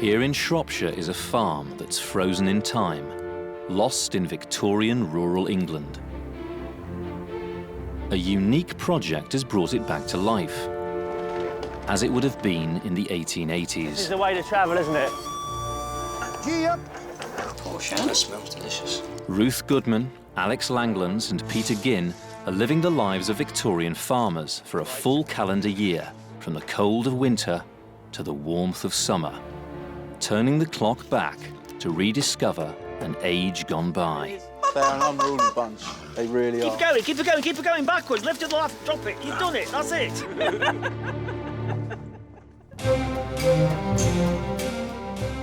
Here in Shropshire is a farm that's frozen in time, lost in Victorian rural England. A unique project has brought it back to life, as it would have been in the 1880s. This is the way to travel, isn't it? Yep. Oh, Shannon, smells delicious. Ruth Goodman, Alex Langlands and Peter Ginn are living the lives of Victorian farmers for a full calendar year, from the cold of winter to the warmth of summer, turning the clock back to rediscover an age gone by. They're an unruly bunch. They really are. Keep going, keep it going, keep it going backwards. Lift to the left, drop it. You've done it, that's it.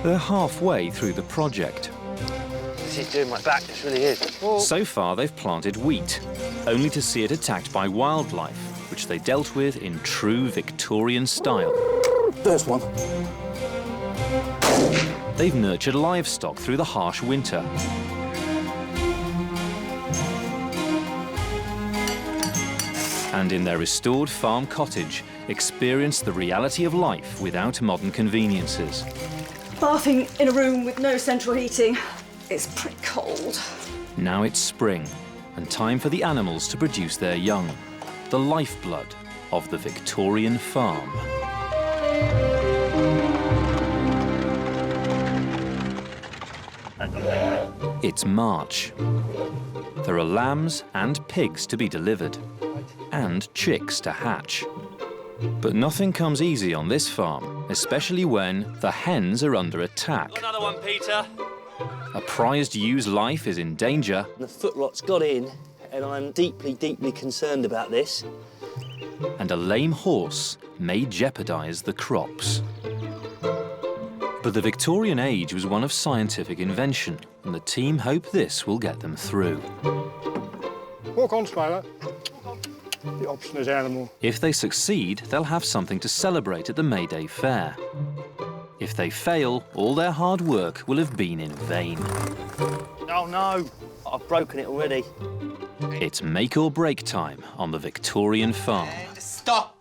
They're halfway through the project. This is doing my back, this really is. So far, they've planted wheat, only to see it attacked by wildlife, which they dealt with in true Victorian style. There's one. They've nurtured livestock through the harsh winter. And in their restored farm cottage, experienced the reality of life without modern conveniences. Bathing in a room with no central heating is pretty cold. Now it's spring, and time for the animals to produce their young, the lifeblood of the Victorian farm. It's March. There are lambs and pigs to be delivered, and chicks to hatch. But nothing comes easy on this farm, especially when the hens are under attack. Another one, Peter. A prized ewe's life is in danger. The footrot's got in, and I'm deeply, deeply concerned about this. And a lame horse may jeopardise the crops. But the Victorian age was one of scientific invention, and the team hope this will get them through. Walk on, Smiler. The obstinate animal. If they succeed, they'll have something to celebrate at the Mayday fair. If they fail, all their hard work will have been in vain. Oh, no. I've broken it already. It's make or break time on the Victorian farm. And stop!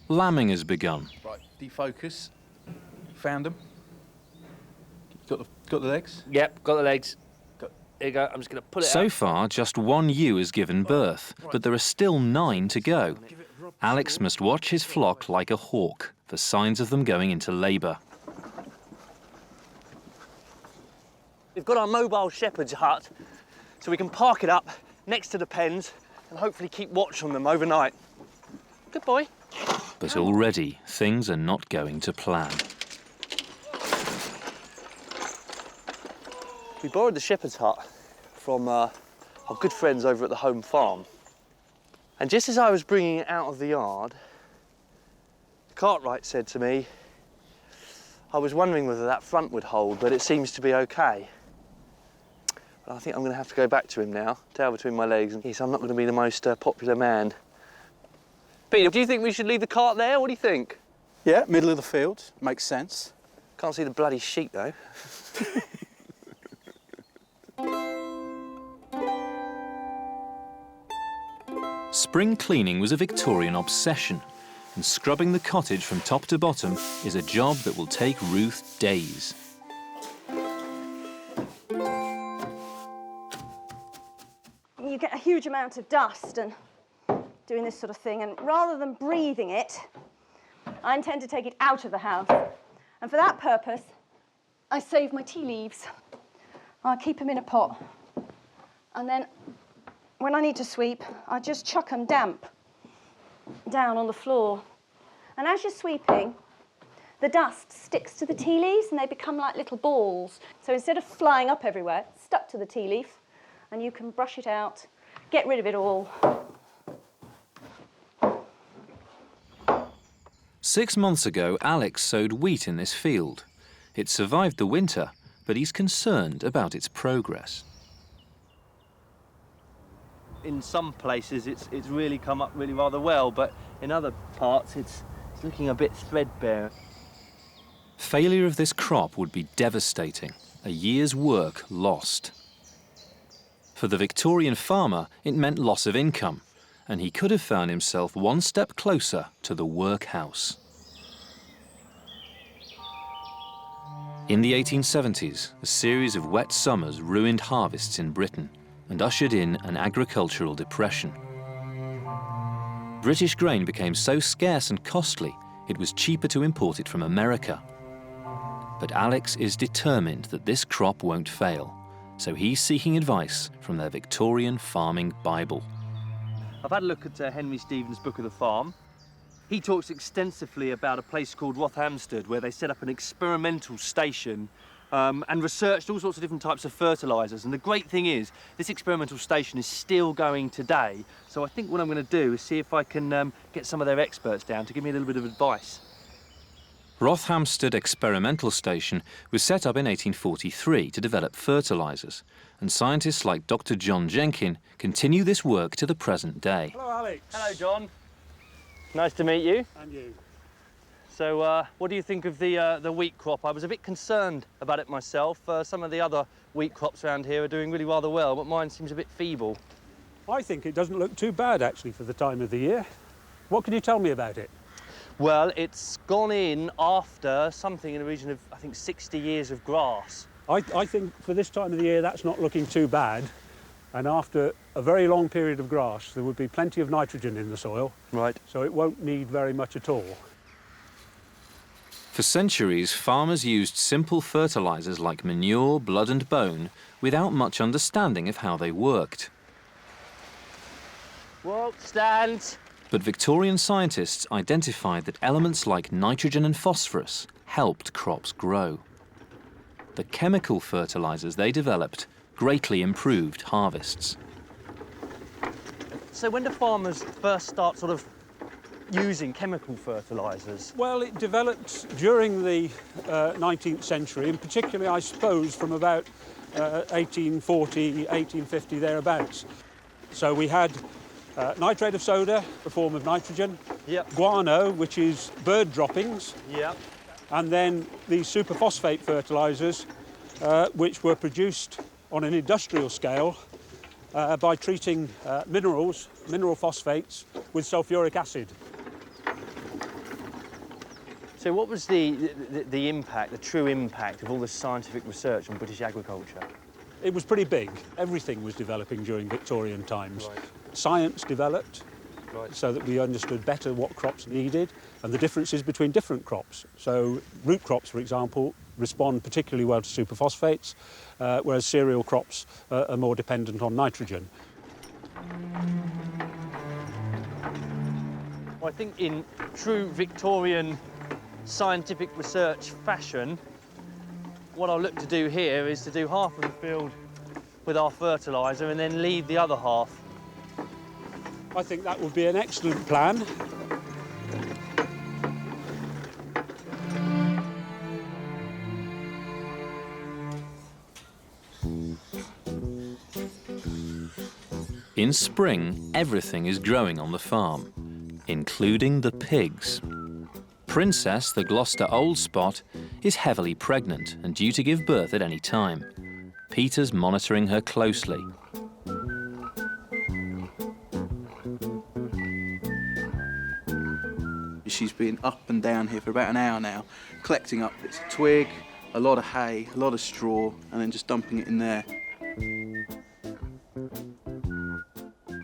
Lambing has begun. Right, defocus. Found them. Got the legs? Yep, got the legs. There you go, I'm just going to pull it So out. far, just one ewe has given birth, but there are still 9 to go. Alex must watch his flock like a hawk for signs of them going into labour. We've got our mobile shepherd's hut, so we can park it up next to the pens and hopefully keep watch on them overnight. Good boy. But already, things are not going to plan. We borrowed the shepherd's hut from our good friends over at the home farm. And just as I was bringing it out of the yard, the cartwright said to me, I was wondering whether that front would hold, but it seems to be okay. But I think I'm going to have to go back to him now, tail between my legs, in case I'm not going to be the most popular man. Peter, do you think we should leave the cart there? What do you think? Yeah, middle of the field. Makes sense. Can't see the bloody sheep, though. Spring cleaning was a Victorian obsession, and scrubbing the cottage from top to bottom is a job that will take Ruth days. You get a huge amount of dust and doing this sort of thing, and rather than breathing it, I intend to take it out of the house. And for that purpose, I save my tea leaves. I'll keep them in a pot. And then when I need to sweep, I just chuck them damp down on the floor. And as you're sweeping, the dust sticks to the tea leaves and they become like little balls. So instead of flying up everywhere, it's stuck to the tea leaf, and you can brush it out, get rid of it all. 6 months ago, Alex sowed wheat in this field. It survived the winter, but he's concerned about its progress. In some places, it's really come up really rather well, but in other parts, it's looking a bit threadbare. Failure of this crop would be devastating, a year's work lost. For the Victorian farmer, it meant loss of income, and he could have found himself one step closer to the workhouse. In the 1870s, a series of wet summers ruined harvests in Britain and ushered in an agricultural depression. British grain became so scarce and costly, it was cheaper to import it from America. But Alex is determined that this crop won't fail, so he's seeking advice from their Victorian farming Bible. I've had a look at Henry Stevens' Book of the Farm. He talks extensively about a place called Rothamsted, where they set up an experimental station and researched all sorts of different types of fertilisers. And the great thing is, this experimental station is still going today. So I think what I'm going to do is see if I can get some of their experts down to give me a little bit of advice. Rothamsted Experimental Station was set up in 1843 to develop fertilisers, and scientists like Dr. John Jenkin continue this work to the present day. Hello, Alex. Hello, John. Nice to meet you. And you. So, what do you think of the wheat crop? I was a bit concerned about it myself. Some of the other wheat crops around here are doing really rather well, but mine seems a bit feeble. I think it doesn't look too bad, actually, for the time of the year. What can you tell me about it? Well, it's gone in after something in the region of, I think, 60 years of grass. I think for this time of the year, that's not looking too bad. And after a very long period of grass, there would be plenty of nitrogen in the soil. Right. So it won't need very much at all. For centuries, farmers used simple fertilisers like manure, blood and bone without much understanding of how they worked. Well, stand. But Victorian scientists identified that elements like nitrogen and phosphorus helped crops grow. The chemical fertilisers they developed greatly improved harvests. So when do farmers first start sort of using chemical fertilisers? Well, it developed during the 19th century, and particularly, I suppose, from about 1840, 1850, thereabouts. So we had nitrate of soda, a form of nitrogen, Yep. guano, which is bird droppings, Yep. and then these superphosphate fertilisers, which were produced on an industrial scale by treating mineral phosphates, with sulphuric acid. So what was the impact, the true impact of all this scientific research on British agriculture? It was pretty big. Everything was developing during Victorian times. Right. Science developed so that we understood better what crops needed and the differences between different crops. So root crops, for example, respond particularly well to superphosphates, whereas cereal crops are more dependent on nitrogen. Well, I think in true Victorian scientific research fashion, what I'll look to do here is to do half of the field with our fertiliser and then leave the other half. I think that would be an excellent plan. In spring, everything is growing on the farm, including the pigs. Princess, the Gloucester Old Spot, is heavily pregnant and due to give birth at any time. Peter's monitoring her closely. She's been up and down here for about an hour now, collecting up bits of twig, a lot of hay, a lot of straw, and then just dumping it in there.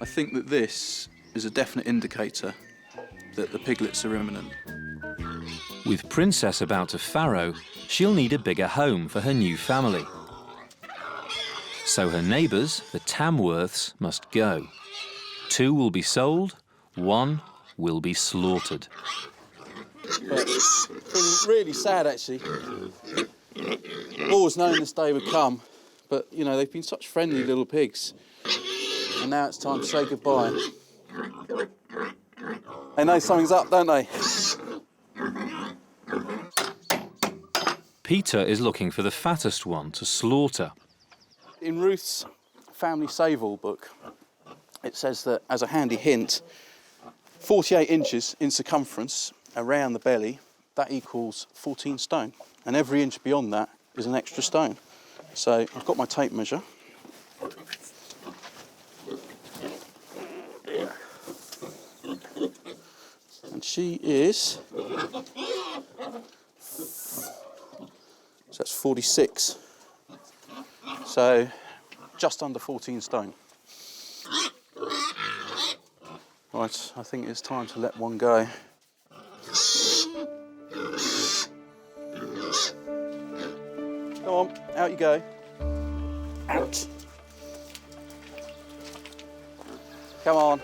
I think that this is a definite indicator that the piglets are imminent. With Princess about to farrow, she'll need a bigger home for her new family. So her neighbours, the Tamworths, must go. 2 will be sold, 1 will be slaughtered. But feeling really sad, actually. Always known this day would come, but, you know, they've been such friendly little pigs. And now it's time to say goodbye. They know something's up, don't they? Peter is looking for the fattest one to slaughter. In Ruth's family save-all book, it says that, as a handy hint, 48 inches in circumference around the belly, that equals 14 stone. And every inch beyond that is an extra stone. So I've got my tape measure. She is... So that's 46. So just under 14 stone. Right, I think it's time to let one go. Come on, out you go. Out. Come on.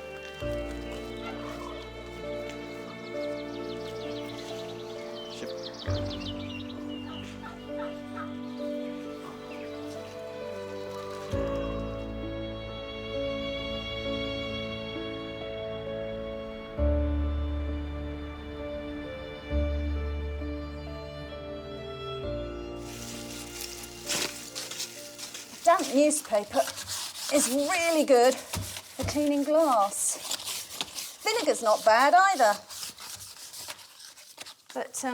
Damp newspaper is really good for cleaning glass. Vinegar's not bad either. But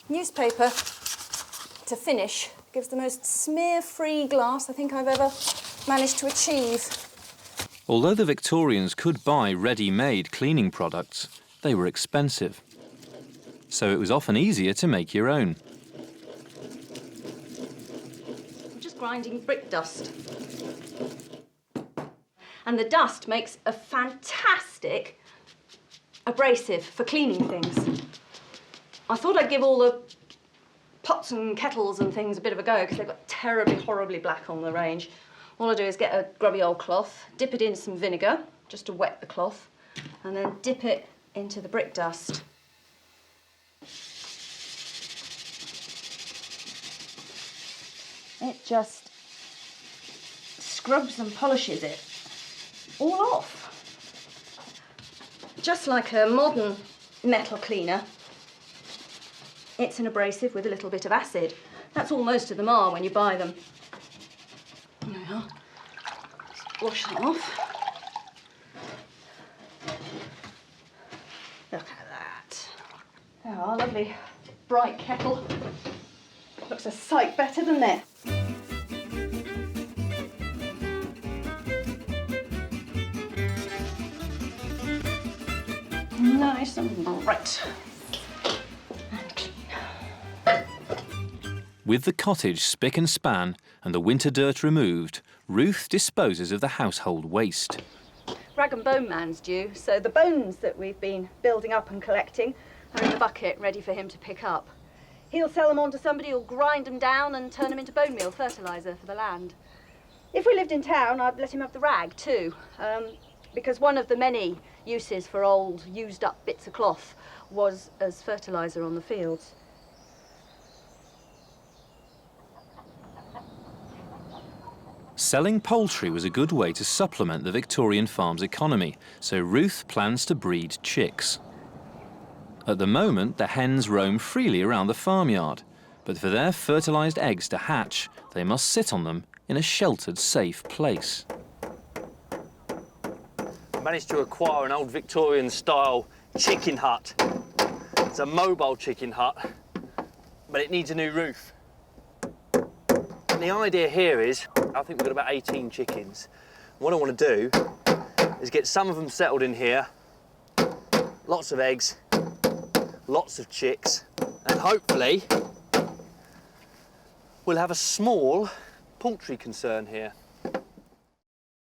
newspaper to finish gives the most smear-free glass I think I've ever managed to achieve. Although the Victorians could buy ready-made cleaning products, they were expensive. So it was often easier to make your own. Grinding brick dust. And the dust makes a fantastic abrasive for cleaning things. I thought I'd give all the pots and kettles and things a bit of a go because they've got terribly, horribly black on the range. All I do is get a grubby old cloth, dip it in some vinegar, just to wet the cloth, and then dip it into the brick dust. It just scrubs and polishes it all off. Just like a modern metal cleaner, it's an abrasive with a little bit of acid. That's all most of them are when you buy them. There we are. Let's wash them off. Look at that. There are, lovely bright kettle. Looks a sight better than that. Nice and bright and clean. With the cottage spick and span and the winter dirt removed, Ruth disposes of the household waste. Rag and bone man's due, so the bones that we've been building up and collecting are in the bucket ready for him to pick up. He'll sell them on to somebody who'll grind them down and turn them into bone meal fertiliser for the land. If we lived in town, I'd let him have the rag too, because one of the many uses for old, used-up bits of cloth was as fertiliser on the fields. Selling poultry was a good way to supplement the Victorian farm's economy, so Ruth plans to breed chicks. At the moment, the hens roam freely around the farmyard, but for their fertilised eggs to hatch, they must sit on them in a sheltered, safe place. I managed to acquire an old Victorian-style chicken hut. It's a mobile chicken hut, but it needs a new roof. And the idea here is, I think we've got about 18 chickens. What I want to do is get some of them settled in here, lots of eggs, lots of chicks, and hopefully we'll have a small poultry concern here.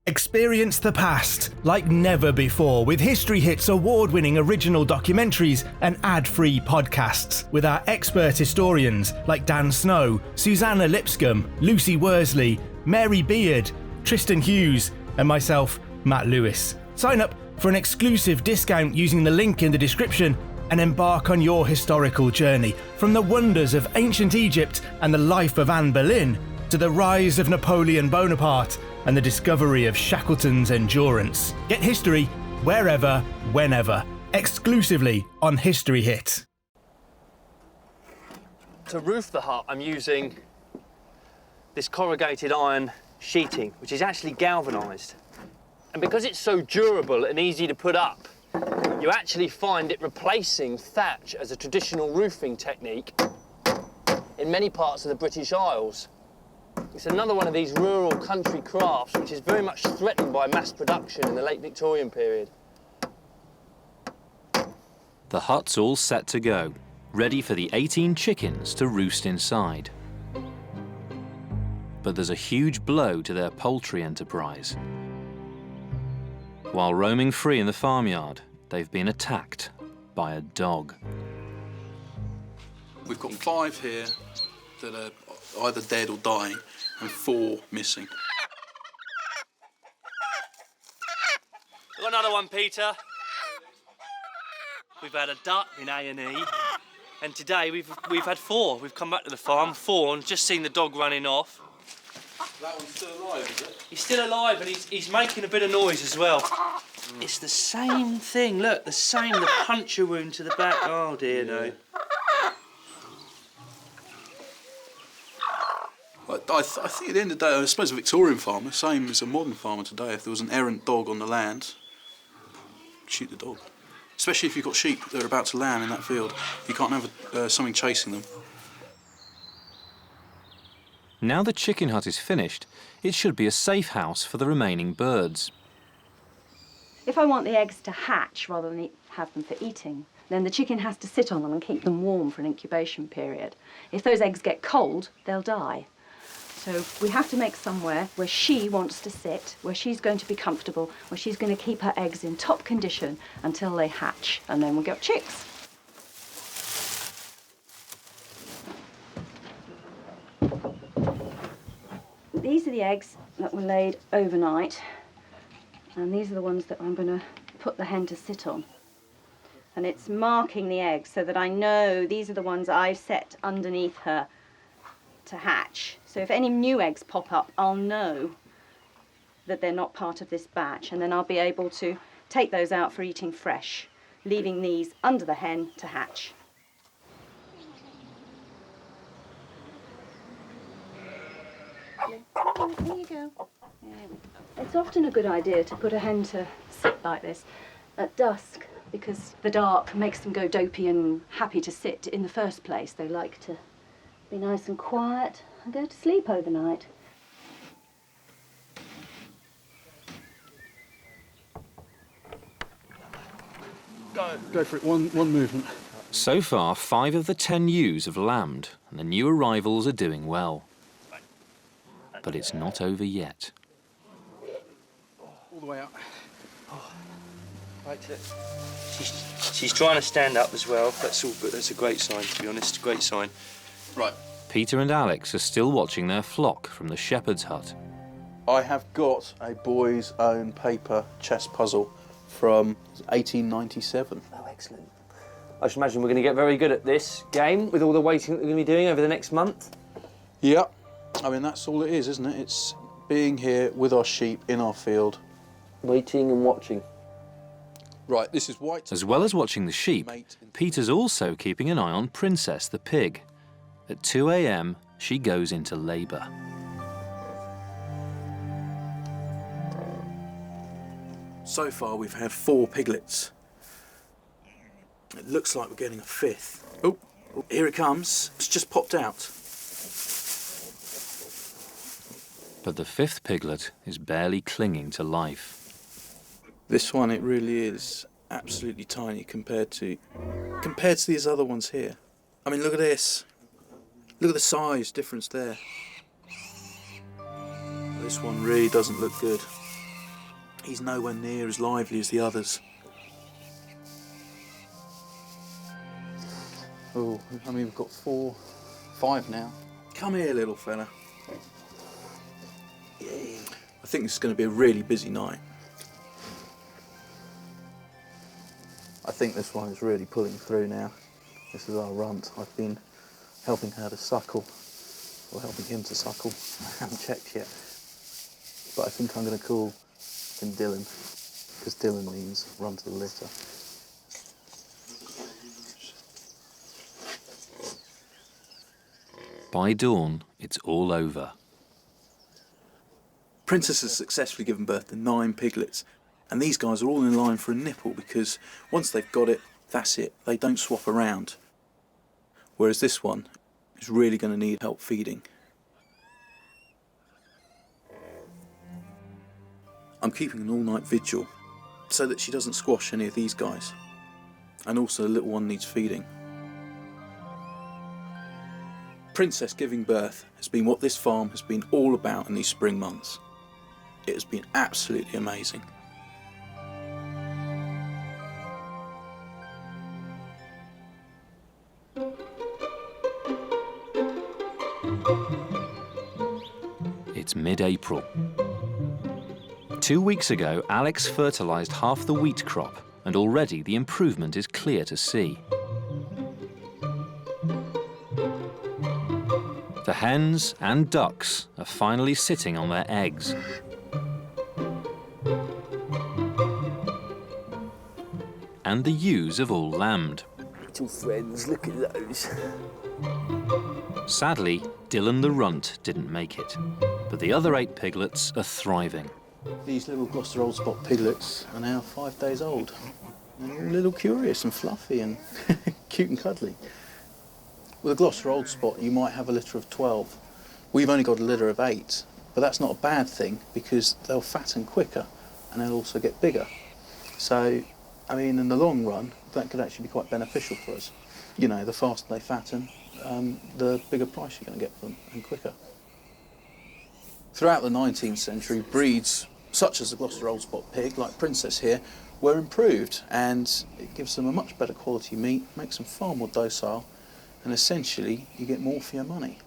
Experience the past like never before with History Hit's award-winning original documentaries and ad-free podcasts with our expert historians like Dan Snow, Susanna Lipscomb, Lucy Worsley, Mary Beard, Tristan Hughes and myself, Matt Lewis. Sign up for an exclusive discount using the link in the description and embark on your historical journey from the wonders of ancient Egypt and the life of Anne Boleyn to the rise of Napoleon Bonaparte and the discovery of Shackleton's endurance. Get history wherever, whenever, exclusively on History Hit. To roof the hut, I'm using this corrugated iron sheeting, which is actually galvanised. And because it's so durable and easy to put up, you actually find it replacing thatch as a traditional roofing technique in many parts of the British Isles. It's another one of these rural country crafts which is very much threatened by mass production in the late Victorian period. The hut's all set to go, ready for the 18 chickens to roost inside. But there's a huge blow to their poultry enterprise. While roaming free in the farmyard, they've been attacked by a dog. We've got 5 here that are either dead or dying, and 4 missing. Got another one, Peter. We've had a duck in A&E, and today we've had 4. We've come back to the farm, 4, and just seen the dog running off. That one's still alive, is it? He's still alive, and he's making a bit of noise as well. It's the same thing. Look, the puncture wound to the back. Oh dear, no. I think at the end of the day, I suppose a Victorian farmer, same as a modern farmer today, if there was an errant dog on the land, shoot the dog. Especially if you've got sheep that are about to lamb in that field. You can't have something chasing them. Now the chicken hut is finished, it should be a safe house for the remaining birds. If I want the eggs to hatch rather than have them for eating, then the chicken has to sit on them and keep them warm for an incubation period. If those eggs get cold, they'll die. So we have to make somewhere where she wants to sit, where she's going to be comfortable, where she's going to keep her eggs in top condition until they hatch, and then we'll get chicks. These are the eggs that were laid overnight, and these are the ones that I'm going to put the hen to sit on. And it's marking the eggs so that I know these are the ones I've set underneath her to hatch. So if any new eggs pop up, I'll know that they're not part of this batch, and then I'll be able to take those out for eating fresh, leaving these under the hen to hatch. There you go. It's often a good idea to put a hen to sit like this at dusk, because the dark makes them go dopey and happy to sit in the first place. They like to be nice and quiet and go to sleep overnight. Go for it, one movement. So far, 5 of the 10 ewes have lambed, and the new arrivals are doing well. But it's not over yet. All the way up. Right. She's trying to stand up as well. That's all good. That's a great sign, to be honest. Great sign. Right. Peter and Alex are still watching their flock from the shepherd's hut. I have got a boy's own paper chess puzzle from 1897. Oh, excellent. I should imagine we're going to get very good at this game with all the waiting that we're going to be doing over the next month. Yeah. I mean, that's all it is, isn't it? It's being here with our sheep in our field. Waiting and watching. Right, this is white. As well as watching the sheep, Peter's also keeping an eye on Princess the pig. At 2 a.m, she goes into labour. So far, we've had 4 piglets. It looks like we're getting a 5th. Oh, here it comes. It's just popped out. But the 5th piglet is barely clinging to life. This one, it really is absolutely tiny compared to these other ones here. I mean, look at this. Look at the size difference there. This one really doesn't look good. He's nowhere near as lively as the others. Oh, I mean, we've got 4, 5 now. Come here, little fella. I think this is going to be a really busy night. I think this one is really pulling through now. This is our runt. I've been helping her to suckle, or helping him to suckle. I haven't checked yet. But I think I'm going to call him Dylan, because Dylan means run to the litter. By dawn, it's all over. Princess has successfully given birth to 9 piglets, and these guys are all in line for a nipple because once they've got it, that's it. They don't swap around. Whereas this one is really going to need help feeding. I'm keeping an all-night vigil so that she doesn't squash any of these guys. and also the little one needs feeding. Princess giving birth has been what this farm has been all about in these spring months. It has been absolutely amazing. It's mid-April. 2 weeks ago, Alex fertilised half the wheat crop, and already the improvement is clear to see. The hens and ducks are finally sitting on their eggs. And the ewes have all lambed. Little friends, look at those. Sadly, Dylan the runt didn't make it, but the other 8 piglets are thriving. These little Gloucester Old Spot piglets are now 5 days old. They're a little curious and fluffy and cute and cuddly. With a Gloucester Old Spot, you might have a litter of 12. We've only got a litter of 8, but that's not a bad thing because they'll fatten quicker and they'll also get bigger. So, I mean, in the long run, that could actually be quite beneficial for us. You know, the faster they fatten, the bigger price you're going to get for them, and quicker. Throughout the 19th century, breeds such as the Gloucester Old Spot pig, like Princess here, were improved, and it gives them a much better quality meat, makes them far more docile, and essentially you get more for your money.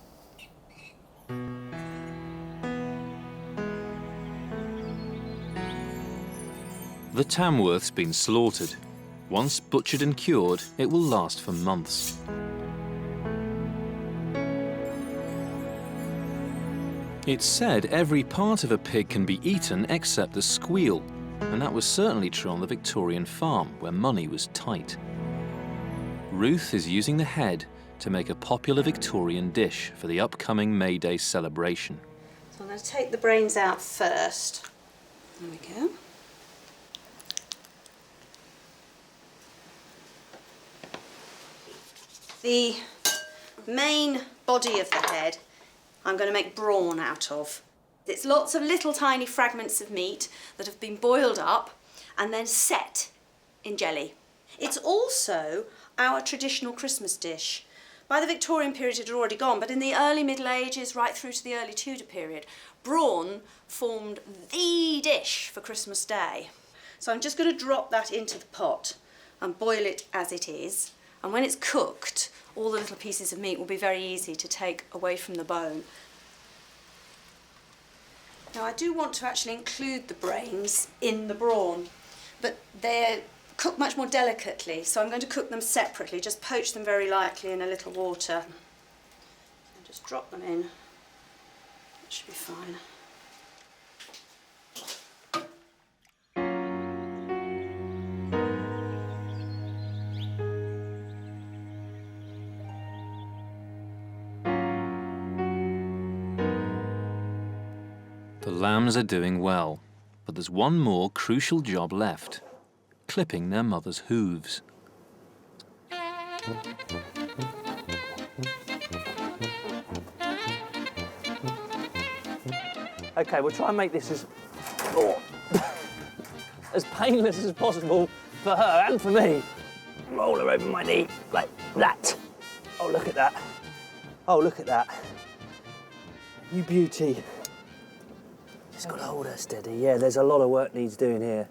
The Tamworth's been slaughtered. Once butchered and cured, it will last for months. It's said every part of a pig can be eaten except the squeal, and that was certainly true on the Victorian farm, where money was tight. Ruth is using the head to make a popular Victorian dish for the upcoming Mayday celebration. So I'm going to take the brains out first. There we go. The main body of the head I'm going to make brawn out of. It's lots of little tiny fragments of meat that have been boiled up and then set in jelly. It's also our traditional Christmas dish. By the Victorian period it had already gone, but in the early Middle Ages right through to the early Tudor period, brawn formed the dish for Christmas Day. So I'm just going to drop that into the pot and boil it as it is. And when it's cooked, all the little pieces of meat will be very easy to take away from the bone. Now I do want to actually include the brains in the brawn, but they're cooked much more delicately, so I'm going to cook them separately, just poach them very lightly in a little water. And just drop them in. That should be fine. The lambs are doing well, but there's one more crucial job left: clipping their mother's hooves. Okay, we'll try and make this as painless as possible for her and for me. Roll her over my knee like that. Oh, look at that. Oh, look at that. You beauty. Just got to hold her steady. Yeah, there's a lot of work needs doing here.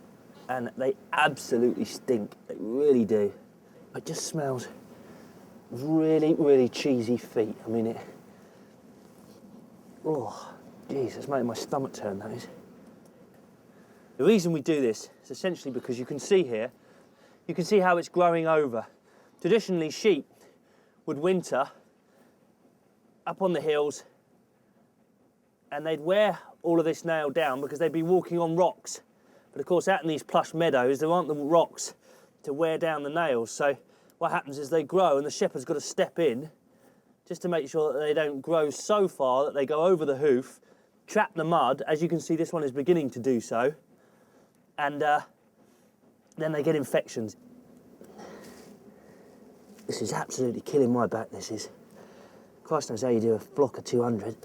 And they absolutely stink. They really do. It just smells really, really cheesy feet. I mean, oh, geez, it's making my stomach turn, that is. The reason we do this is essentially because you can see here, you can see how it's growing over. Traditionally, sheep would winter up on the hills and they'd wear all of this nailed down because they'd be walking on rocks. But of course, out in these plush meadows, there aren't the rocks to wear down the nails. So what happens is they grow and the shepherd's got to step in just to make sure that they don't grow so far that they go over the hoof, trap the mud. As you can see, this one is beginning to do so. And then they get infections. This is absolutely killing my back, this is. Christ knows how you do a flock of 200.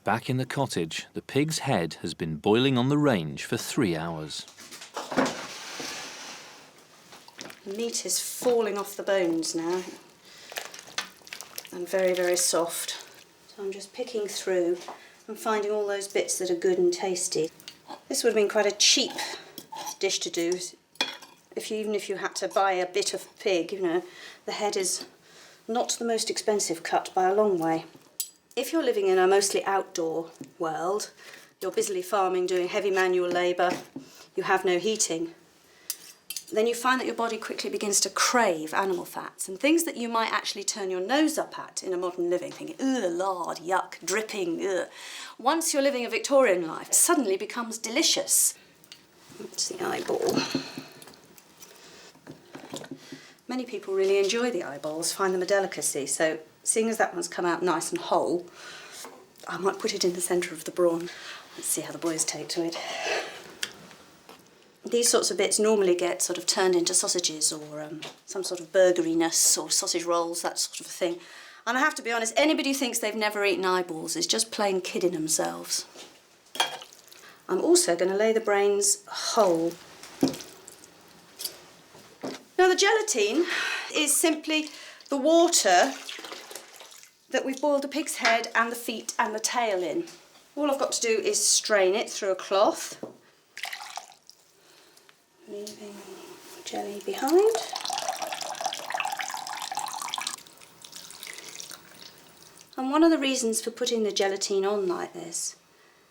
Back in the cottage, the pig's head has been boiling on the range for 3 hours. The meat is falling off the bones now and very, very soft. So I'm just picking through and finding all those bits that are good and tasty. This would have been quite a cheap dish to do. Even if you had to buy a bit of pig, you know, the head is not the most expensive cut by a long way. If you're living in a mostly outdoor world, you're busily farming, doing heavy manual labour, you have no heating, then you find that your body quickly begins to crave animal fats and things that you might actually turn your nose up at in a modern living, thinking, ugh, lard, yuck, dripping, ugh. Once you're living a Victorian life, it suddenly becomes delicious. That's the eyeball. Many people really enjoy the eyeballs, find them a delicacy, so seeing as that one's come out nice and whole, I might put it in the centre of the brawn. Let's see how the boys take to it. These sorts of bits normally get sort of turned into sausages or some sort of burgeriness or sausage rolls, that sort of thing. And I have to be honest, anybody who thinks they've never eaten eyeballs is just plain kidding themselves. I'm also going to lay the brains whole. Now, the gelatine is simply the water that we've boiled the pig's head and the feet and the tail in. All I've got to do is strain it through a cloth, leaving jelly behind. And one of the reasons for putting the gelatine on like this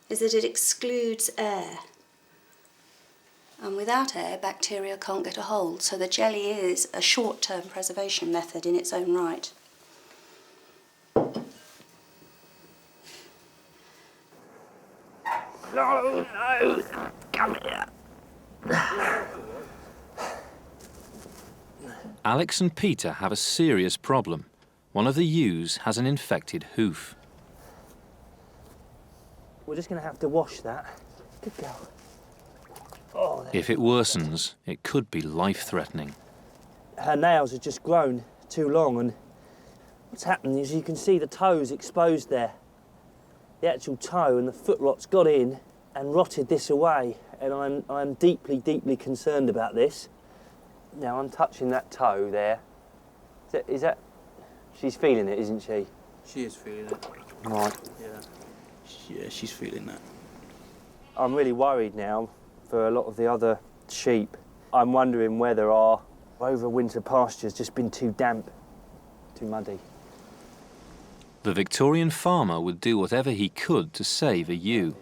is that it excludes air. And without air, bacteria can't get a hold, so the jelly is a short-term preservation method in its own right. No, come here. Alex and Peter have a serious problem. One of the ewes has an infected hoof. We're just going to have to wash that. Good girl. Oh, If it worsens, it could be life-threatening. her nails have just grown too long, and what's happened is you can see the toes exposed there. The actual toe and the footrot's got in and rotted this away, and I'm deeply, deeply concerned about this. Now I'm touching that toe there. Is that she's feeling it, isn't she? She is feeling it. Right. Yeah, she's feeling that. I'm really worried now for a lot of the other sheep. I'm wondering whether our overwinter pasture's just been too damp, too muddy. The Victorian farmer would do whatever he could to save a ewe.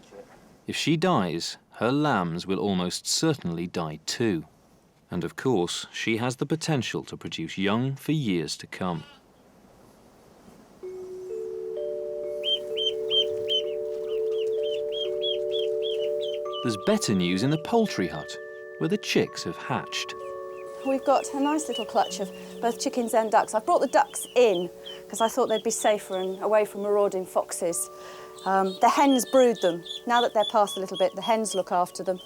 If she dies, her lambs will almost certainly die too. And of course, she has the potential to produce young for years to come. There's better news in the poultry hut, where the chicks have hatched. We've got a nice little clutch of both chickens and ducks. I've brought the ducks in because I thought they'd be safer and away from marauding foxes. The hens brood them. Now that they're past a little bit, the hens look after them.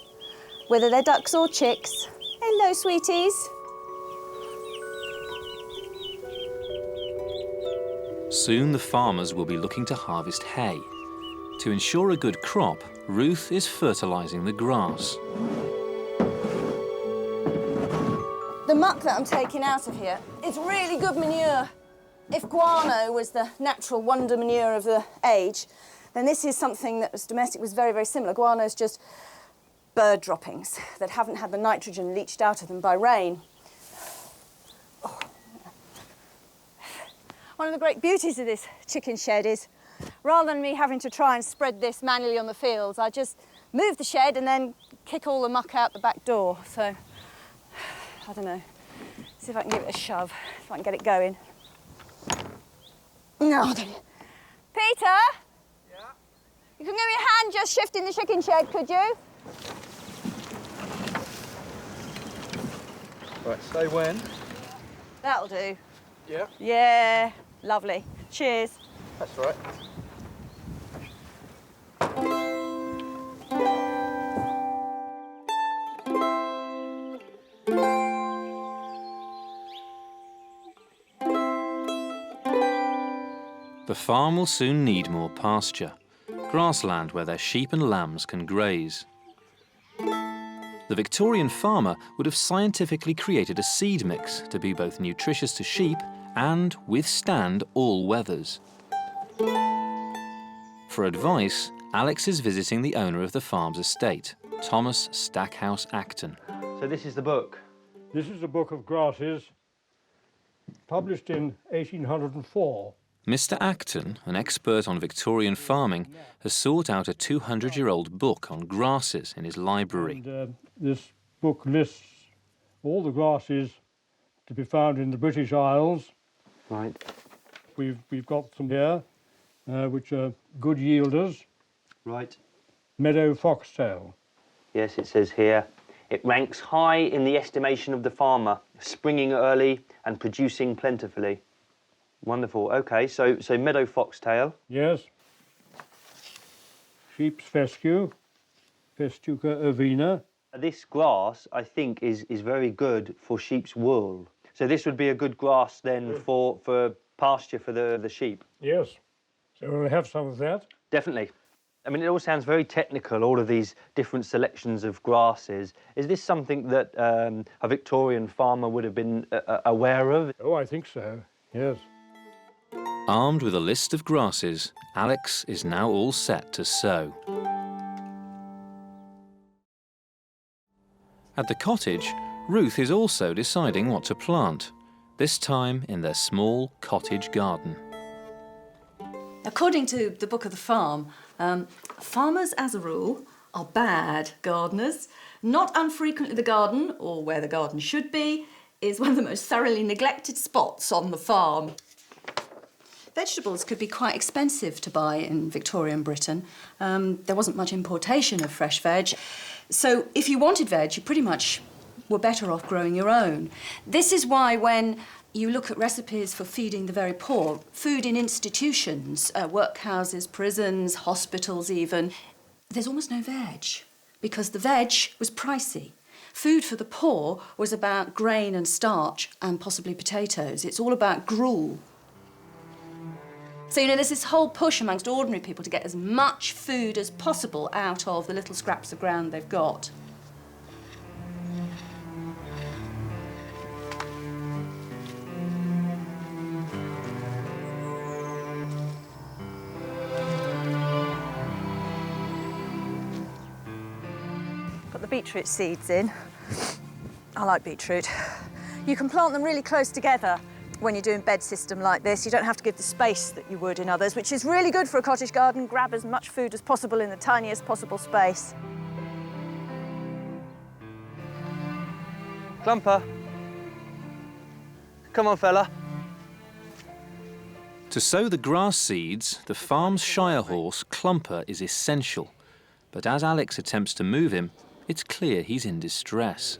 Whether they're ducks or chicks. Hello, sweeties. Soon the farmers will be looking to harvest hay. To ensure a good crop, Ruth is fertilising the grass. The muck that I'm taking out of here, it's really good manure. If guano was the natural wonder manure of the age, then this is something that was domestic, was very, very similar. Guano's just bird droppings that haven't had the nitrogen leached out of them by rain. Oh. One of the great beauties of this chicken shed is, rather than me having to try and spread this manually on the fields, I just move the shed and then kick all the muck out the back door. So, I don't know. See if I can give it a shove, if I can get it going. No, Peter? Yeah? You can give me a hand just shifting the chicken shed, could you? Right, say when. That'll do. Yeah? Yeah, lovely. Cheers. That's right. The farm will soon need more pasture, grassland where their sheep and lambs can graze. The Victorian farmer would have scientifically created a seed mix to be both nutritious to sheep and withstand all weathers. For advice, Alex is visiting the owner of the farm's estate, Thomas Stackhouse Acton. So this is the book? This is a book of grasses, published in 1804. Mr. Acton, an expert on Victorian farming, has sought out a 200-year-old book on grasses in his library. And, this book lists all the grasses to be found in the British Isles. Right. We've got some here, which are good yielders. Right. Meadow foxtail. Yes, it says here, it ranks high in the estimation of the farmer, springing early and producing plentifully. Wonderful. OK, so meadow foxtail. Yes. Sheep's fescue, Festuca ovina. This grass, I think, is very good for sheep's wool. So this would be a good grass then for pasture for the sheep? Yes. So we'll have some of that. Definitely. I mean, it all sounds very technical, all of these different selections of grasses. Is this something that a Victorian farmer would have been aware of? Oh, I think so, yes. Armed with a list of grasses, Alex is now all set to sow. At the cottage, Ruth is also deciding what to plant, this time in their small cottage garden. According to the book of the farm, farmers, as a rule, are bad gardeners. Not unfrequently the garden, or where the garden should be, is one of the most thoroughly neglected spots on the farm. Vegetables could be quite expensive to buy in Victorian Britain. There wasn't much importation of fresh veg. So if you wanted veg, you pretty much were better off growing your own. This is why when you look at recipes for feeding the very poor, food in institutions, workhouses, prisons, hospitals even, there's almost no veg, because the veg was pricey. Food for the poor was about grain and starch and possibly potatoes. It's all about gruel. So, you know, there's this whole push amongst ordinary people to get as much food as possible out of the little scraps of ground they've got. Got the beetroot seeds in. I like beetroot. You can plant them really close together when you're doing bed system like this. You don't have to give the space that you would in others, which is really good for a cottage garden. Grab as much food as possible in the tiniest possible space. Clumper. Come on, fella. To sow the grass seeds, the farm's shire horse, Clumper, is essential. But as Alex attempts to move him, it's clear he's in distress.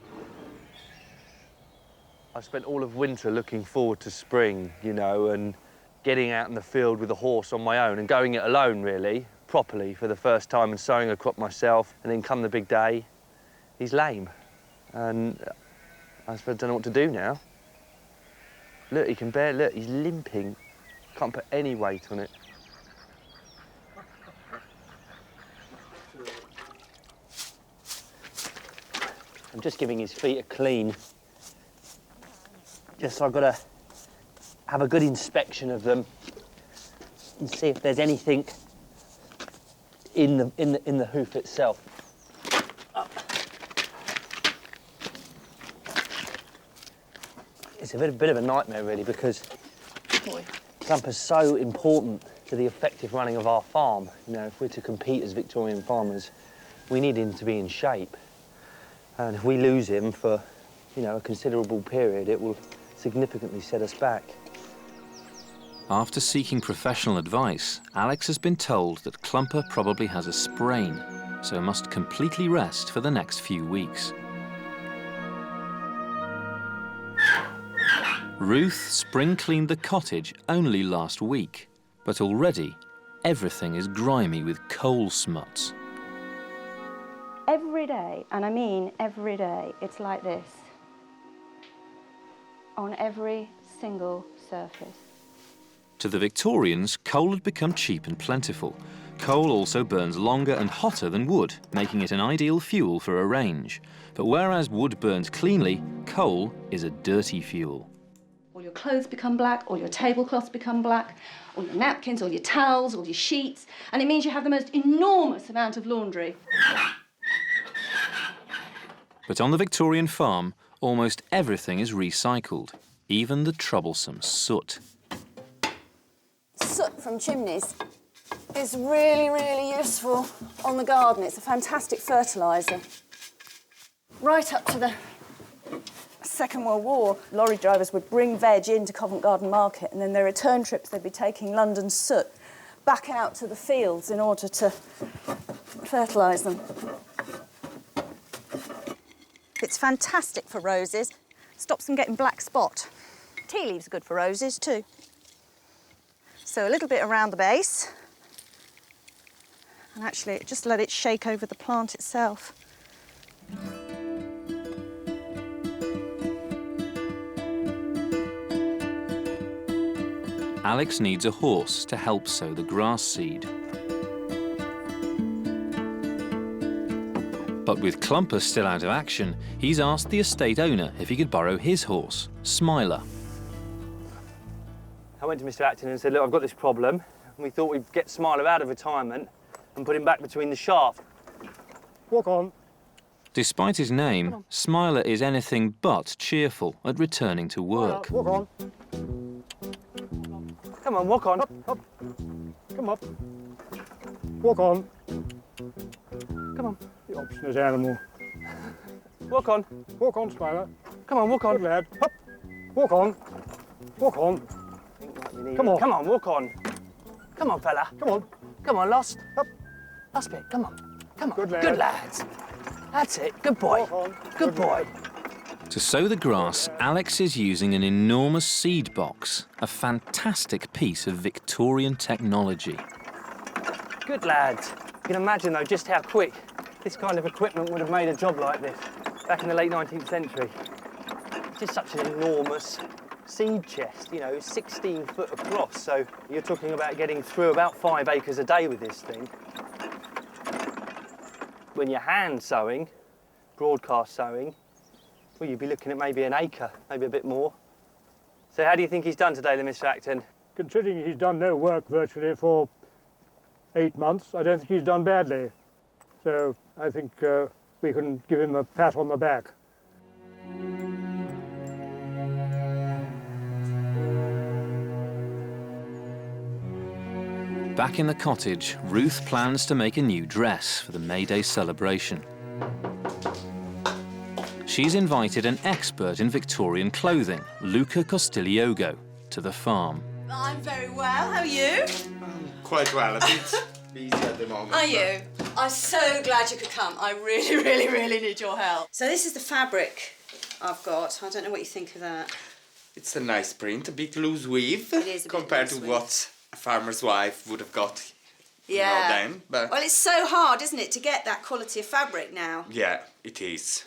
I spent all of winter looking forward to spring, you know, and getting out in the field with a horse on my own and going it alone, really, properly for the first time and sowing a crop myself. And then come the big day, he's lame. And I don't know what to do now. Look, he can barely, look, he's limping. Can't put any weight on it. I'm just giving his feet a clean. Just so I've got to have a good inspection of them and see if there's anything in the hoof itself. It's a bit of a nightmare, really, because Clumper's so important to the effective running of our farm. You know, if we're to compete as Victorian farmers, we need him to be in shape. And if we lose him for, you know, a considerable period, it will significantly set us back. After seeking professional advice, Alex has been told that Clumper probably has a sprain, so must completely rest for the next few weeks. Ruth spring-cleaned the cottage only last week, but already everything is grimy with coal smuts. Every day, and I mean every day, it's like this. On every single surface. To the Victorians, coal had become cheap and plentiful, Coal also burns longer and hotter than wood, making it an ideal fuel for a range. But whereas wood burns cleanly, coal is a dirty fuel. All your clothes become black, all your tablecloths become black, all your napkins, all your towels, all your sheets, and it means you have the most enormous amount of laundry. But on the Victorian farm, almost everything is recycled, even the troublesome soot. Soot from chimneys is really, really useful on the garden. It's a fantastic fertiliser. Right up to the Second World War, lorry drivers would bring veg into Covent Garden Market, and then their return trips they'd be taking London soot back out to the fields in order to fertilise them. It's fantastic for roses. Stops them getting black spot. Tea leaves are good for roses too. So a little bit around the base, and actually just let it shake over the plant itself. Alex needs a horse to help sow the grass seed. But with Clumper still out of action, he's asked the estate owner if he could borrow his horse, Smiler. I went to Mr. Acton and said, look, I've got this problem, and we thought we'd get Smiler out of retirement and put him back between the shaft. Walk on. Despite his name, Smiler is anything but cheerful at returning to work. Walk on. Come on, walk on. Up, up. Come up. Walk on. Come on. The obstinate animal. Walk on. Walk on, Smiler. Come on, walk on. Good lad. Up. Walk on. Walk on. Come on. Come on, walk on. Come on, fella. Come on. Come on, lost. Up. Last bit, come on. Come on. Good lad. Good lads. That's it. Good boy. Walk on. Good boy. To sow the grass, Alex is using an enormous seed box, a fantastic piece of Victorian technology. Good lads. You can imagine, though, just how quick this kind of equipment would have made a job like this back in the late 19th century. Just such an enormous seed chest, you know, 16 foot across, so you're talking about getting through about 5 acres a day with this thing. When you're hand sowing, broadcast sowing, well, you'd be looking at maybe an acre, maybe a bit more. So how do you think he's done today, then, Mr. Acton? Considering he's done no work virtually for 8 months, I don't think he's done badly. So I think we can give him a pat on the back. Back in the cottage, Ruth plans to make a new dress for the Mayday celebration. She's invited an expert in Victorian clothing, Luca Costiliogo, to the farm. I'm very well. How are you? Quite well, a bit busy at the moment. Are you? I'm so glad you could come. I really, really, really need your help. So this is the fabric I've got. I don't know what you think of that. It's a nice print, a bit loose weave It is a bit compared loose to weave. what a farmer's wife would have got. Yeah. Then, but Well, it's so hard, isn't it, to get that quality of fabric now. yeah, it is.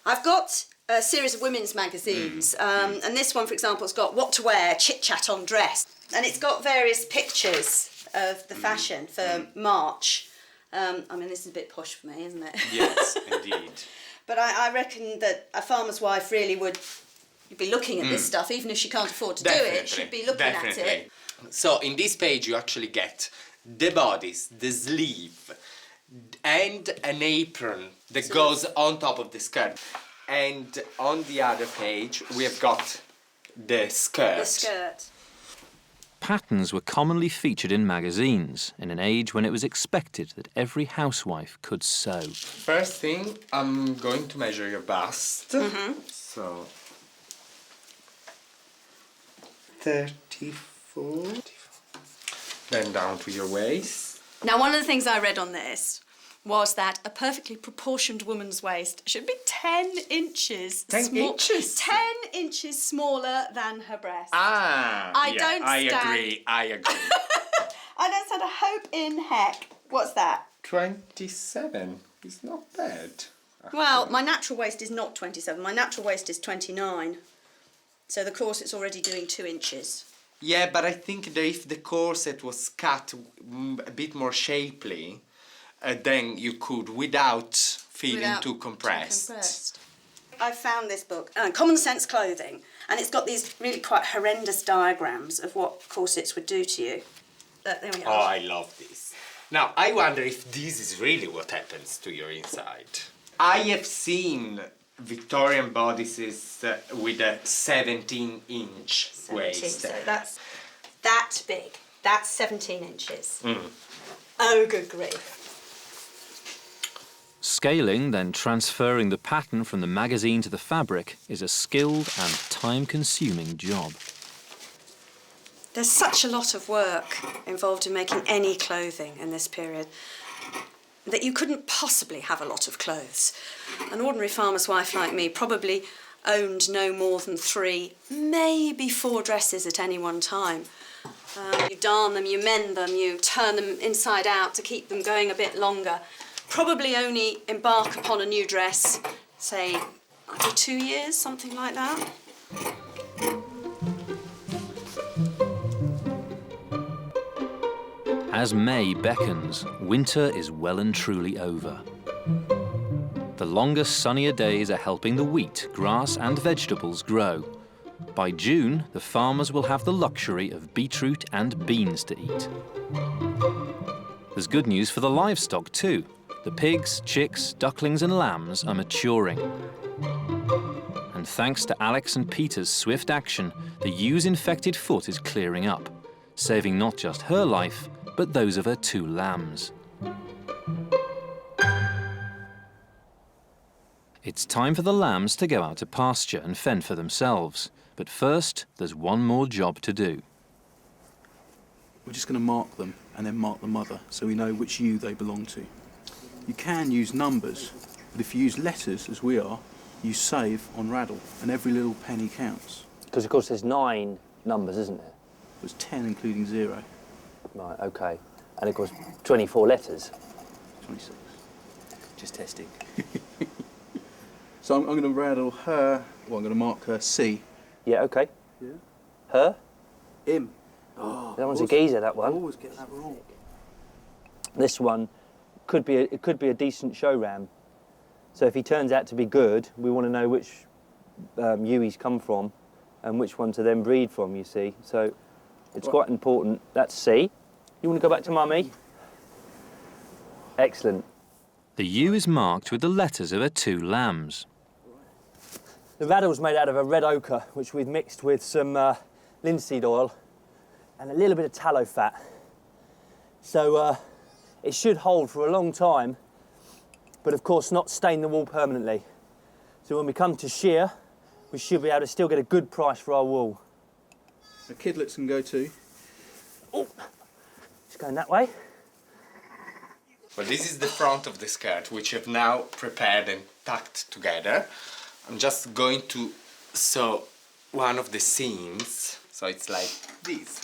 I've got a series of women's magazines, and this one, for example, has got what to wear, chit-chat on dress, and it's got various pictures of the fashion for March. I mean, this is a bit posh for me, isn't it? Yes, indeed. But I reckon that a farmer's wife really would be looking at this stuff, even if she can't afford to do it, she'd be looking at it. So in this page you actually get the bodice, the sleeve, and an apron that goes on top of the skirt. And on the other page we have got the skirt. The skirt. Patterns were commonly featured in magazines in an age when it was expected that every housewife could sew. First thing, I'm going to measure your bust. So 34. Then down to your waist. Now, one of the things I read on this was that a perfectly proportioned woman's waist should be 10 inches. 10 inches? 10 inches smaller than her breast. Ah, I yeah, don't I stand- agree. I don't stand a hope in heck. What's that? 27 is not bad. Well, my natural waist is not 27. My natural waist is 29. So, of course, it's already doing 2 inches. Yeah, but I think that if the corset was cut a bit more shapely, then you could without feeling too compressed. I found this book, Common Sense Clothing, and it's got these really quite horrendous diagrams of what corsets would do to you. There we Oh, are. I love this. Now, I wonder if this is really what happens to your inside. I have seen Victorian bodices with a 17-inch waist. So that's that big. That's 17 inches. Oh, good grief. Scaling, then transferring the pattern from the magazine to the fabric, is a skilled and time-consuming job. There's such a lot of work involved in making any clothing in this period that you couldn't possibly have a lot of clothes. An ordinary farmer's wife like me probably owned no more than 3, maybe 4 dresses at any one time. You darn them, you mend them, you turn them inside out to keep them going a bit longer. Probably only embark upon a new dress, say, after 2 years, something like that. As May beckons, winter is well and truly over. The longer, sunnier days are helping the wheat, grass and vegetables grow. By June, the farmers will have the luxury of beetroot and beans to eat. There's good news for the livestock too. The pigs, chicks, ducklings and lambs are maturing. And thanks to Alex and Peter's swift action, the ew's infected foot is clearing up, saving not just her life, but those of her 2 lambs. It's time for the lambs to go out to pasture and fend for themselves. But first, there's one more job to do. We're just going to mark them and then mark the mother so we know which ewe they belong to. You can use numbers, but if you use letters, as we are, you save on Raddle, and every little penny counts. Because, of course, there's 9 numbers, isn't there? It was 10 including 0. Right, OK. And, of course, 24 letters. 26. Just testing. So I'm going to Raddle her, well, I'm going to mark her C. Yeah, OK. Yeah. Her? Him. That one's a geezer, that one. I always get that wrong. This one could be a decent show ram. So if he turns out to be good, we want to know which ewe he's come from and which one to then breed from, you see. So it's quite important. That's C. You want to go back to Mummy? Excellent. The ewe is marked with the letters of her 2 lambs. The raddle's made out of a red ochre, which we've mixed with some linseed oil and a little bit of tallow fat. So it should hold for a long time, but of course not stain the wool permanently. So when we come to shear, we should be able to still get a good price for our wool. The kidlets can go too. Oh, it's going that way. Well, this is the front of the skirt, which I've now prepared and tucked together. I'm just going to sew one of the seams, so it's like this.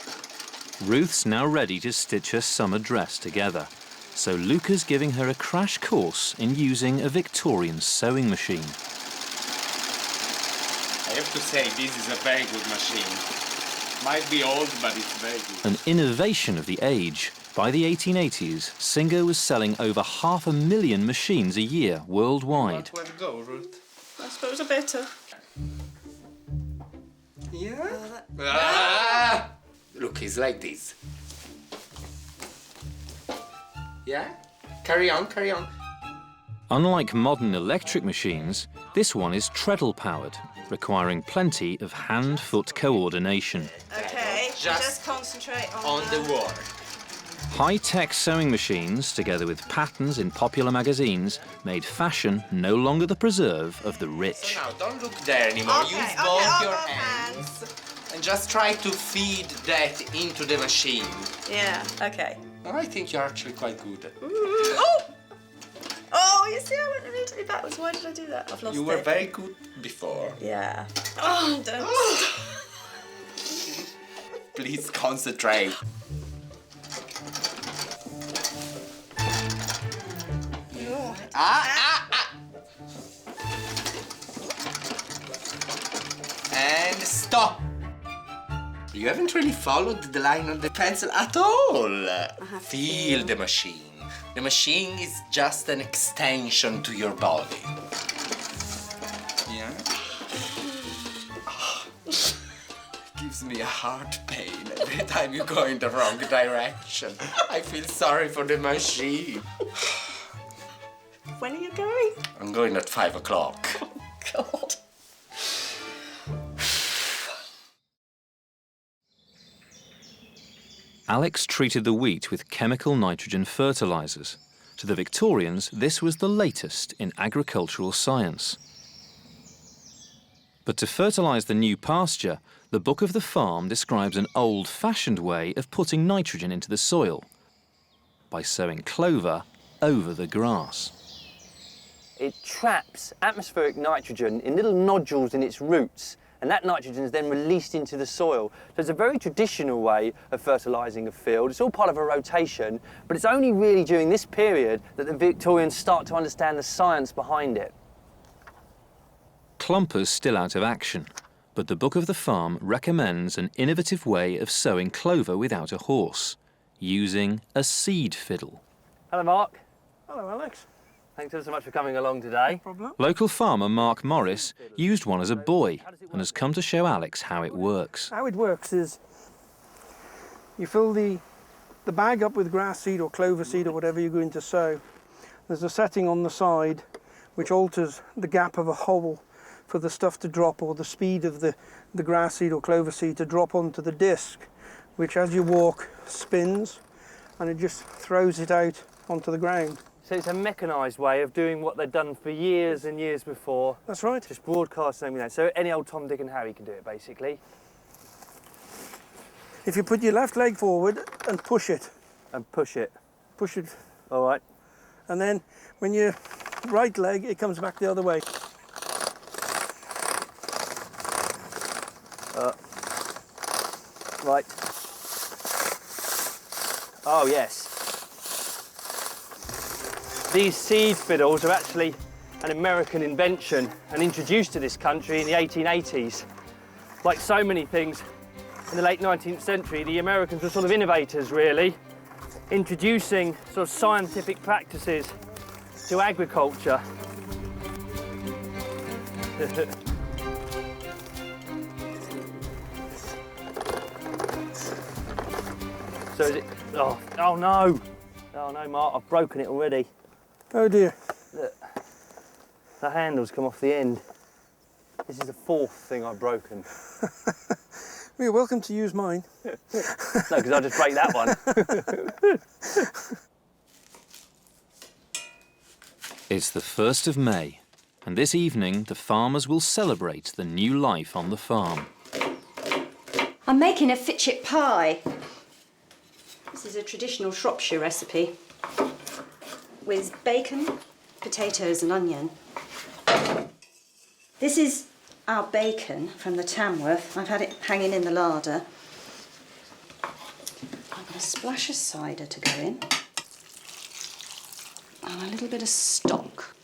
Ruth's now ready to stitch her summer dress together, so Luca's giving her a crash course in using a Victorian sewing machine. I have to say, this is a very good machine. Might be old, but it's very good. An innovation of the age. By the 1880s, Singer was selling over 500,000 machines a year worldwide. Where to go, Ruth? I suppose I better. Yeah? Look, it's like this. Yeah? Carry on, carry on. Unlike modern electric machines, this one is treadle-powered, requiring plenty of hand-foot coordination. Okay, just concentrate on the work. High-tech sewing machines, together with patterns in popular magazines, made fashion no longer the preserve of the rich. So now, don't look there anymore. Use both your hands and just try to feed that into the machine. Yeah, okay. I think you're actually quite good. Oh! Oh, you see, I went immediately backwards. Why did I do that? I've lost it. You were very good before. Yeah. Oh, don't. Please concentrate. And stop. You haven't really followed the line on the pencil at all. Feel the machine. The machine is just an extension to your body. Yeah? Gives me a heart pain every time you go in the wrong direction. I feel sorry for the machine. When are you going? I'm going at 5 o'clock. Oh, God. Alex treated the wheat with chemical nitrogen fertilizers. To the Victorians, this was the latest in agricultural science. But to fertilize the new pasture, the Book of the Farm describes an old-fashioned way of putting nitrogen into the soil by sowing clover over the grass. It traps atmospheric nitrogen in little nodules in its roots, and that nitrogen is then released into the soil. So it's a very traditional way of fertilising a field. It's all part of a rotation, but it's only really during this period that the Victorians start to understand the science behind it. Clumper's still out of action, but the Book of the Farm recommends an innovative way of sowing clover without a horse, using a seed fiddle. Hello, Mark. Hello, Alex. Thanks ever so much for coming along today. No problem. Local farmer Mark Morris used one as a boy and has come to show Alex how it works. How it works is you fill the bag up with grass seed or clover seed or whatever you're going to sow. There's a setting on the side which alters the gap of a hole for the stuff to drop, or the speed of the grass seed or clover seed to drop onto the disc, which as you walk spins and it just throws it out onto the ground. So it's a mechanised way of doing what they've done for years and years before. That's right. Just broadcasting, you know, so any old Tom, Dick and Harry can do it, basically. If you put your left leg forward and push it. And push it. Push it. All right. And then when your right leg, it comes back the other way. Right. Oh, yes. These seed fiddles are actually an American invention and introduced to this country in the 1880s. Like so many things in the late 19th century, the Americans were sort of innovators, really, introducing sort of scientific practices to agriculture. So is it, oh no! Oh no, Mark, I've broken it already. Oh dear. Look, the handle's come off the end. This is the fourth thing I've broken. Well, you're welcome to use mine. No, because I'll just break that one. It's the 1st of May, and this evening the farmers will celebrate the new life on the farm. I'm making a fitchit pie. This is a traditional Shropshire recipe with bacon, potatoes and onion. This is our bacon from the Tamworth. I've had it hanging in the larder. I'm going to splash of cider to go in and a little bit of stock.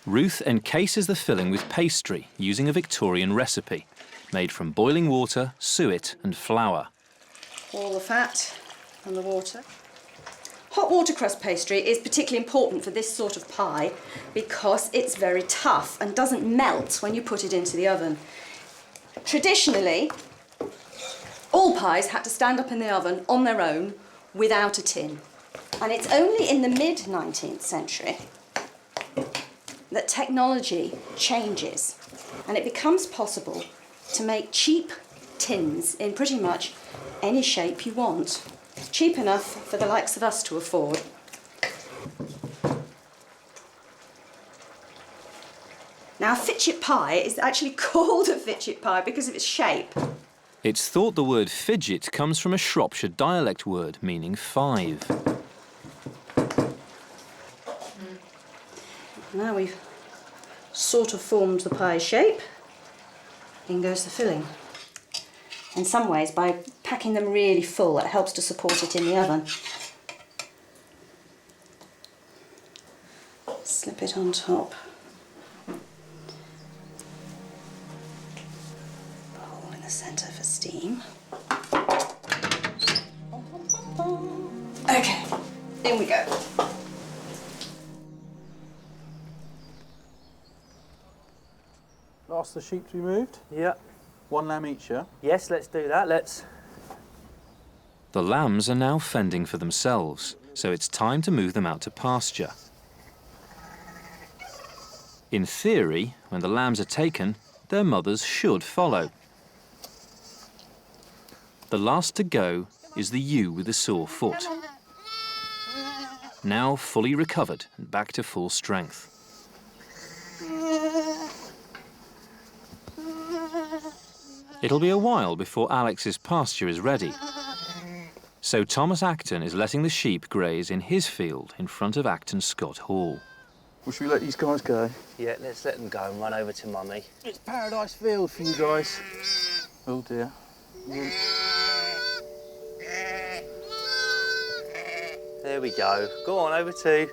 Ruth encases the filling with pastry using a Victorian recipe made from boiling water, suet and flour. All the fat and the water. Hot watercress pastry is particularly important for this sort of pie because it's very tough and doesn't melt when you put it into the oven. Traditionally, all pies had to stand up in the oven on their own without a tin. And it's only in the mid-19th century that technology changes and it becomes possible to make cheap tins in pretty much any shape you want. Cheap enough for the likes of us to afford. Now, a fitchit pie is actually called a fitchit pie because of its shape. It's thought the word fidget comes from a Shropshire dialect word meaning 5. Now we've sort of formed the pie shape, in goes the filling. In some ways, by packing them really full, it helps to support it in the oven. Slip it on top. Hole in the centre for steam. steam. Okay, in we go. Last of the sheep to be moved. Yeah. 1 lamb each, yeah? Yes, let's do that. Let's. The lambs are now fending for themselves, so it's time to move them out to pasture. In theory, when the lambs are taken, their mothers should follow. The last to go is the ewe with the sore foot. Now fully recovered and back to full strength. It'll be a while before Alex's pasture is ready. So Thomas Acton is letting the sheep graze in his field in front of Acton Scott Hall. Well, should we let these guys go? Yeah, let's let them go and run over to Mummy. It's paradise field for you guys. Oh dear. There we go. Go on, over to.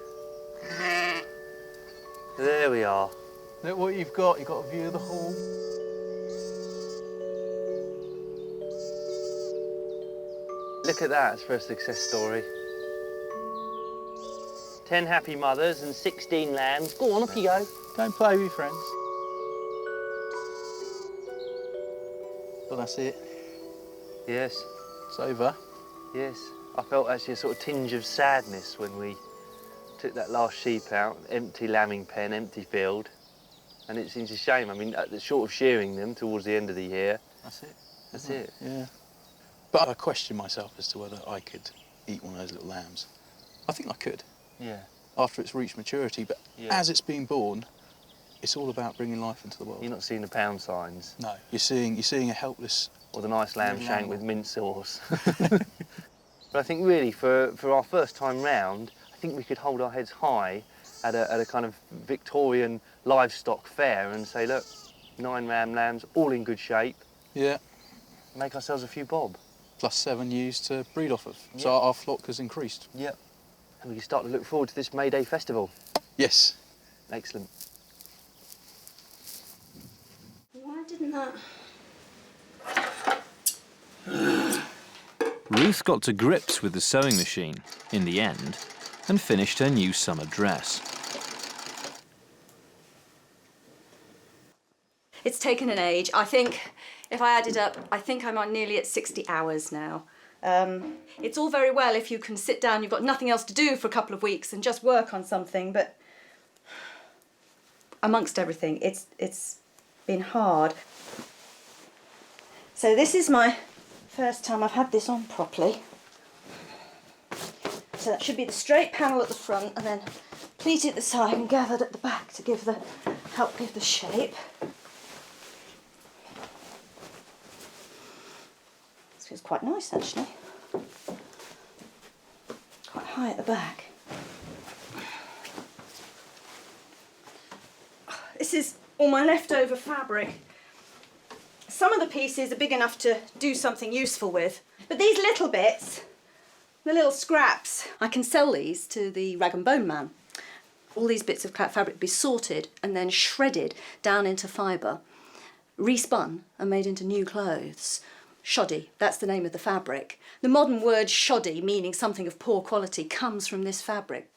There we are. Look what you've got. You've got a view of the hall. Look at that for a success story. 10 happy mothers and 16 lambs. Go on, off you go. Go and play with your friends. Well, that's it. Yes, It's over. yes. I felt actually a sort of tinge of sadness when we took that last sheep out, empty lambing pen, empty field. And it seems a shame. I mean, short of shearing them towards the end of the year. That's it. That's it. Yeah. But I question myself as to whether I could eat one of those little lambs. I think I could. Yeah. After it's reached maturity, but Yeah. as it's being born, it's all about bringing life into the world. You're not seeing the pound signs. No, you're seeing a helpless. Or the nice lamb Little shank animal. with mint sauce. But I think really for our first time round, I think we could hold our heads high at a kind of Victorian livestock fair and say, look, 9 ram lambs, all in good shape. Yeah. Make ourselves a few bob. Plus 7 ewes to breed off of. Yeah. So our flock has increased. Yep. And we can start to look forward to this Mayday festival. Yes. Excellent. Why didn't that... Ruth got to grips with the sewing machine, in the end, and finished her new summer dress. It's taken an age. I think, if I add it up, I think I'm nearly at 60 hours now. It's all very well if you can sit down, you've got nothing else to do for a couple of weeks and just work on something, but amongst everything, it's been hard. So this is my first time I've had this on properly. So that should be the straight panel at the front and then pleated at the side and gathered at the back to help give the shape. This feels quite nice actually. Quite high at the back. This is all my leftover fabric. Some of the pieces are big enough to do something useful with, but these little bits, the little scraps, I can sell these to the rag and bone man. All these bits of fabric be sorted and then shredded down into fibre, respun and made into new clothes. Shoddy, that's the name of the fabric. The modern word shoddy, meaning something of poor quality, comes from this fabric.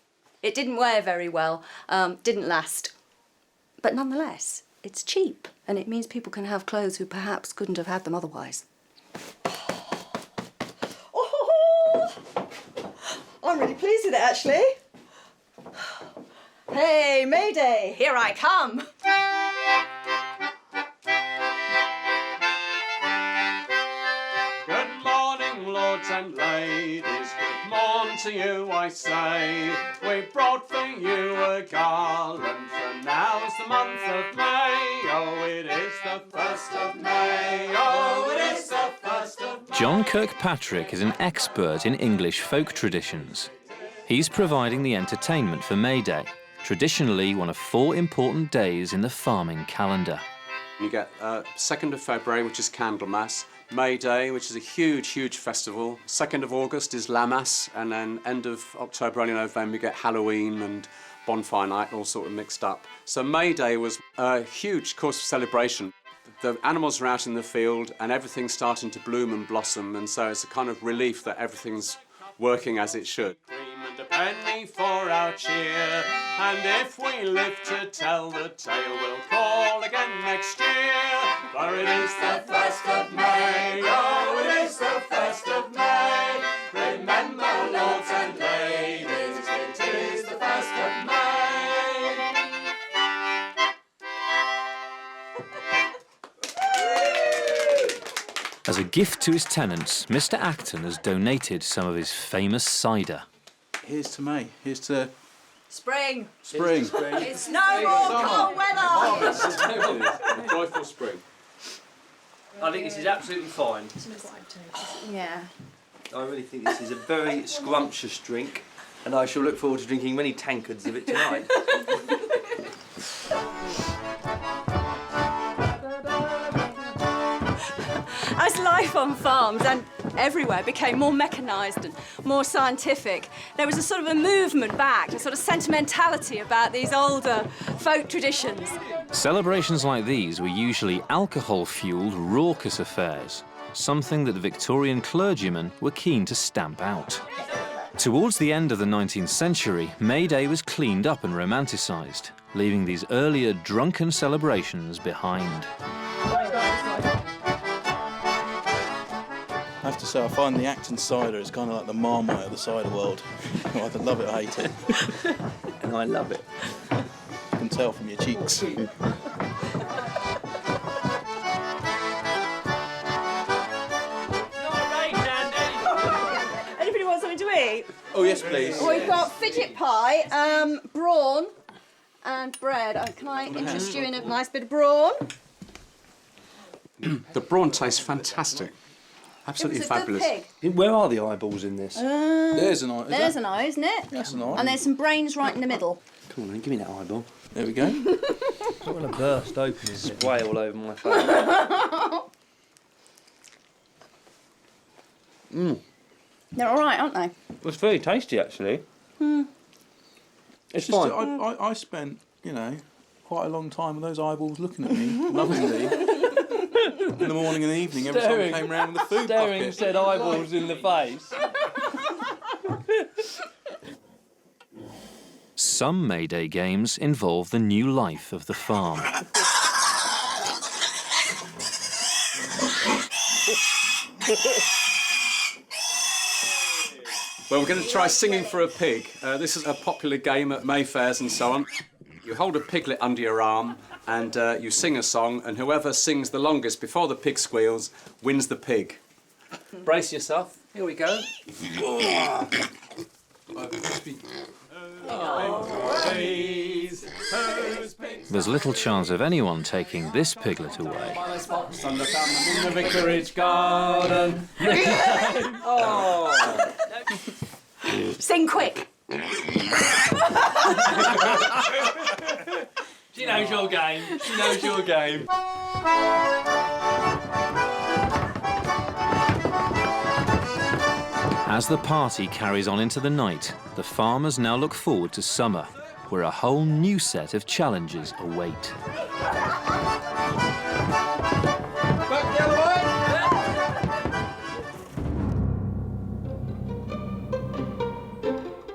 It didn't wear very well, didn't last, but nonetheless, it's cheap, and it means people can have clothes who perhaps couldn't have had them otherwise. Oh, I'm really pleased with it, actually. Hey, Mayday, here I come. Good morning, lords and ladies. Good morn to you, I say. We brought for you a garland, for now's the month of May. Oh, it is the 1st of May. Oh, it is the 1st of May. John Kirkpatrick is an expert in English folk traditions. He's providing the entertainment for Mayday, traditionally one of 4 important days in the farming calendar. You get 2nd of February, which is Candlemas. Mayday, which is a huge, huge festival. 2nd of August is Lammas, and then end of October, early November, you get Halloween and Bonfire Night, all sort of mixed up. So Mayday was a huge course of celebration. The animals are out in the field and everything's starting to bloom and blossom, and so it's a kind of relief that everything's working as it should. And a penny for our cheer, and if we live to tell the tale, we'll call again next year. For it is the 1st of May, oh, it is the 1st of May. Remember, lords and ladies, it is the 1st of May. As a gift to his tenants, Mr. Acton has donated some of his famous cider. Here's to May. Here's to Spring. spring. It's no more cold weather. A joyful spring. I think this is absolutely fine. Yeah. I really think this is a very scrumptious drink, and I shall look forward to drinking many tankards of it tonight. As life on farms and everywhere became more mechanised and more scientific, there was a sort of a movement back, a sort of sentimentality about these older folk traditions. Celebrations like these were usually alcohol-fuelled, raucous affairs, something that the Victorian clergymen were keen to stamp out. Towards the end of the 19th century, Mayday was cleaned up and romanticised, leaving these earlier drunken celebrations behind. I have to say, I find the Acton cider is kind of like the Marmite of the cider world. I either love it or hate it. And I love it. You can tell from your cheeks. Anybody want something to eat? Oh, yes, please. We've got fidget pie, brawn and bread. Can I interest you in a nice bit of brawn? The brawn tastes fantastic. Absolutely It was a fabulous. good pig. Where are the eyeballs in this? There's an eye. There's an eye, isn't it? That's an eye. And there's some brains right in the middle. Come on then, give me that eyeball. There we go. I want to burst open and spray all over my face. They're all right, aren't they? It's very tasty, actually. It's Just, fine. I spent, you know, quite a long time with those eyeballs looking at me lovingly. In the morning and the evening, every time I came round with the food bucket. said eyeballs in the face. Some Mayday games involve the new life of the farm. Well, we're going to try singing for a pig. This is a popular game at Mayfairs and so on. You hold a piglet under your arm and you sing a song, and whoever sings the longest before the pig squeals wins the pig. Brace yourself. Here we go. There's little chance of anyone taking this piglet away. In the vicarage garden. Sing quick. She knows your game. She knows your game. As the party carries on into the night, the farmers now look forward to summer, where a whole new set of challenges await.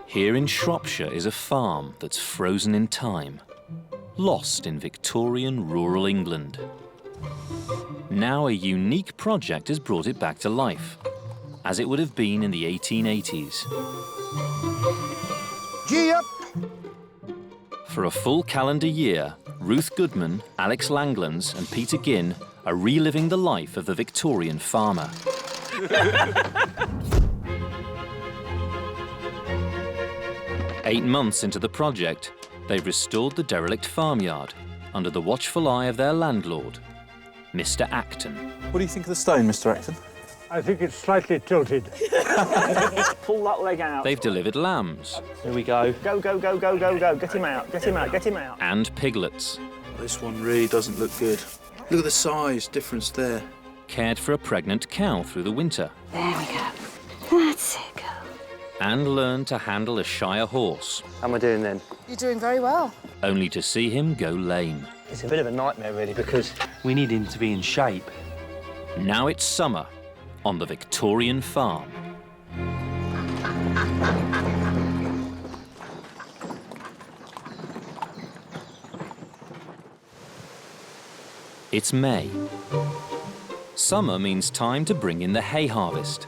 Here in Shropshire is a farm that's frozen in time, lost in Victorian rural England. Now a unique project has brought it back to life, as it would have been in the 1880s. Gee up! For a full calendar year, Ruth Goodman, Alex Langlands and Peter Ginn are reliving the life of the Victorian farmer. Eight months into the project, they've restored the derelict farmyard under the watchful eye of their landlord, Mr. Acton. What do you think of the stone, Mr. Acton? I think it's slightly tilted. Pull that leg out. They've delivered lambs. Here we go. Go, go, go, go, go, go. Get him out, get him out, get him out. And piglets. This one really doesn't look good. Look at the size difference there. Cared for a pregnant cow through the winter. There we go. That's it, girl. And learned to handle a Shire horse. How am I doing then? You're doing very well. Only to see him go lame. It's a bit of a nightmare, really, because we need him to be in shape. Now it's summer on the Victorian farm. It's May. Summer means time to bring in the hay harvest.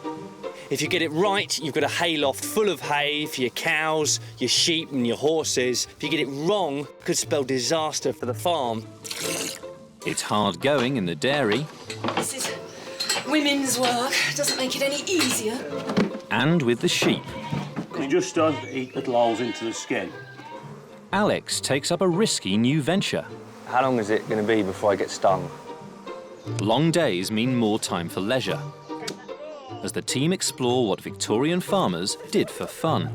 If you get it right, you've got a hayloft full of hay for your cows, your sheep and your horses. If you get it wrong, it could spell disaster for the farm. It's hard going in the dairy. This is women's work. Doesn't make it any easier. And with the sheep. He just does eat little holes into the skin. Alex takes up a risky new venture. How long is it going to be before I get stung? Long days mean more time for leisure, as the team explore what Victorian farmers did for fun.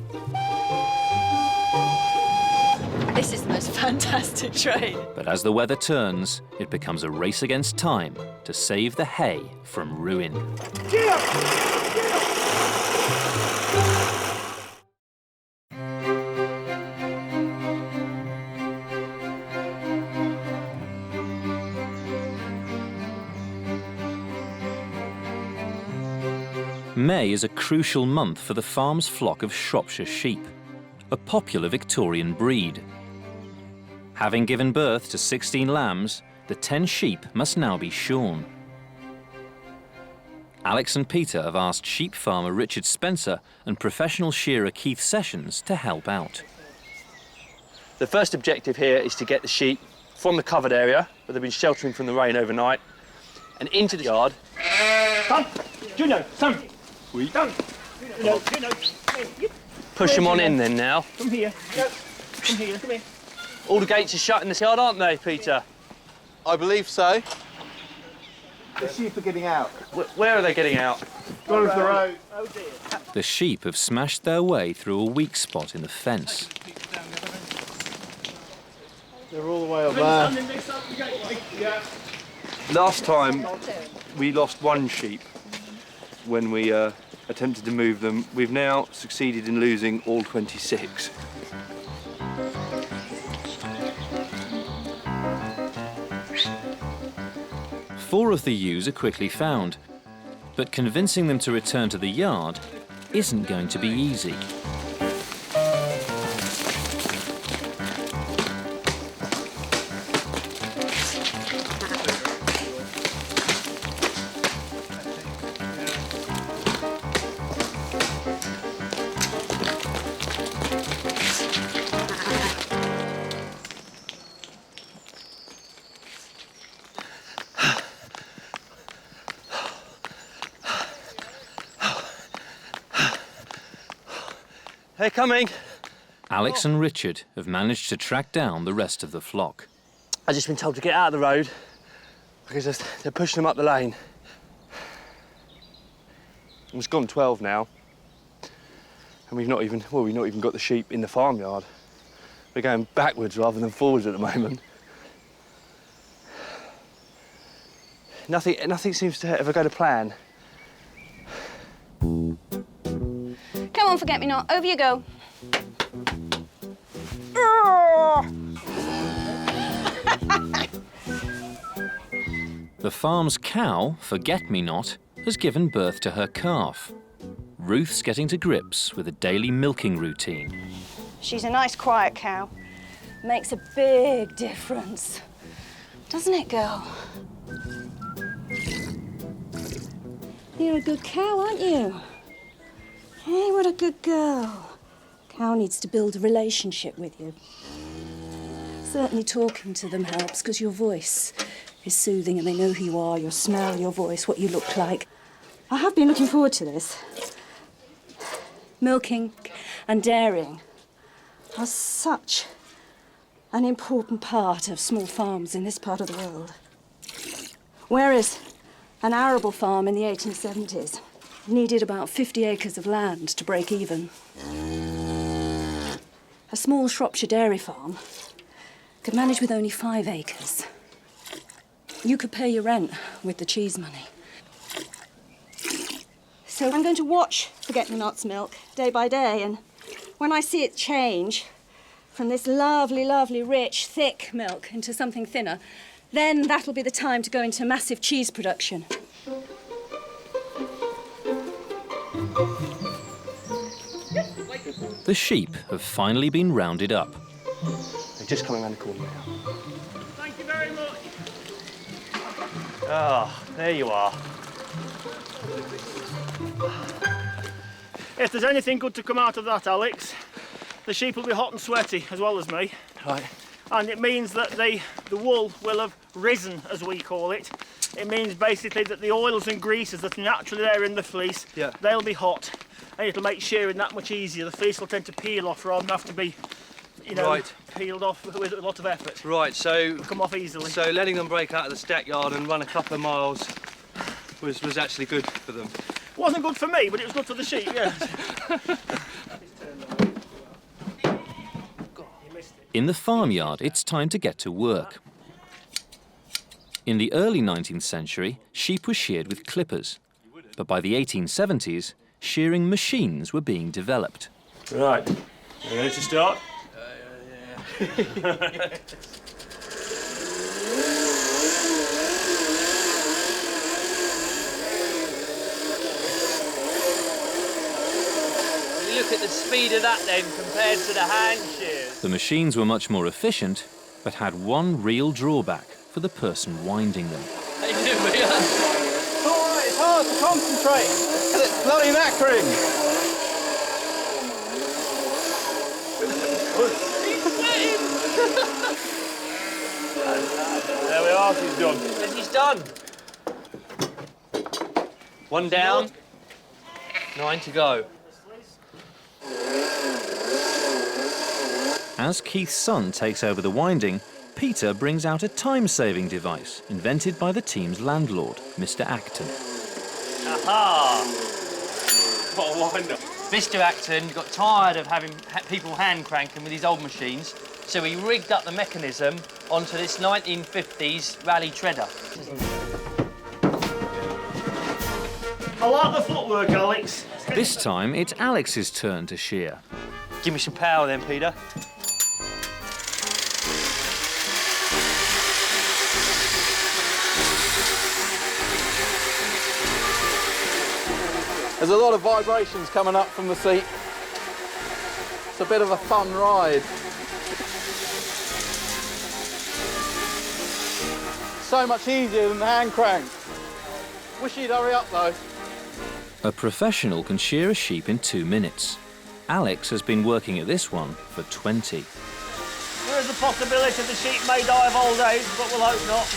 This is the most fantastic trade. But as the weather turns, it becomes a race against time to save the hay from ruin. May is a crucial month for the farm's flock of Shropshire sheep, a popular Victorian breed. Having given birth to 16 lambs, the 10 sheep must now be shorn. Alex and Peter have asked sheep farmer Richard Spencer and professional shearer Keith Sessions to help out. The first objective here is to get the sheep from the covered area, where they've been sheltering from the rain overnight, and into the yard. Son! Juno! Son! Oui. Son! Juno! Juno! Push them on in then now. Come here. Go. Come here. Come here. All the gates are shut in this yard, aren't they, Peter? I believe so. The sheep are getting out. Where are they getting out? Go over the road. Oh dear. The sheep have smashed their way through a weak spot in the fence. They're all the way up there. Yeah. Last time, we lost one sheep when we attempted to move them. We've now succeeded in losing all 26. Four of the ewes are quickly found, but convincing them to return to the yard isn't going to be easy. They're coming. Alex and Richard have managed to track down the rest of the flock. I've just been told to get out of the road because they're pushing them up the lane. It's gone 12 now, and we've not even got the sheep in the farmyard. We're going backwards rather than forwards at the moment. Nothing seems to ever go to plan. Come on, forget-me-not. Over you go. The farm's cow, Forget-Me-Not, has given birth to her calf. Ruth's getting to grips with a daily milking routine. She's a nice, quiet cow. Makes a big difference. Doesn't it, girl? You're a good cow, aren't you? Hey, what a good girl. Cow needs to build a relationship with you. Certainly talking to them helps, because your voice is soothing and they know who you are, your smell, your voice, what you look like. I have been looking forward to this. Milking and dairying are such an important part of small farms in this part of the world. Whereas an arable farm in the 1870s needed about 50 acres of land to break even. A small Shropshire dairy farm could manage with only 5 acres. You could pay your rent with the cheese money. So I'm going to watch Forget-Me-Not's milk day by day, and when I see it change from this lovely, lovely, rich, thick milk into something thinner, then that'll be the time to go into massive cheese production. The sheep have finally been rounded up. They're just coming around the corner now. Thank you very much. Ah, there you are. If there's anything good to come out of that, Alex, the sheep will be hot and sweaty as well as me. Right. And it means that the wool will have risen, as we call it. It means basically that the oils and greases that are naturally there in the fleece, they'll be hot, and it'll make shearing that much easier. The fleece will tend to peel off rather than have to be, you know, peeled off with a lot of effort. Right, so it'll come off easily. So letting them break out of the stackyard and run a couple of miles was actually good for them. Wasn't good for me, but it was good for the sheep, yeah. In the farmyard, it's time to get to work. In the early 19th century, sheep were sheared with clippers. But by the 1870s, shearing machines were being developed. Right, you ready to start? Look at the speed of that then compared to the hand shears. The machines were much more efficient, but had one real drawback for the person winding them. How you doing, mate? It's all right, it's hard to concentrate, and it's bloody knackering. There we are, she's done. And he's done. One down, 9 to go. As Keith's son takes over the winding, Peter brings out a time-saving device invented by the team's landlord, Mr. Acton. Aha! What a wind-up. Mr. Acton got tired of having people hand cranking with his old machines, so he rigged up the mechanism onto this 1950s rally treader. I like the footwork, Alex. This time, it's Alex's turn to shear. Give me some power then, Peter. There's a lot of vibrations coming up from the seat. It's a bit of a fun ride. So much easier than the hand crank. Wish you'd hurry up though. A professional can shear a sheep in 2 minutes. Alex has been working at this one for 20. There is a possibility the sheep may die of old age, but we'll hope not.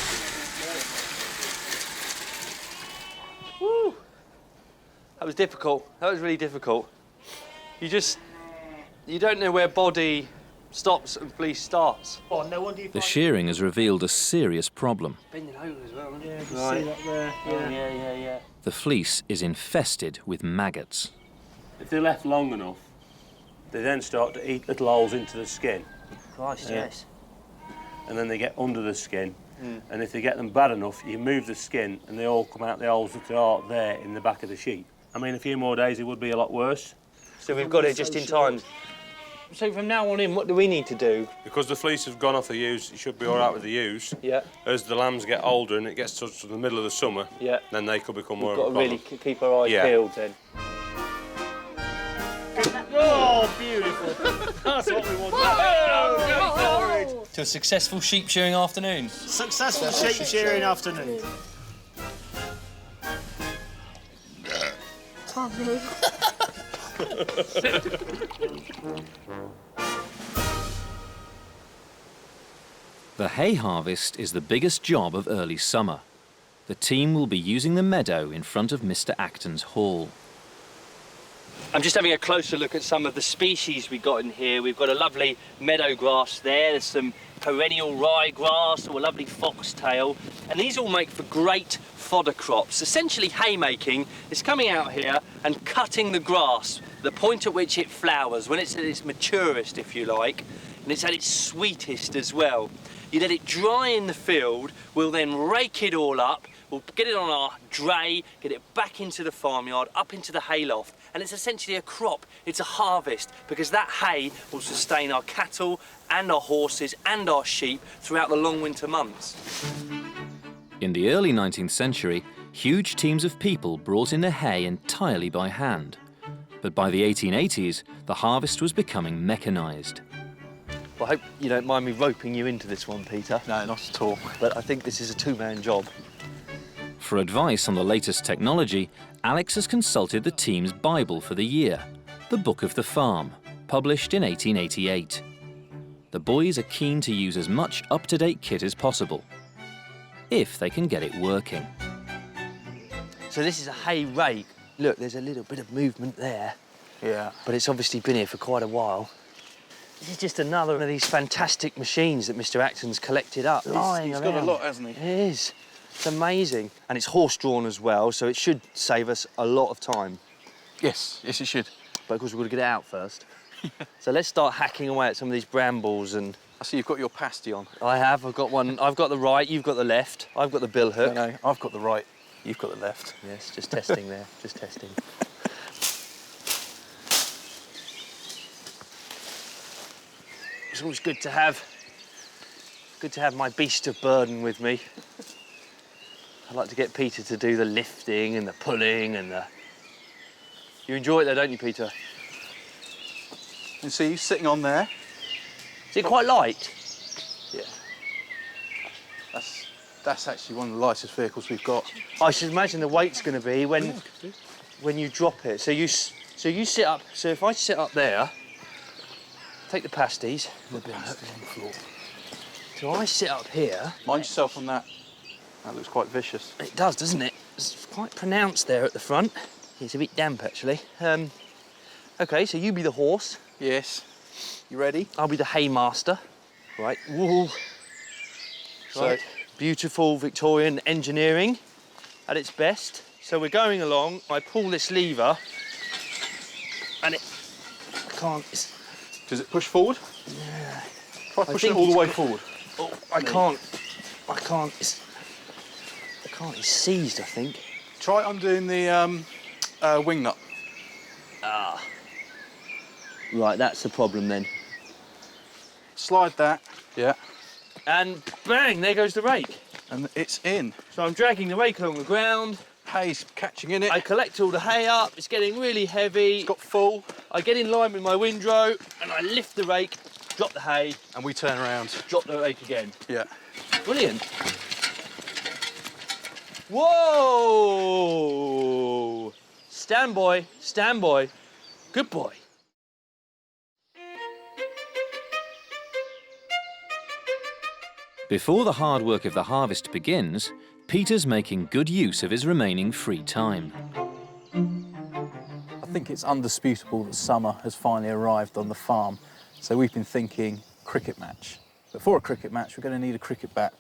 Woo! That was difficult. That was really difficult. You don't know where body stops and fleece starts. Oh, no wonder you The shearing has revealed a serious problem. Bending over as well, isn't it? Yeah, you can see that there. Yeah. The fleece is infested with maggots. If they're left long enough, they then start to eat little holes into the skin. Christ, yes. And then they get under the skin. And if they get them bad enough, you move the skin and they all come out the holes that are there in the back of the sheep. I mean, a few more days it would be a lot worse. So we've got it just in time. So from now on in, what do we need to do? Because the fleece has gone off the ewes, it should be all right with the ewes. Yeah. As the lambs get older and it gets to the middle of the summer, then they could become more of a We've got to really keep our eyes peeled then. Oh, beautiful. That's what we want. Go forward. To a successful sheep shearing afternoon. Successful sheep shearing afternoon. Tommy. The hay harvest is the biggest job of early summer. The team will be using the meadow in front of Mr. Acton's hall. I'm just having a closer look at some of the species we've got in here. We've got a lovely meadow grass there. There's some perennial ryegrass or a lovely foxtail. And these all make for great fodder crops. Essentially haymaking is coming out here and cutting the grass, the point at which it flowers, when it's at its maturest, if you like, and it's at its sweetest as well. You let it dry in the field, we'll then rake it all up, we'll get it on our dray, get it back into the farmyard, up into the hayloft, and it's essentially a crop. It's a harvest, because that hay will sustain our cattle and our horses and our sheep throughout the long winter months. In the early 19th century, huge teams of people brought in the hay entirely by hand. But by the 1880s, the harvest was becoming mechanised. Well, I hope you don't mind me roping you into this one, Peter. No, not at all. But I think this is a two-man job. For advice on the latest technology, Alex has consulted the team's Bible for the year, the Book of the Farm, published in 1888. The boys are keen to use as much up-to-date kit as possible, if they can get it working. So this is a hay rake. Look, there's a little bit of movement there. Yeah. But it's obviously been here for quite a while. This is just another one of these fantastic machines that Mr. Acton's collected up. He's got a lot, hasn't he? It is. It's amazing. And it's horse-drawn as well, so it should save us a lot of time. Yes, yes, it should. But of course, we've got to get it out first. So let's start hacking away at some of these brambles and... I see you've got your pasty on. I have. I've got one. I've got the right, you've got the left. I've got the bill hook. No, I've got the right, you've got the left. Yes, just testing there, just testing. It's always good to have my beast of burden with me. I like to get Peter to do the lifting and the pulling and the... You enjoy it though, don't you, Peter? And see, sitting on there. Is it quite light? Yeah. That's actually one of the lightest vehicles we've got. I should imagine the weight's going to be when you drop it. So you sit up. So if I sit up there, take the pasties. So I sit up here. Mind yourself on that. That looks quite vicious. It does, doesn't it? It's quite pronounced there at the front. It's a bit damp, actually. OK, so you be the horse. Yes. You ready? I'll be the haymaster. Right. Whoa. Right. Beautiful Victorian engineering at its best. So we're going along. I pull this lever, and it can't. Does it push forward? Yeah. Try pushing it all the way forward. Oh, I can't. I can't. It's seized, I think. Try undoing the wing nut. Ah. Right, that's the problem then. Slide that. Yeah. And bang, there goes the rake. And it's in. So I'm dragging the rake along the ground. Hay's catching in it. I collect all the hay up. It's getting really heavy. It's got full. I get in line with my windrow and I lift the rake, drop the hay. And we turn around. Drop the rake again. Yeah. Brilliant. Whoa! Stand, boy. Stand, boy. Good boy. Before the hard work of the harvest begins, Peter's making good use of his remaining free time. I think it's undisputable that summer has finally arrived on the farm. So we've been thinking cricket match. But for a cricket match, we're going to need a cricket bat.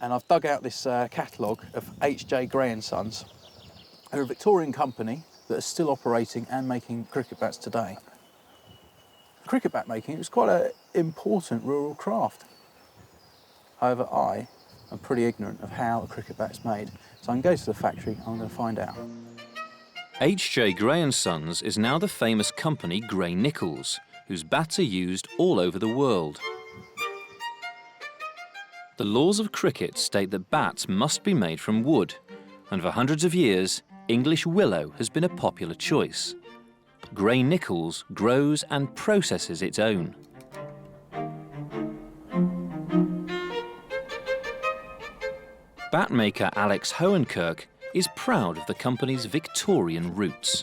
And I've dug out this catalogue of H.J. Gray & Sons. They're a Victorian company that are still operating and making cricket bats today. Cricket bat making was quite an important rural craft. However, I am pretty ignorant of how a cricket bat's made. So I'm going to go to the factory and I'm going to find out. H.J. Gray & Sons is now the famous company Gray Nichols, whose bats are used all over the world. The laws of cricket state that bats must be made from wood, and for hundreds of years, English willow has been a popular choice. But Gray Nichols grows and processes its own. Bat maker Alex Hohenkirk is proud of the company's Victorian roots.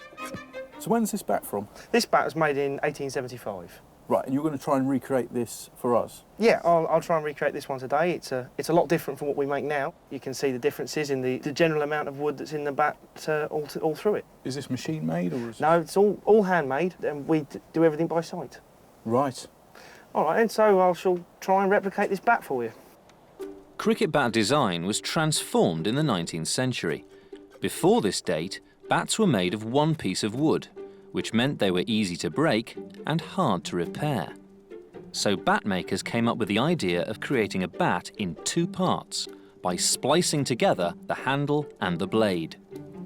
So when's this bat from? This bat was made in 1875. Right, and you're going to try and recreate this for us? Yeah, I'll try and recreate this one today. It's a lot different from what we make now. You can see the differences in the general amount of wood that's in the bat all through it. Is this machine made or is No, it's all handmade, and we do everything by sight. Right. All right, and so I shall try and replicate this bat for you. Cricket bat design was transformed in the 19th century. Before this date, bats were made of one piece of wood, which meant they were easy to break and hard to repair. So bat makers came up with the idea of creating a bat in two parts by splicing together the handle and the blade.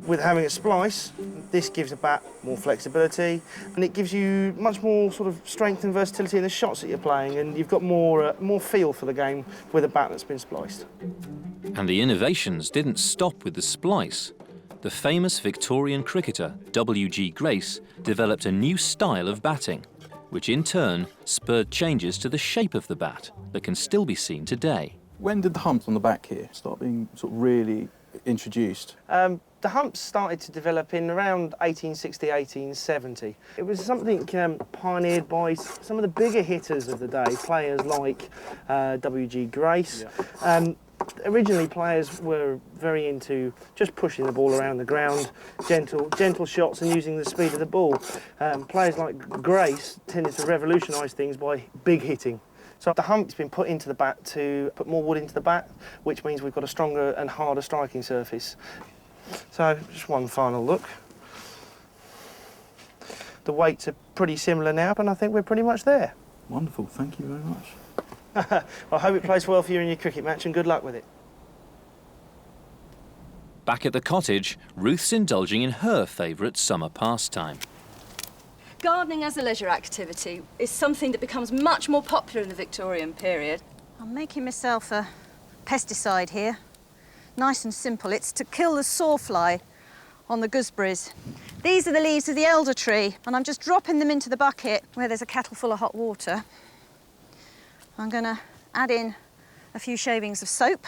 With having a splice, This gives a bat more flexibility, and it gives you much more sort of strength and versatility in the shots that you're playing, and you've got more feel for the game with a bat that's been spliced. And the innovations didn't stop with the splice. The famous Victorian cricketer W.G. Grace developed a new style of batting, which in turn spurred changes to the shape of the bat that can still be seen today. When did the humps on the back here start being sort of really introduced? The humps started to develop in around 1860, 1870. It was something pioneered by some of the bigger hitters of the day, players like W.G. Grace. Yeah. Originally, players were very into just pushing the ball around the ground, gentle shots and using the speed of the ball. Players like Grace tended to revolutionise things by big hitting. So the hump's been put into the bat to put more wood into the bat, which means we've got a stronger and harder striking surface. So just one final look. The weights are pretty similar now, and I think we're pretty much there. Wonderful, thank you very much. Well, I hope it plays well for you in your cricket match, and good luck with it. Back at the cottage, Ruth's indulging in her favourite summer pastime. Gardening as a leisure activity is something that becomes much more popular in the Victorian period. I'm making myself a pesticide here. Nice and simple. It's to kill the sawfly on the gooseberries. These are the leaves of the elder tree, and I'm just dropping them into the bucket where there's a kettle full of hot water. I'm going to add in a few shavings of soap,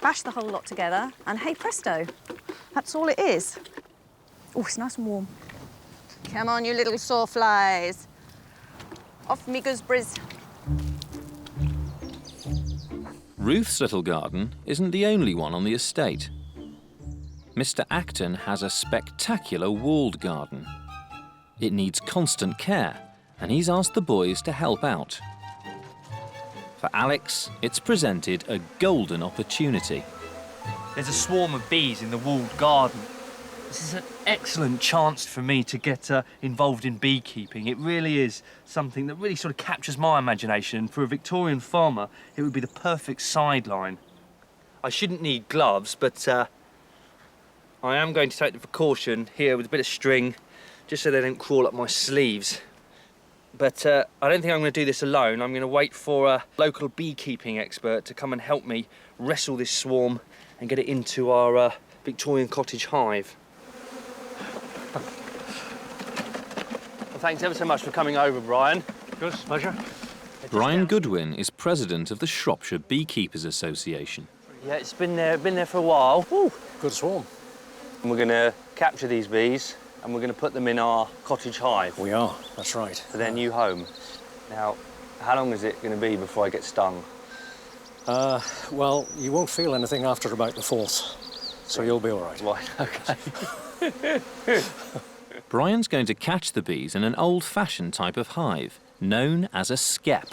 bash the whole lot together, and hey presto, that's all it is. Oh, it's nice and warm. Come on, you little sawflies. Off me gooseberries. Ruth's little garden isn't the only one on the estate. Mr. Acton has a spectacular walled garden. It needs constant care, and he's asked the boys to help out. For Alex, it's presented a golden opportunity. There's a swarm of bees in the walled garden. This is an excellent chance for me to get involved in beekeeping. It really is something that really sort of captures my imagination. For a Victorian farmer, it would be the perfect sideline. I shouldn't need gloves, but I am going to take the precaution here with a bit of string, just so they don't crawl up my sleeves. But I don't think I'm going to do this alone. I'm going to wait for a local beekeeping expert to come and help me wrestle this swarm and get it into our Victorian cottage hive. Well, thanks ever so much for coming over, Brian. Good, pleasure. Brian Goodwin is president of the Shropshire Beekeepers Association. Yeah, it's been there for a while. Woo. Good swarm. And we're going to capture these bees and we're going to put them in our cottage hive. We are, that's right. For their new home. Now, how long is it going to be before I get stung? Well, you won't feel anything after about the 4th, so you'll be all right. Right, OK. Brian's going to catch the bees in an old-fashioned type of hive, known as a skep.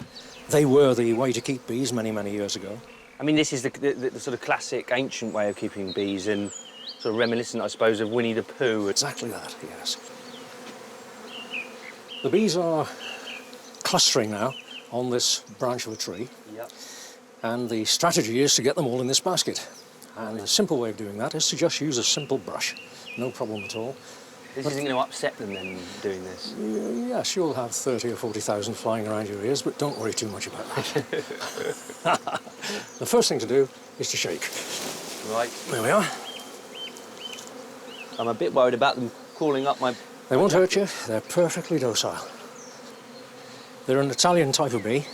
They were the way to keep bees many, many years ago. I mean, this is the sort of classic ancient way of keeping bees, and sort of reminiscent, I suppose, of Winnie the Pooh. Exactly that, yes. The bees are clustering now on this branch of a tree. Yep. And the strategy is to get them all in this basket. And the simple way of doing that is to just use a simple brush. No problem at all. This isn't going to upset them then, doing this? Yes, you'll have 30 or 40,000 flying around your ears, but don't worry too much about that. The first thing to do is to shake. Right. There we are. I'm a bit worried about them crawling up my... They won't hurt you. They're perfectly docile. They're an Italian type of bee.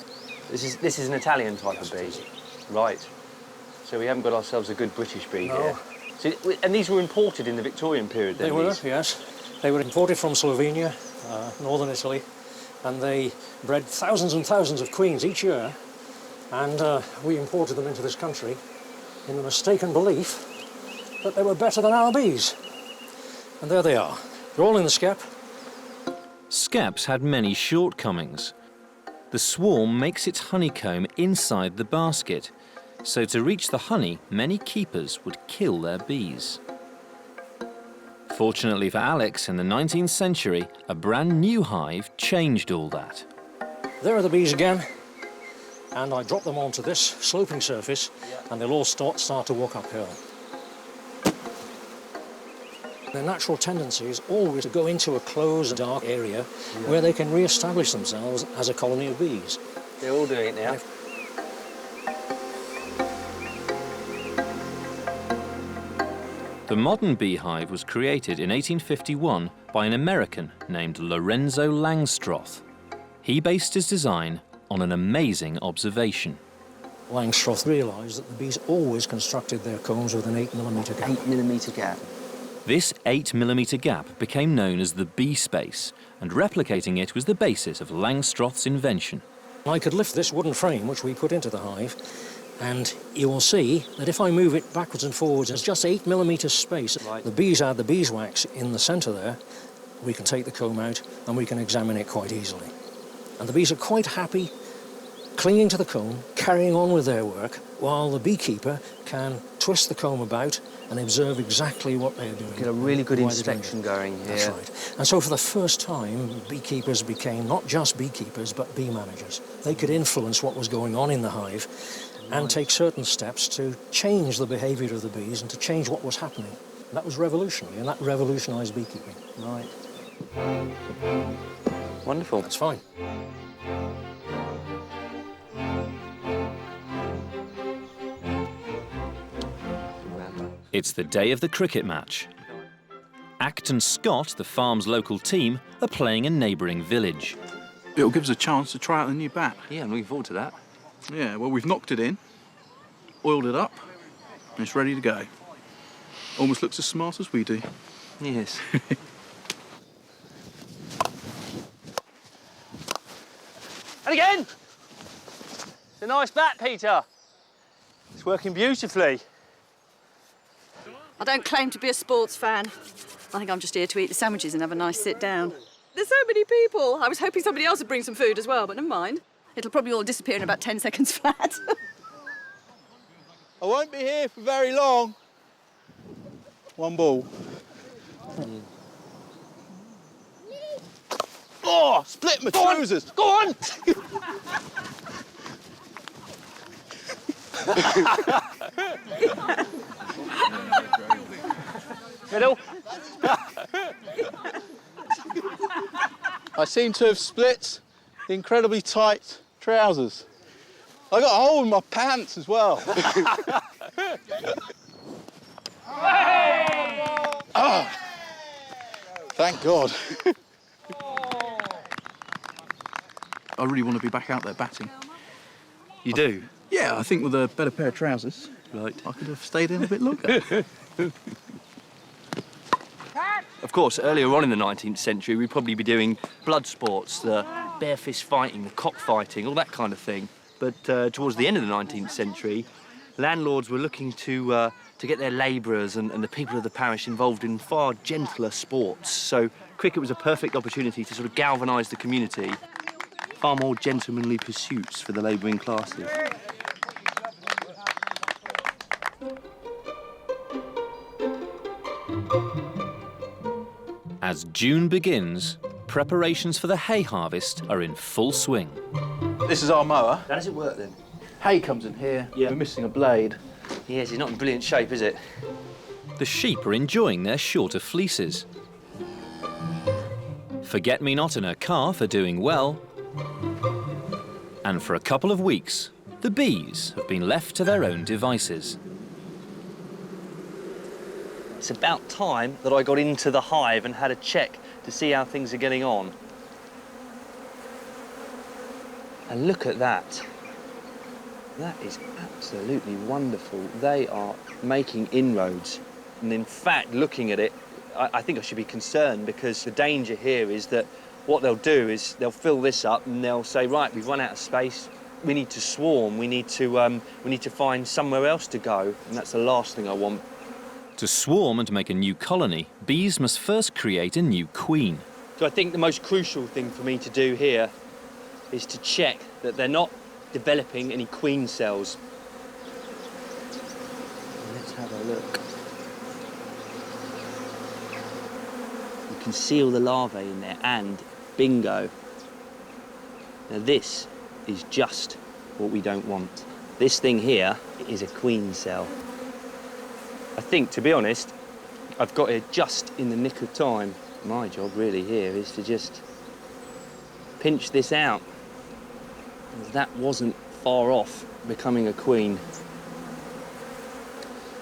This is an Italian type of bee? Right. So we haven't got ourselves a good British bee here. So, and these were imported in the Victorian period, then? They were, yes. They were imported from Slovenia, northern Italy, and they bred thousands and thousands of queens each year, and we imported them into this country in the mistaken belief that they were better than our bees. And there they are. They're all in the skep. Skeps had many shortcomings. The swarm makes its honeycomb inside the basket, so to reach the honey, many keepers would kill their bees. Fortunately for Alex, in the 19th century, a brand new hive changed all that. There are the bees again, and I drop them onto this sloping surface, and they'll all start to walk uphill. Their natural tendency is always to go into a closed, dark area where they can re-establish themselves as a colony of bees. They're all doing it now. The modern beehive was created in 1851 by an American named Lorenzo Langstroth. He based his design on an amazing observation. Langstroth realised that the bees always constructed their combs with an 8mm gap. 8mm gap. This 8mm gap became known as the bee space, and replicating it was the basis of Langstroth's invention. I could lift this wooden frame which we put into the hive, and you will see that if I move it backwards and forwards, there's just 8mm space. Right. The bees add the beeswax in the centre there. We can take the comb out and we can examine it quite easily. And the bees are quite happy clinging to the comb, carrying on with their work, while the beekeeper can twist the comb about and observe exactly what they're doing. Get a really good inspection going here. That's right. And so for the first time, beekeepers became not just beekeepers, but bee managers. They could influence what was going on in the hive and take certain steps to change the behaviour of the bees and to change what was happening. That was revolutionary, and that revolutionised beekeeping. Right. Wonderful. That's fine. It's the day of the cricket match. Acton Scott, the farm's local team, are playing a neighbouring village. It'll give us a chance to try out the new bat. Yeah, I'm looking forward to that. Yeah, well, we've knocked it in, oiled it up, and it's ready to go. Almost looks as smart as we do. Yes. And again! It's a nice bat, Peter. It's working beautifully. I don't claim to be a sports fan. I think I'm just here to eat the sandwiches and have a nice sit down. There's so many people. I was hoping somebody else would bring some food as well, but never mind. It'll probably all disappear in about 10 seconds flat. I won't be here for very long. One ball. Oh, split my trousers. Go on! Middle. I seem to have split the incredibly tight trousers. I got a hole in my pants as well. Oh, thank God. I really want to be back out there batting. You do? Yeah, I think with a better pair of trousers, right, I could have stayed in a bit longer. Of course, earlier on in the 19th century, we'd probably be doing blood sports, the bare fist fighting, the cockfighting, all that kind of thing. But towards the end of the 19th century, landlords were looking to get their labourers and the people of the parish involved in far gentler sports. So cricket was a perfect opportunity to sort of galvanise the community. Far more gentlemanly pursuits for the labouring classes. As June begins, preparations for the hay harvest are in full swing. This is our mower. How does it work then? Hay comes in here. Yeah. We're missing a blade. Yes, it's not in brilliant shape, is it? The sheep are enjoying their shorter fleeces. Forget-me-not and her calf are doing well. And for a couple of weeks, the bees have been left to their own devices. It's about time that I got into the hive and had a check to see how things are getting on. And look at that. That is absolutely wonderful. They are making inroads. And in fact, looking at it, I think I should be concerned, because the danger here is that what they'll do is they'll fill this up and they'll say, right, we've run out of space. We need to swarm. We need to find somewhere else to go. And that's the last thing I want. To swarm and make a new colony, bees must first create a new queen. So I think the most crucial thing for me to do here is to check that they're not developing any queen cells. Let's have a look. You can see all the larvae in there, and bingo. Now this is just what we don't want. This thing here is a queen cell. I think, to be honest, I've got here just in the nick of time. My job really here is to just pinch this out. That wasn't far off becoming a queen.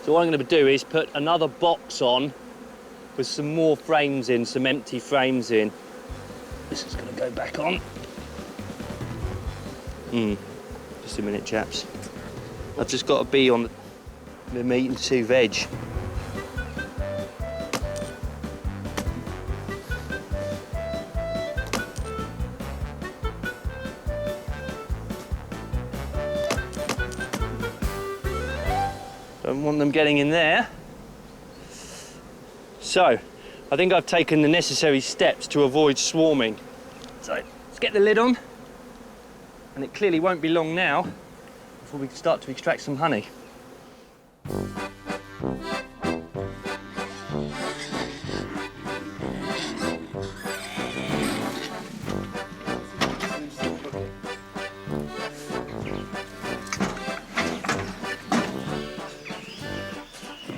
So what I'm going to do is put another box on with some more frames in, some empty frames in. This is going to go back on. Just a minute, chaps. I've just got to be on the meat and 2 veg. Don't want them getting in there. So, I think I've taken the necessary steps to avoid swarming. So, let's get the lid on. And it clearly won't be long now before we can start to extract some honey.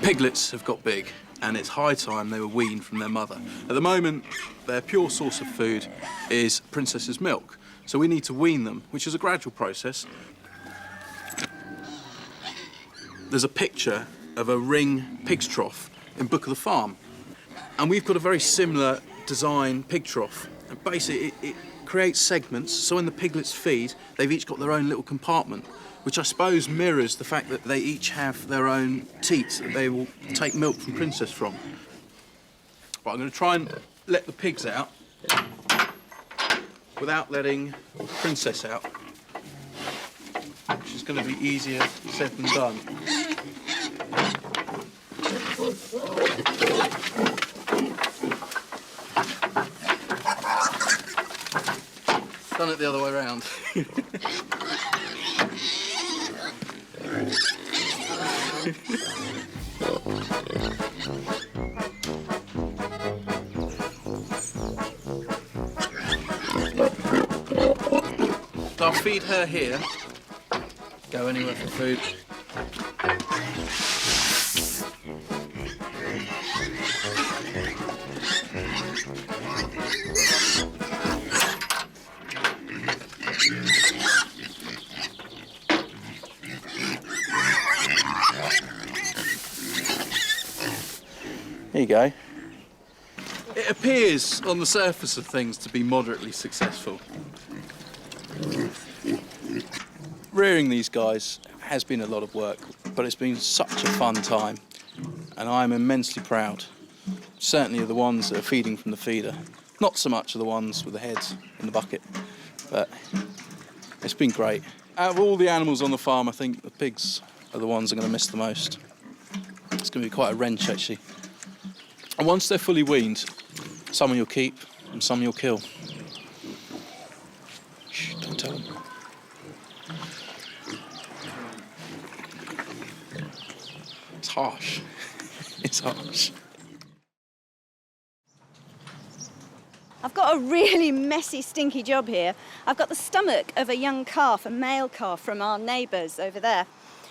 Piglets have got big, and it's high time they were weaned from their mother. At the moment, their pure source of food is princess's milk, so we need to wean them, which is a gradual process. There's a picture of a ring pig's trough in Book of the Farm, and we've got a very similar design pig trough. And basically, it creates segments, so when the piglets feed, they've each got their own little compartment, which I suppose mirrors the fact that they each have their own teats that they will take milk from Princess from. But I'm going to try and let the pigs out without letting Princess out, which is going to be easier said than done. Done it the other way around. So I'll feed her here. Go anywhere for food. There you go. It appears on the surface of things to be moderately successful. Rearing these guys has been a lot of work, but it's been such a fun time, and I'm immensely proud. Certainly of the ones that are feeding from the feeder. Not so much of the ones with the heads in the bucket, but it's been great. Out of all the animals on the farm, I think the pigs are the ones I'm going to miss the most. It's going to be quite a wrench, actually. And once they're fully weaned, some you'll keep and some you'll kill. Shh, don't tell them. It's harsh. It's harsh. I've got a really messy, stinky job here. I've got the stomach of a young calf, a male calf from our neighbours over there,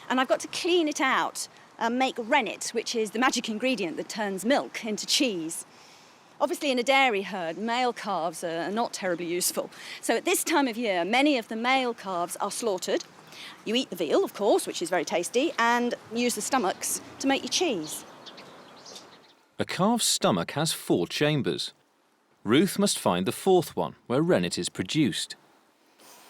and I've got to clean it out and make rennet, which is the magic ingredient that turns milk into cheese. Obviously, in a dairy herd, male calves are not terribly useful. So at this time of year, many of the male calves are slaughtered. You eat the veal, of course, which is very tasty, and use the stomachs to make your cheese. A calf's stomach has 4 chambers. Ruth must find the 4th one, where rennet is produced.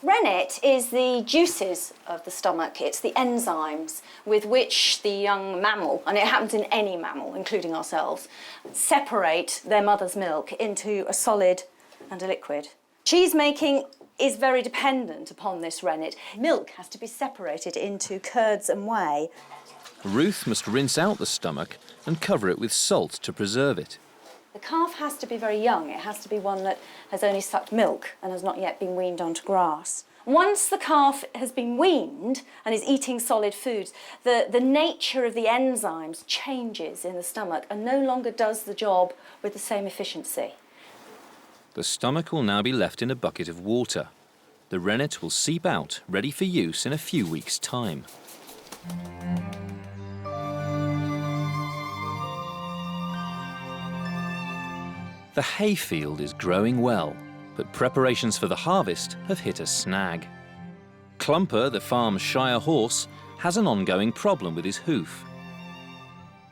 Rennet is the juices of the stomach. It's the enzymes with which the young mammal, and it happens in any mammal, including ourselves, separate their mother's milk into a solid and a liquid. Cheese making is very dependent upon this rennet. Milk has to be separated into curds and whey. Ruth must rinse out the stomach and cover it with salt to preserve it. The calf has to be very young. It has to be one that has only sucked milk and has not yet been weaned onto grass. Once the calf has been weaned and is eating solid foods, the nature of the enzymes changes in the stomach and no longer does the job with the same efficiency. The stomach will now be left in a bucket of water. The rennet will seep out, ready for use in a few weeks' time. The hayfield is growing well, but preparations for the harvest have hit a snag. Clumper, the farm's Shire horse, has an ongoing problem with his hoof.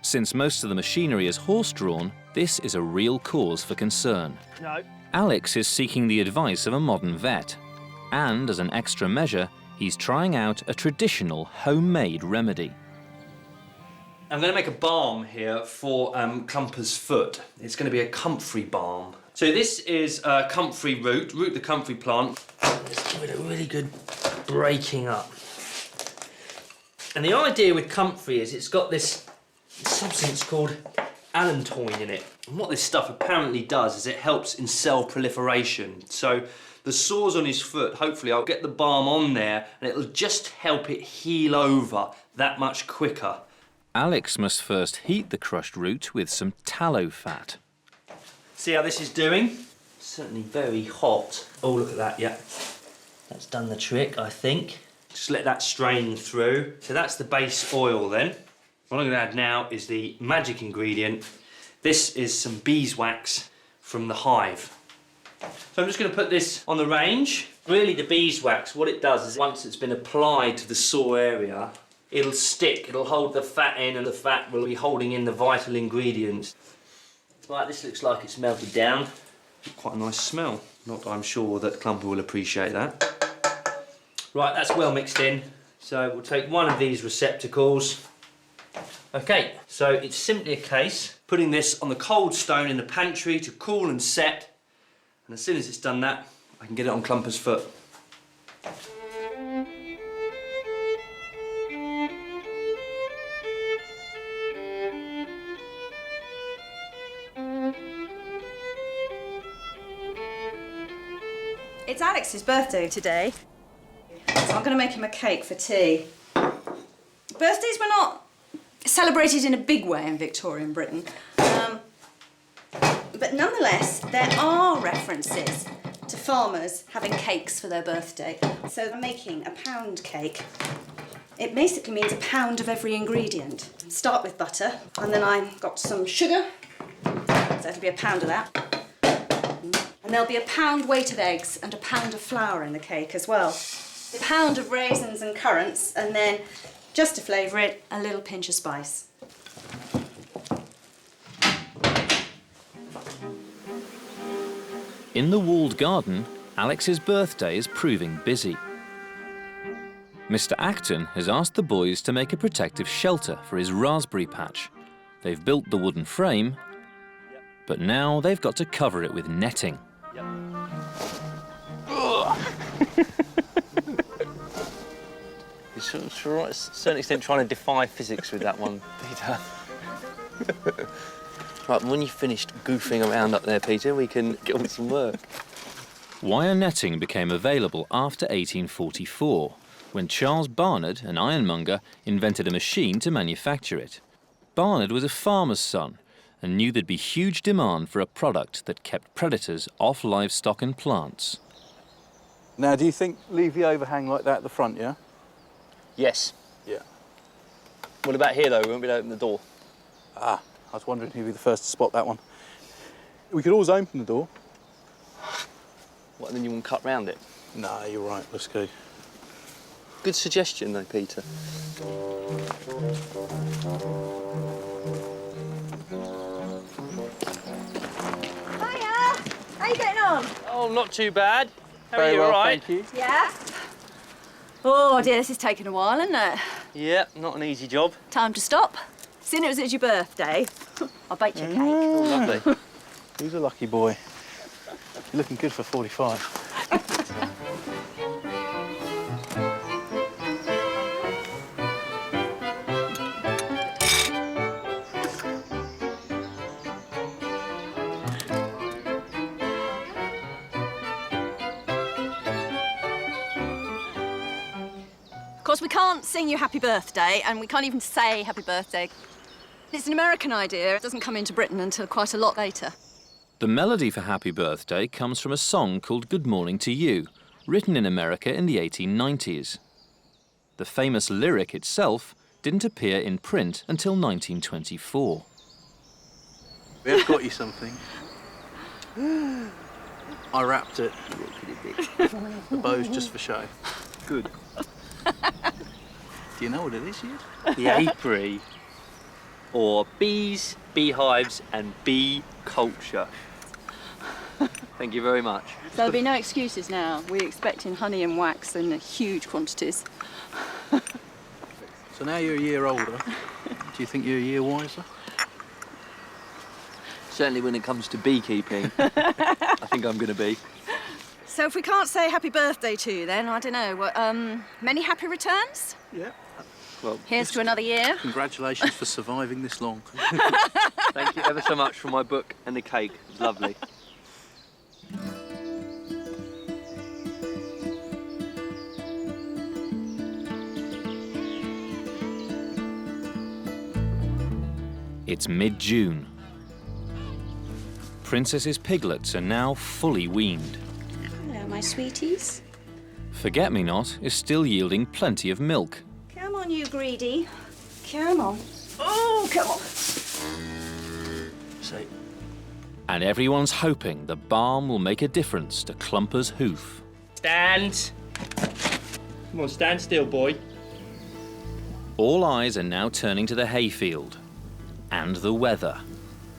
Since most of the machinery is horse-drawn, this is a real cause for concern. No. Alex is seeking the advice of a modern vet, and as an extra measure, he's trying out a traditional homemade remedy. I'm going to make a balm here for Clumper's foot. It's going to be a comfrey balm. So this is comfrey root the comfrey plant. Let's give it a really good breaking up. And the idea with comfrey is it's got this substance called allantoin in it. And what this stuff apparently does is it helps in cell proliferation. So the sores on his foot, hopefully I'll get the balm on there and it'll just help it heal over that much quicker. Alex must first heat the crushed root with some tallow fat. See how this is doing? Certainly very hot. Oh, look at that, yeah. That's done the trick, I think. Just let that strain through. So that's the base oil then. What I'm going to add now is the magic ingredient. This is some beeswax from the hive. So I'm just going to put this on the range. Really, the beeswax, what it does is once it's been applied to the sore area, it'll stick, it'll hold the fat in, and the fat will be holding in the vital ingredients. Right, this looks like it's melted down. Quite a nice smell. Not that I'm sure that Clumper will appreciate that. Right, that's well mixed in. So we'll take one of these receptacles. Okay, so it's simply a case putting this on the cold stone in the pantry to cool and set. And as soon as it's done that, I can get it on Clumper's foot. It's Alex's birthday today, so I'm going to make him a cake for tea. Birthdays were not celebrated in a big way in Victorian Britain, but nonetheless there are references to farmers having cakes for their birthday. So I'm making a pound cake. It basically means a pound of every ingredient. Start with butter, and then I've got some sugar, so it'll be a pound of that. And there'll be a pound weight of eggs and a pound of flour in the cake as well. A pound of raisins and currants, and then, just to flavour it, a little pinch of spice. In the walled garden, Alex's birthday is proving busy. Mr. Acton has asked the boys to make a protective shelter for his raspberry patch. They've built the wooden frame, but now they've got to cover it with netting. You're to a certain extent trying to defy physics with that one, Peter. Right, when you've finished goofing around up there, Peter, we can get on with some work. Wire netting became available after 1844, when Charles Barnard, an ironmonger, invented a machine to manufacture it. Barnard was a farmer's son and knew there'd be huge demand for a product that kept predators off livestock and plants. Now, do you think leave the overhang like that at the front, yeah? Yes. Yeah. What about here, though? We won't be able to open the door. Ah, I was wondering who'd be the first to spot that one. We could always open the door. What, and then you want to cut round it? No, you're right. Let's go. Good suggestion, though, Peter. Hiya! How you getting on? Oh, not too bad. How Very are you, well, all right? thank you. Yeah? Oh dear, this is taking a while, isn't it? Yeah, not an easy job. Time to stop. Seeing it was your birthday, I'll bake you a cake. Oh, lovely. Who's a lucky boy? You're looking good for 45. Of course, we can't sing you happy birthday, and we can't even say happy birthday. It's an American idea. It doesn't come into Britain until quite a lot later. The melody for Happy Birthday comes from a song called Good Morning to You, written in America in the 1890s. The famous lyric itself didn't appear in print until 1924. We have got you something. I wrapped it. The bow's just for show. Good. Do you know what it is yet? The apiary, or bees, beehives and bee culture. Thank you very much. There'll be no excuses now. We're expecting honey and wax in huge quantities. So now you're a year older, do you think you're a year wiser? Certainly when it comes to beekeeping, I think I'm going to be. So if we can't say happy birthday to you then, I don't know, many happy returns? Yeah. Well, here's to another year. Congratulations for surviving this long. Thank you ever so much for my book and the cake. It was lovely. It's mid-June. Princess's piglets are now fully weaned. Hello, my sweeties. Forget-me-not is still yielding plenty of milk. Come on, you greedy. Come on. Oh, come on. So, And everyone's hoping the balm will make a difference to Clumper's hoof. stand. Come on, stand still, boy. All eyes are now turning to the hayfield and the weather.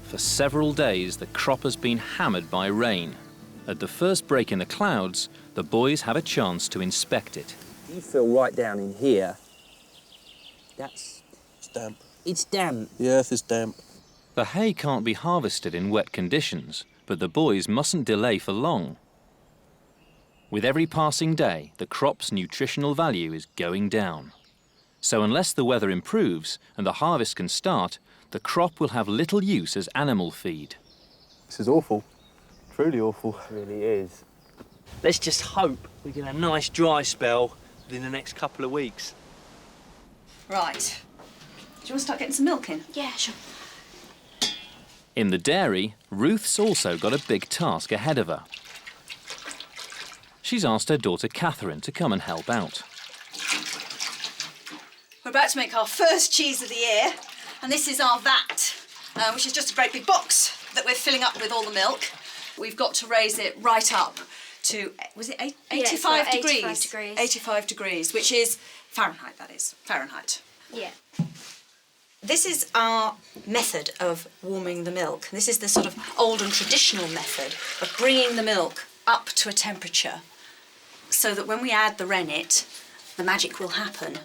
For several days, the crop has been hammered by rain. At the first break in the clouds, the boys have a chance to inspect it. You feel right down in here. It's damp. It's damp. The earth is damp. The hay can't be harvested in wet conditions, but the boys mustn't delay for long. With every passing day, the crop's nutritional value is going down. So unless the weather improves and the harvest can start, the crop will have little use as animal feed. This is awful. Truly awful. It really is. Let's just hope we get a nice dry spell within the next couple of weeks. Right. Do you want to start getting some milk in? Yeah, sure. In the dairy, Ruth's also got a big task ahead of her. She's asked her daughter Catherine to come and help out. We're about to make our first cheese of the year, and this is our vat, which is just a great big box that we're filling up with all the milk. We've got to raise it right up to, was it 85 degrees? 85 degrees. 85 degrees, which is Fahrenheit, that is. Fahrenheit. Yeah. This is our method of warming the milk. This is the sort of old and traditional method of bringing the milk up to a temperature so that when we add the rennet, the magic will happen.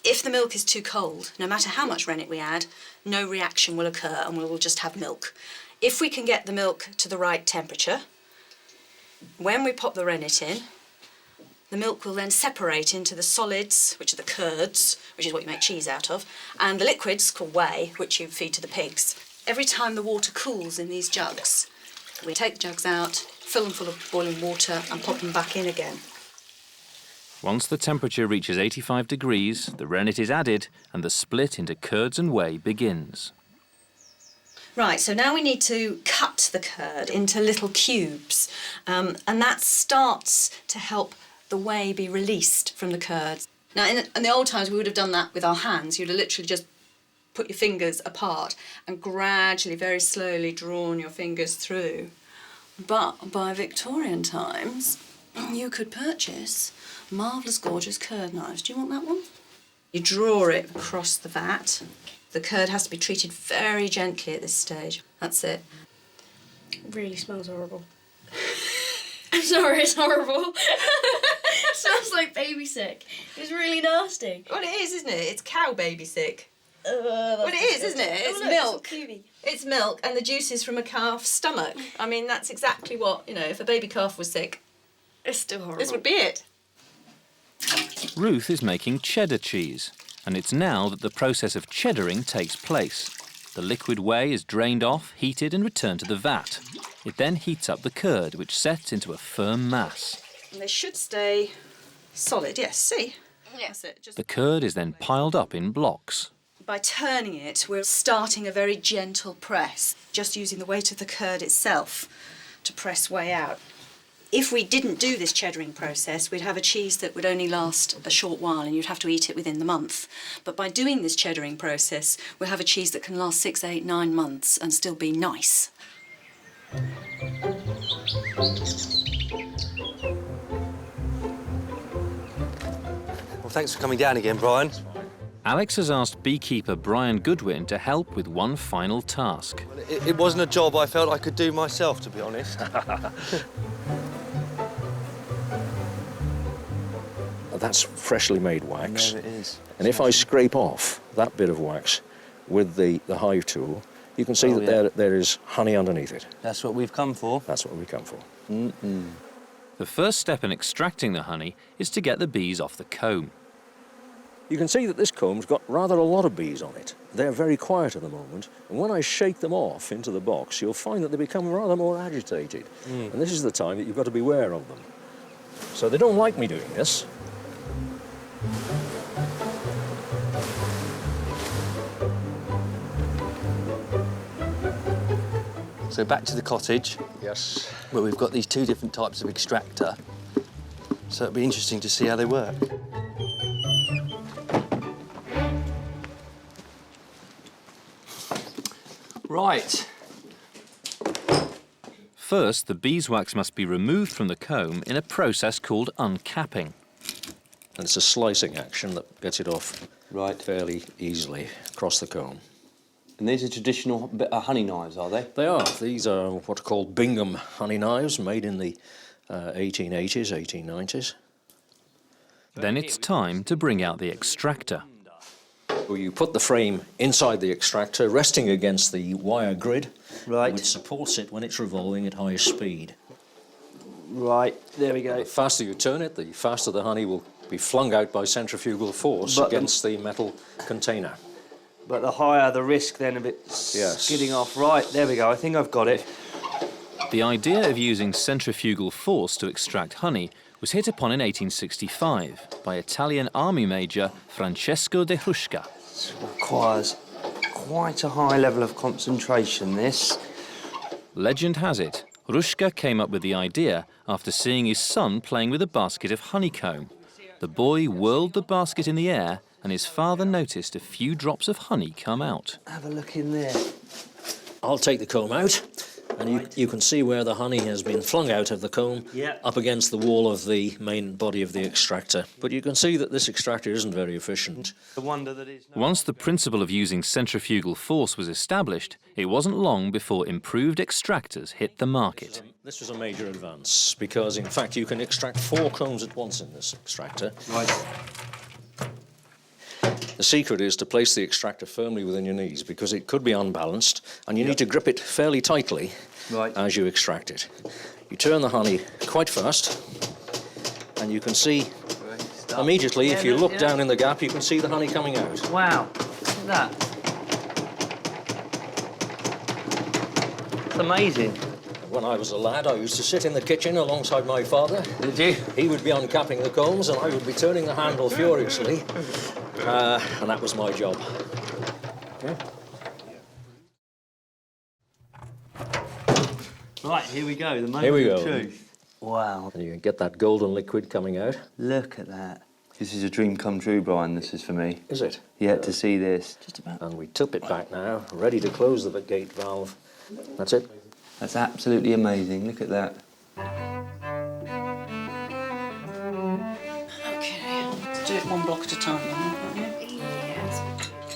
If the milk is too cold, no matter how much rennet we add, no reaction will occur and we will just have milk. If we can get the milk to the right temperature, when we pop the rennet in, the milk will then separate into the solids, which are the curds, which is what you make cheese out of, and the liquids, called whey, which you feed to the pigs. Every time the water cools in these jugs, we take the jugs out, fill them full of boiling water and pop them back in again. Once the temperature reaches 85 degrees, the rennet is added and the split into curds and whey begins. Right, so now we need to cut the curd into little cubes, and that starts to help the whey be released from the curds. Now, in the old times, we would have done that with our hands. You'd have literally just put your fingers apart and gradually, very slowly drawn your fingers through. But by Victorian times, you could purchase marvellous, gorgeous curd knives. Do you want that one? You draw it across the vat. The curd has to be treated very gently at this stage. That's it. It really smells horrible. I'm sorry, it's horrible. It smells like baby sick. It's really nasty. Well, it is, isn't it? It's cow baby sick. Well, it is, isn't it? It's look, milk. It's It's milk and the juices from a calf's stomach. I mean, that's exactly what, you know, if a baby calf was sick, It's still horrible. this would be it. Ruth is making cheddar cheese, and it's now that the process of cheddaring takes place. The liquid whey is drained off, heated and returned to the vat. It then heats up the curd, which sets into a firm mass. And they should stay solid, yes, see? Yeah. That's it. Just The curd is then piled up in blocks. by turning it, we're starting a very gentle press, just using the weight of the curd itself to press whey out. If we didn't do this cheddaring process, we'd have a cheese that would only last a short while and you'd have to eat it within the month. But by doing this cheddaring process, we'll have a cheese that can last 6, 8, 9 months and still be nice. Well, thanks for coming down again, Brian. Alex has asked beekeeper Brian Goodwin to help with one final task. Well, it wasn't a job I felt I could do myself, to be honest. That's freshly made wax. No, it is. And if I scrape off that bit of wax with the hive tool, you can see there is honey underneath it. That's what we've come for. That's what we've come for. The first step in extracting the honey is to get the bees off the comb. You can see that this comb's got rather a lot of bees on it. They're very quiet at the moment, and when I shake them off into the box, you'll find that they become rather more agitated. And this is the time that you've got to beware of them. So they don't like me doing this. So back to the cottage. Yes. Where we've got these two different types of extractor. So it'll be interesting to see how they work. Right. First, the beeswax must be removed from the comb in a process called uncapping. And it's a slicing action that gets it off fairly easily across the comb. And these are traditional honey knives, are they? They are. These are what are called Bingham honey knives, made in the 1880s, 1890s. Then it's time to bring out the extractor. You put the frame inside the extractor, resting against the wire grid, which supports it when it's revolving at high speed. Right, there we go. The faster you turn it, the faster the honey will be flung out by centrifugal force against the metal container. But the higher the risk then of it skidding off. Right, there we go. I think I've got it. The idea of using centrifugal force to extract honey was hit upon in 1865 by Italian army major Francesco de Hruška. It requires quite a high level of concentration, this. Legend has it, Hruška came up with the idea after seeing his son playing with a basket of honeycomb. The boy whirled the basket in the air and his father noticed a few drops of honey come out. Have a look in there. I'll take the comb out, and you can see where the honey has been flung out of the comb up against the wall of the main body of the extractor. But you can see that this extractor isn't very efficient. The wonder that is... Once the principle of using centrifugal force was established, it wasn't long before improved extractors hit the market. This was a major advance, because in fact you can extract 4 combs at once in this extractor. Right. The secret is to place the extractor firmly within your knees, because it could be unbalanced, and you need to grip it fairly tightly as you extract it. You turn the honey quite fast, and you can see immediately, if you look down in the gap, you can see the honey coming out. Wow, look at that. It's amazing. When I was a lad, I used to sit in the kitchen alongside my father. Did you? He would be uncapping the combs, and I would be turning the handle furiously. And that was my job. Okay. Right, here we go, the moment Here we of go. truth. Wow. And you can get that golden liquid coming out. Look at that. This is a dream come true, Brian, this is for me. Is it? Yeah, to see this. Just about. And we tip it back now, ready to close the gate valve. That's it. That's absolutely amazing, look at that. Okay, do it one block at a time.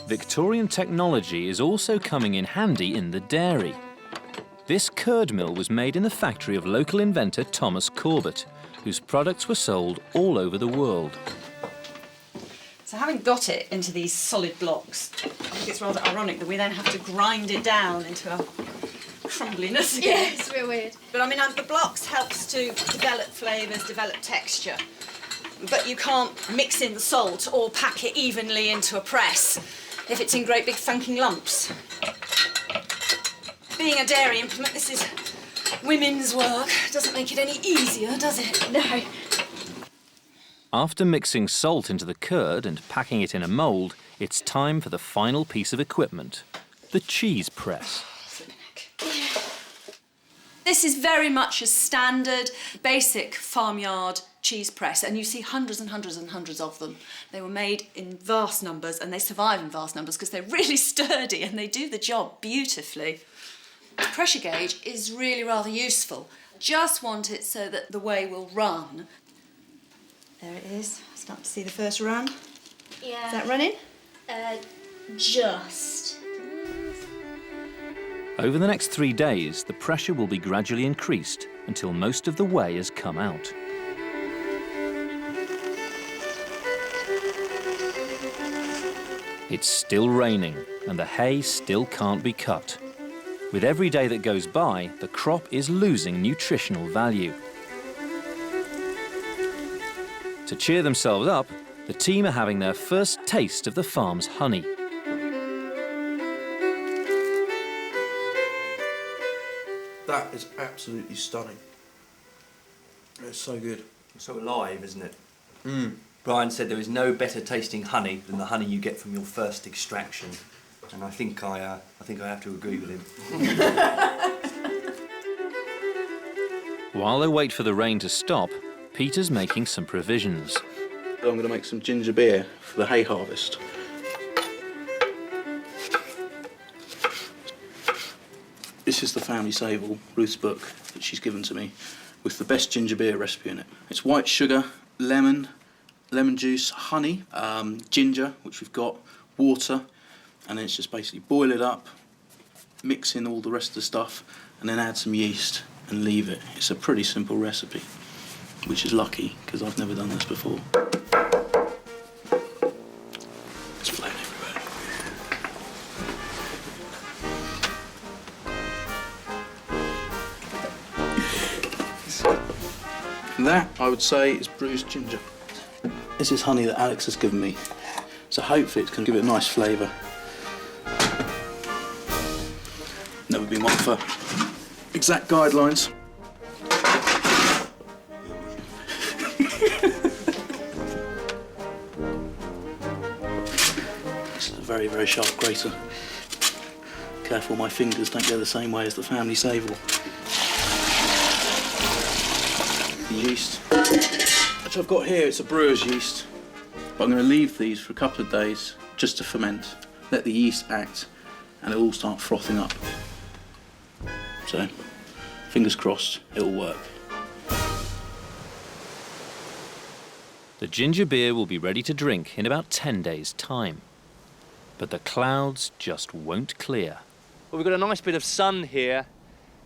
Victorian technology is also coming in handy in the dairy. This curd mill was made in the factory of local inventor Thomas Corbett, whose products were sold all over the world. So having got it into these solid blocks, I think it's rather ironic that we then have to grind it down into a crumbliness again. Yeah, it's real weird. But I mean, the blocks helps to develop flavours, develop texture. But you can't mix in the salt or pack it evenly into a press if it's in great big thunking lumps. Being a dairy implement, this is women's work. Doesn't make it any easier, does it? No. After mixing salt into the curd and packing it in a mould, it's time for the final piece of equipment, the cheese press. This is very much a standard, basic farmyard cheese press, and you see hundreds and hundreds and hundreds of them. They were made in vast numbers, and they survive in vast numbers because they're really sturdy and they do the job beautifully. Pressure gauge is really rather useful. Just want it so that the whey will run. There it is. Start to see the first run. Yeah. Is that running? Just. Over the next 3 days, the pressure will be gradually increased until most of the whey has come out. It's still raining and the hay still can't be cut. With every day that goes by, the crop is losing nutritional value. To cheer themselves up, the team are having their first taste of the farm's honey. That is absolutely stunning. It's so good. It's so alive, isn't it? Brian said there is no better tasting honey than the honey you get from your first extraction, and I think I have to agree with him. While they wait for the rain to stop, Peter's making some provisions. I'm going to make some ginger beer for the hay harvest. This is the family sable, Ruth's book, that she's given to me, with the best ginger beer recipe in it. It's white sugar, lemon juice, honey, ginger, which we've got, water, and then it's just basically boil it up, mix in all the rest of the stuff, and then add some yeast and leave it. It's a pretty simple recipe, which is lucky, because I've never done this before. It's flying everywhere. That, I would say, is bruised ginger. This is honey that Alex has given me, so hopefully it can give it a nice flavour. Never been one for exact guidelines. This is a very, very sharp grater. Careful my fingers don't go the same way as the family sable. The yeast, which I've got here, it's a brewer's yeast. But I'm going to leave these for a couple of days just to ferment, let the yeast act, and it'll all start frothing up. So, fingers crossed, it'll work. The ginger beer will be ready to drink in about 10 days' time. But the clouds just won't clear. Well, we've got a nice bit of sun here,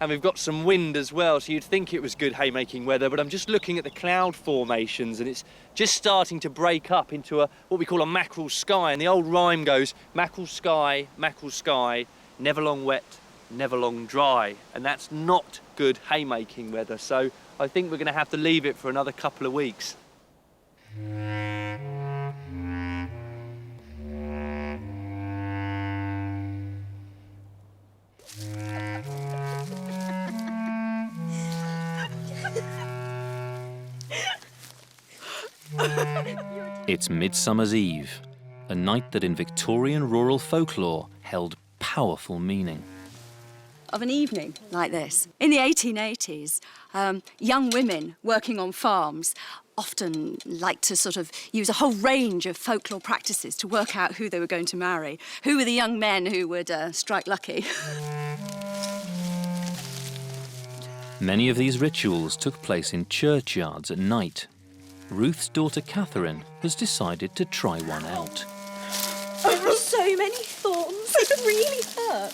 and we've got some wind as well, so you'd think it was good haymaking weather, but I'm just looking at the cloud formations, and it's just starting to break up into what we call a mackerel sky, and the old rhyme goes, mackerel sky, never long wet, never long dry, and that's not good haymaking weather, so I think we're going to have to leave it for another couple of weeks. It's Midsummer's Eve, a night that in Victorian rural folklore held powerful meaning. Of an evening like this. In the 1880s, young women working on farms often liked to sort of use a whole range of folklore practices to work out who they were going to marry, who were the young men who would strike lucky. Many of these rituals took place in churchyards at night. Ruth's daughter Catherine has decided to try one out. Oh, so many thorns. It really hurt.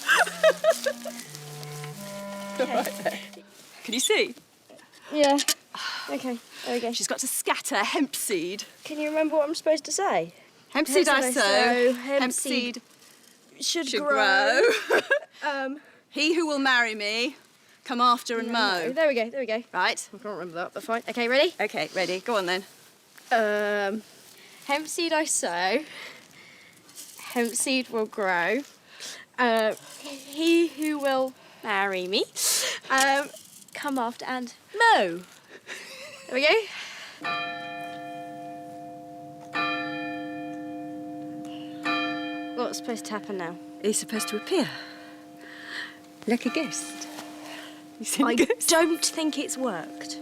Okay. Can you see? Yeah. Okay, there we go. She's got to scatter hemp seed. Can you remember what I'm supposed to say? Hemp seed I sow, hemp seed should grow. He who will marry me, come after and mow. No. There we go, Right. I can't remember that, but fine. Okay, ready? Okay, ready. Go on then. Hemp seed I sow, hemp seed will grow. He who will marry me, come after and mow. There we go. What's supposed to happen now? He's supposed to appear. Like a ghost. I don't think it's worked.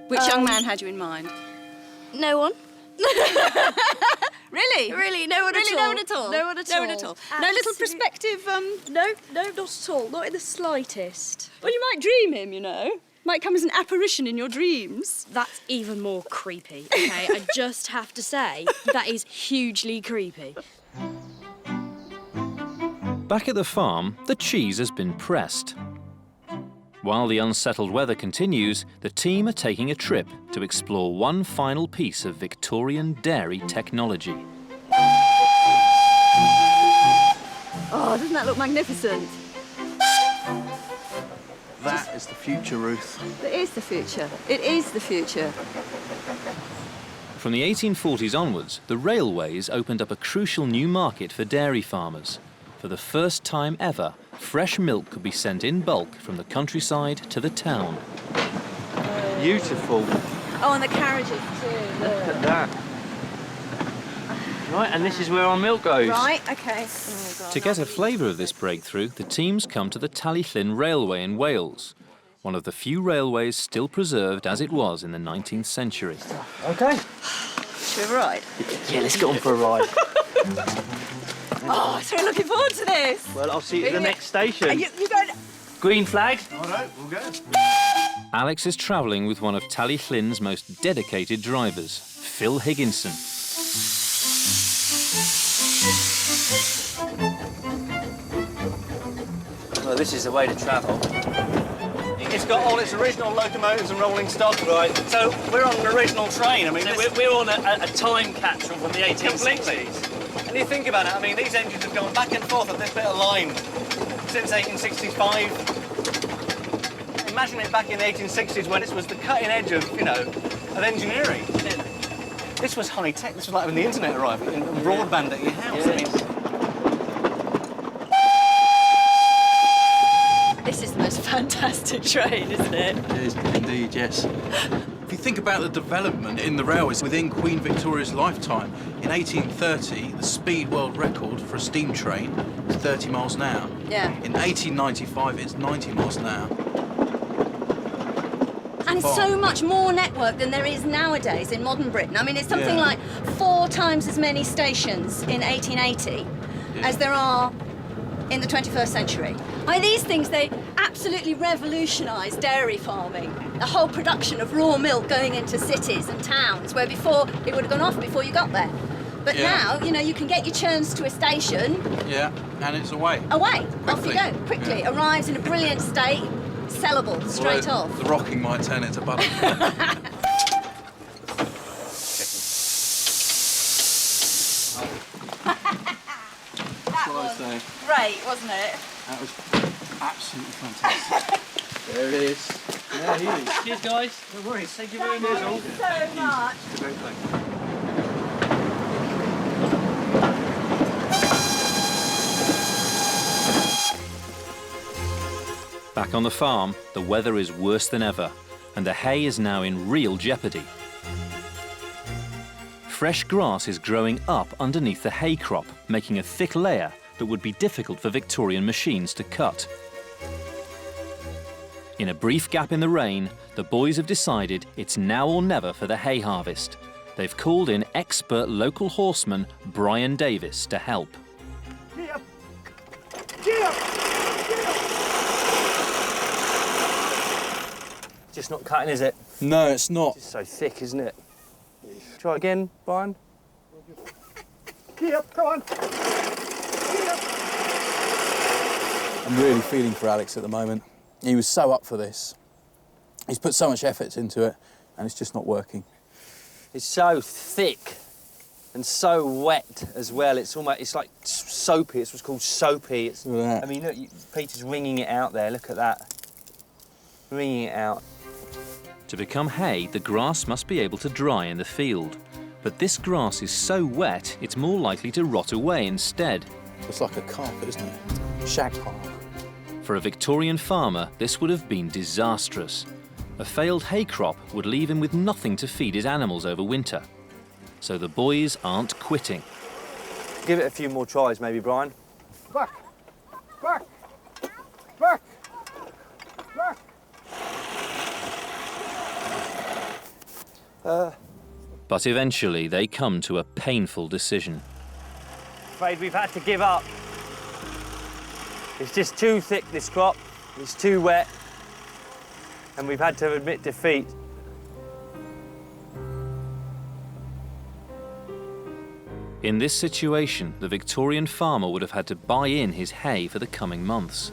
Which young man had you in mind? No one. Really? Really, no one Really, at all. no one at all? No one at No all. one at all. No little prospective, No, not at all. Not in the slightest. Well, you might dream him, you know. Might come as an apparition in your dreams. That's even more creepy, okay? I just have to say, that is hugely creepy. Back at the farm, the cheese has been pressed. While the unsettled weather continues, the team are taking a trip to explore one final piece of Victorian dairy technology. Oh, doesn't that look magnificent? That is the future, Ruth. It is the future. It is the future. From the 1840s onwards, the railways opened up a crucial new market for dairy farmers. For the first time ever, fresh milk could be sent in bulk from the countryside to the town. Beautiful. Oh, and the carriages too. Look at that. Right, and this is where our milk goes. Right, okay. Oh, God. To get a flavour of this breakthrough, the teams come to the Tallyllyn Railway in Wales, one of the few railways still preserved as it was in the 19th century. Okay. Should we have a ride? Yeah, let's get on for a ride. Oh, so looking forward to this. Well, I'll see you at the next station. You going? Green flag. All right, we'll go. Alex is travelling with one of Tallyllyn's most dedicated drivers, Phil Higginson. Well, this is the way to travel. It's got all its original locomotives and rolling stock. Right. So we're on an original train. I mean, So we're on a time capsule from the 1860s. And you think about it, I mean, these engines have gone back and forth on this bit of line since 1865. Imagine it back in the 1860s when it was the cutting edge of, you know, of engineering. This was high tech. This was like when the internet arrived and broadband at your house. Yeah. I mean, This is the most fantastic train, isn't it? It is indeed, yes. If you think about the development in the railways within Queen Victoria's lifetime, in 1830, the speed world record for a steam train is 30 miles an hour. Yeah. In 1895, it's 90 miles an hour. And so much more network than there is nowadays in modern Britain. I mean, it's something like 4 times as many stations in 1880 as there are in the 21st century. I mean, these things, they absolutely revolutionised dairy farming. The whole production of raw milk going into cities and towns, where before it would have gone off before you got there. But now, you know, you can get your churns to a station. Yeah, and it's away. Away, off you Quickly. go, quickly. Arrives in a brilliant state, sellable, straight off. The rocking might turn it to butter. Great, wasn't it? That was absolutely fantastic. There it is. There he is. Cheers, guys. No worries. Thank you very much. So much. It's a great thing. Back on the farm, the weather is worse than ever, and the hay is now in real jeopardy. Fresh grass is growing up underneath the hay crop, making a thick layer that would be difficult for Victorian machines to cut. In a brief gap in the rain, the boys have decided it's now or never for the hay harvest. They've called in expert local horseman Brian Davis to help. Just not cutting, is it? No, it's not. It's so thick, isn't it? Try again, Brian. Come on. I'm really feeling for Alex at the moment. He was so up for this. He's put so much effort into it, and it's just not working. It's so thick and so wet as well. It's almost, it's like soapy. It's what's called soapy. It's, Look at that. I mean, look, Peter's wringing it out there. Look at that. Wringing it out. To become hay, the grass must be able to dry in the field. But this grass is so wet, it's more likely to rot away instead. It's like a carpet, isn't it? Shag pile. For a Victorian farmer, this would have been disastrous. A failed hay crop would leave him with nothing to feed his animals over winter. So the boys aren't quitting. Give it a few more tries, maybe, Brian. Back. Back. Back. Back. But eventually they come to a painful decision. Afraid we've had to give up. It's just too thick, this crop. It's too wet. And we've had to admit defeat. In this situation, the Victorian farmer would have had to buy in his hay for the coming months.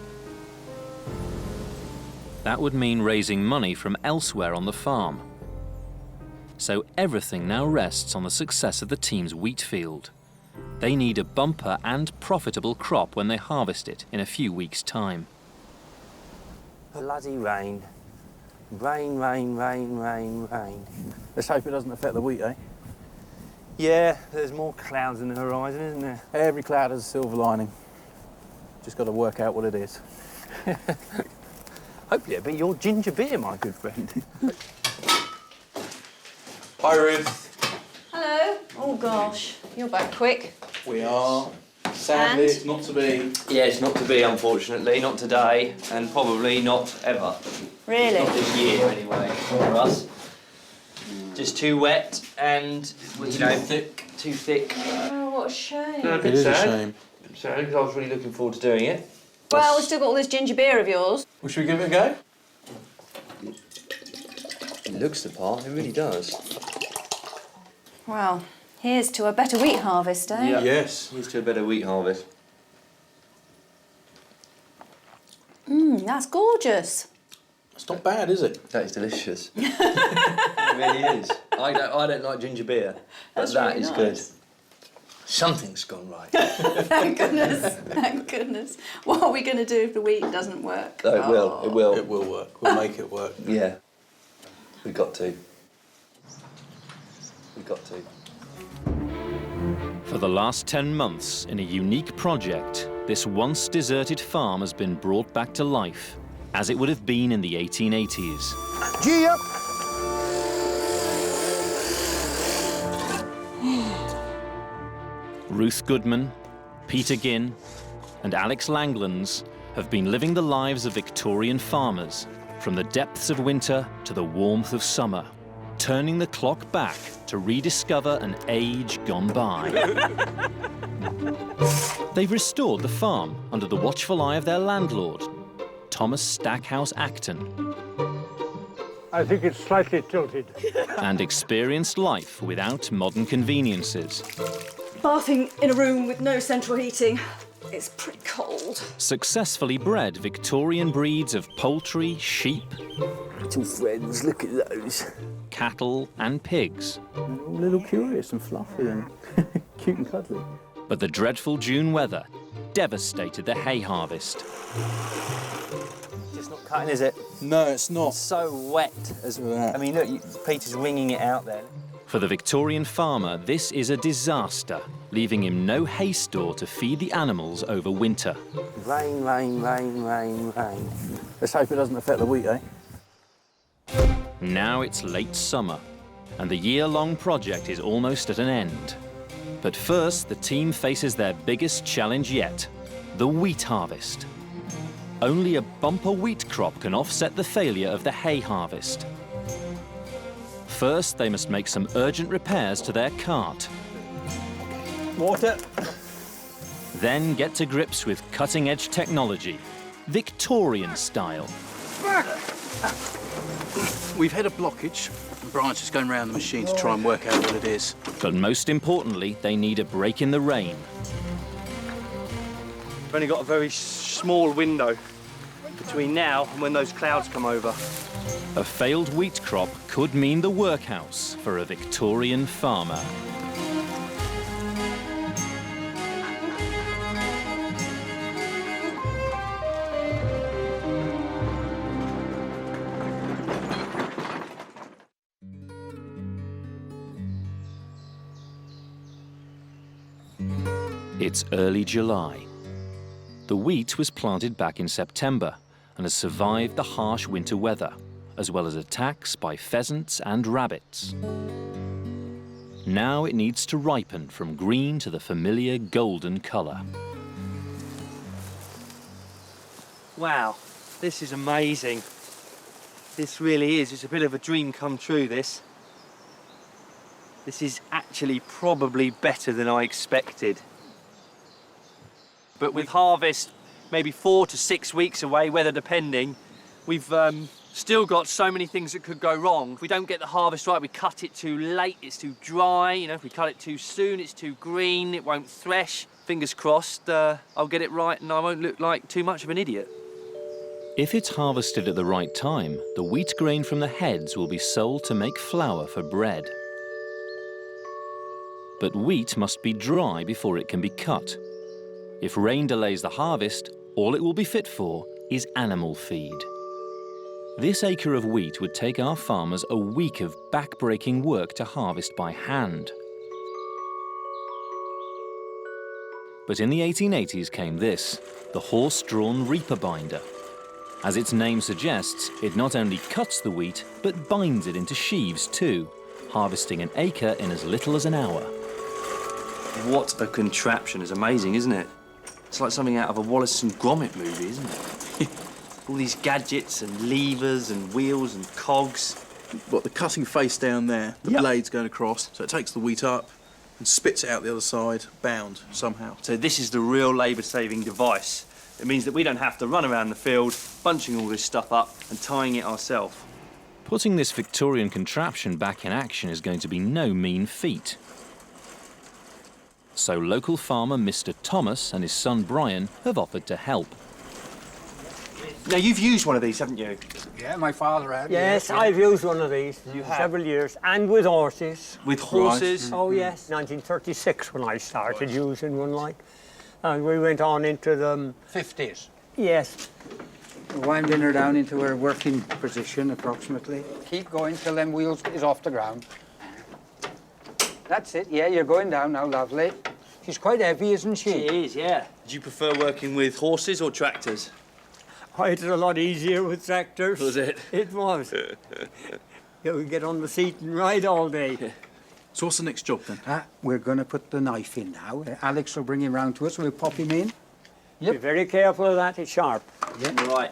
That would mean raising money from elsewhere on the farm. So everything now rests on the success of the team's wheat field. They need a bumper and profitable crop when they harvest it in a few weeks' time. Bloody rain. Rain, rain, rain, rain, rain. Let's hope it doesn't affect the wheat, eh? Yeah, there's more clouds in the horizon, isn't there? Every cloud has a silver lining. Just got to work out what it is. Hopefully it'll be your ginger beer, my good friend. Hi, Ruth. Hello. Oh gosh, you're back quick. We are. Sadly, it's not to be. Yeah, it's not to be, unfortunately. Not today, and probably not ever. Really? Not this year, anyway, for us. Just too wet and, you know, too thick. Oh, what a shame. No, a bit sad. Sad, because I was really looking forward to doing it. Well, we've still got all this ginger beer of yours. Well, should we give it a go? It looks the part, it really does. Well, here's to a better wheat harvest, eh? Yeah. Yes. Here's to a better wheat harvest. That's gorgeous. It's not bad, is it? That is delicious. It really is. I don't like ginger beer, but That's that really is nice. good. Something's gone right. Thank goodness, thank goodness. What are we going to do if the wheat doesn't work? No, it will, it will. It will work. We'll make it work. Yeah. We've got to. We've got to. For the last 10 months, in a unique project, this once deserted farm has been brought back to life, as it would have been in the 1880s. Gee up! Ruth Goodman, Peter Ginn, and Alex Langlands have been living the lives of Victorian farmers, from the depths of winter to the warmth of summer, turning the clock back to rediscover an age gone by. They've restored the farm under the watchful eye of their landlord, Thomas Stackhouse Acton, I think it's slightly tilted. and experienced life without modern conveniences. Bathing in a room with no central heating. It's pretty cold. Successfully bred Victorian breeds of poultry, sheep, Little friends, look at those. cattle and pigs. A little curious and fluffy and cute and cuddly. But the dreadful June weather devastated the hay harvest. It's not cutting, is it? No, it's not. It's so wet as well. I mean, look, Peter's wringing it out there. For the Victorian farmer, this is a disaster, leaving him no hay store to feed the animals over winter. Rain, rain, rain, rain, rain. Let's hope it doesn't affect the wheat, eh? Now it's late summer, and the year-long project is almost at an end. But first, the team faces their biggest challenge yet, the wheat harvest. Only a bumper wheat crop can offset the failure of the hay harvest. First, they must make some urgent repairs to their cart. Water. Then get to grips with cutting-edge technology, Victorian style. We've had a blockage. Brian's just going around the machine to try and work out what it is. But most importantly, they need a break in the rain. We've only got a very small window between now and when those clouds come over. A failed wheat crop could mean the workhouse for a Victorian farmer. It's early July. The wheat was planted back in September and has survived the harsh winter weather, as well as attacks by pheasants and rabbits. Now it needs to ripen from green to the familiar golden colour. Wow, this is amazing. This really is. It's a bit of a dream come true, this. This is actually probably better than I expected. But with harvest maybe 4 to 6 weeks away, weather depending, we've still got so many things that could go wrong. If we don't get the harvest right, we cut it too late, it's too dry. You know, if we cut it too soon, it's too green, it won't thresh. Fingers crossed, I'll get it right and I won't look like too much of an idiot. If it's harvested at the right time, the wheat grain from the heads will be sold to make flour for bread. But wheat must be dry before it can be cut. If rain delays the harvest, all it will be fit for is animal feed. This acre of wheat would take our farmers a week of back-breaking work to harvest by hand. But in the 1880s came this, the horse-drawn reaper binder. As its name suggests, it not only cuts the wheat, but binds it into sheaves too, harvesting an acre in as little as an hour. What a contraption, it's amazing, isn't it? It's like something out of a Wallace and Gromit movie, isn't it? All these gadgets and levers and wheels and cogs. What, the cutting face down there, the blade's going across, so it takes the wheat up and spits it out the other side, bound somehow. So this is the real labour-saving device. It means that we don't have to run around the field, bunching all this stuff up and tying it ourselves. Putting this Victorian contraption back in action is going to be no mean feat. So local farmer Mr. Thomas and his son Brian have offered to help. Now, you've used one of these, haven't you? Yeah, my father had. Yes, I've used one of these several years, and with horses. With horses? Oh, yes, 1936 when I started using one like. And we went on into the... 50s? Yes. Winding her down into her working position, approximately. Keep going till them wheels is off the ground. That's it, yeah, you're going down now, lovely. She's quite heavy, isn't she? She is, yeah. Do you prefer working with horses or tractors? Oh, it's a lot easier with tractors. Was it? It was. You would get on the seat and ride all day. So what's the next job then? We're going to put the knife in now. Alex will bring him round to us, we'll pop him in. Yep. Be very careful of that, it's sharp. Yep. Right.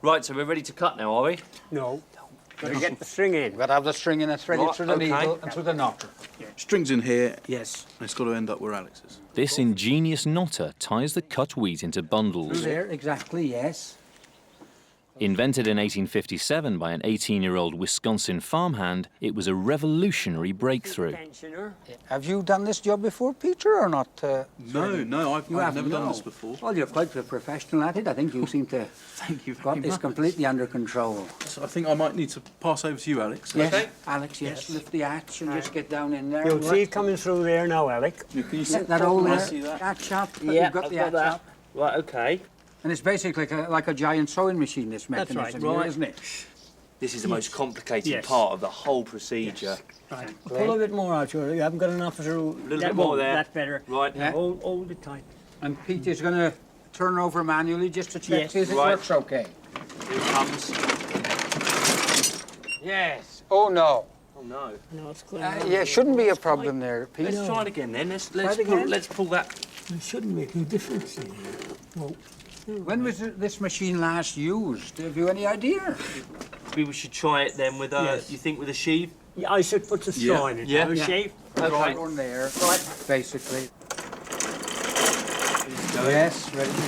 Right, so we're ready to cut now, are we? No. Got to get the string in. Got to have the string in and thread it through the needle and through the knocker. Yeah. String's in here. Yes. And it's got to end up where Alex is. This ingenious knotter ties the cut wheat into bundles. Through there, exactly, yes. Invented in 1857 by an 18-year-old Wisconsin farmhand, it was a revolutionary breakthrough. Have you done this job before, Peter, or not? No, I've never done this before. Well, you're quite a professional at it. I think you seem to have got this completely under control. So I think I might need to pass over to you, Alex. Yes, okay. Alex, yes, lift the hatch and just get down in there. You'll see it coming through there now, Alec. Can you see that hole there? That? Hatch up. Yeah, You've got the hatch up. Right, okay. And it's basically like a giant sewing machine, this mechanism, right. Here, isn't it? This is the most complicated part of the whole procedure. Yes. Right. Pull a bit more out, you haven't got enough through. A little bit more there. That's better. Right. Yeah. Hold it tight. And Peter's going to turn over manually just to check if it works okay. Here it comes. Yes. Oh, no. Oh, no. No, it's clear. Yeah, shouldn't be a problem there, Peter. Let's try it again then. Let's pull that. It shouldn't make any difference. No. When was this machine last used? Have you any idea? We should try it then with you think with a sheave? Yeah, I should put the straw in it. Yeah. A sheave. Okay. One there. Right. Basically. Yes, ready to go.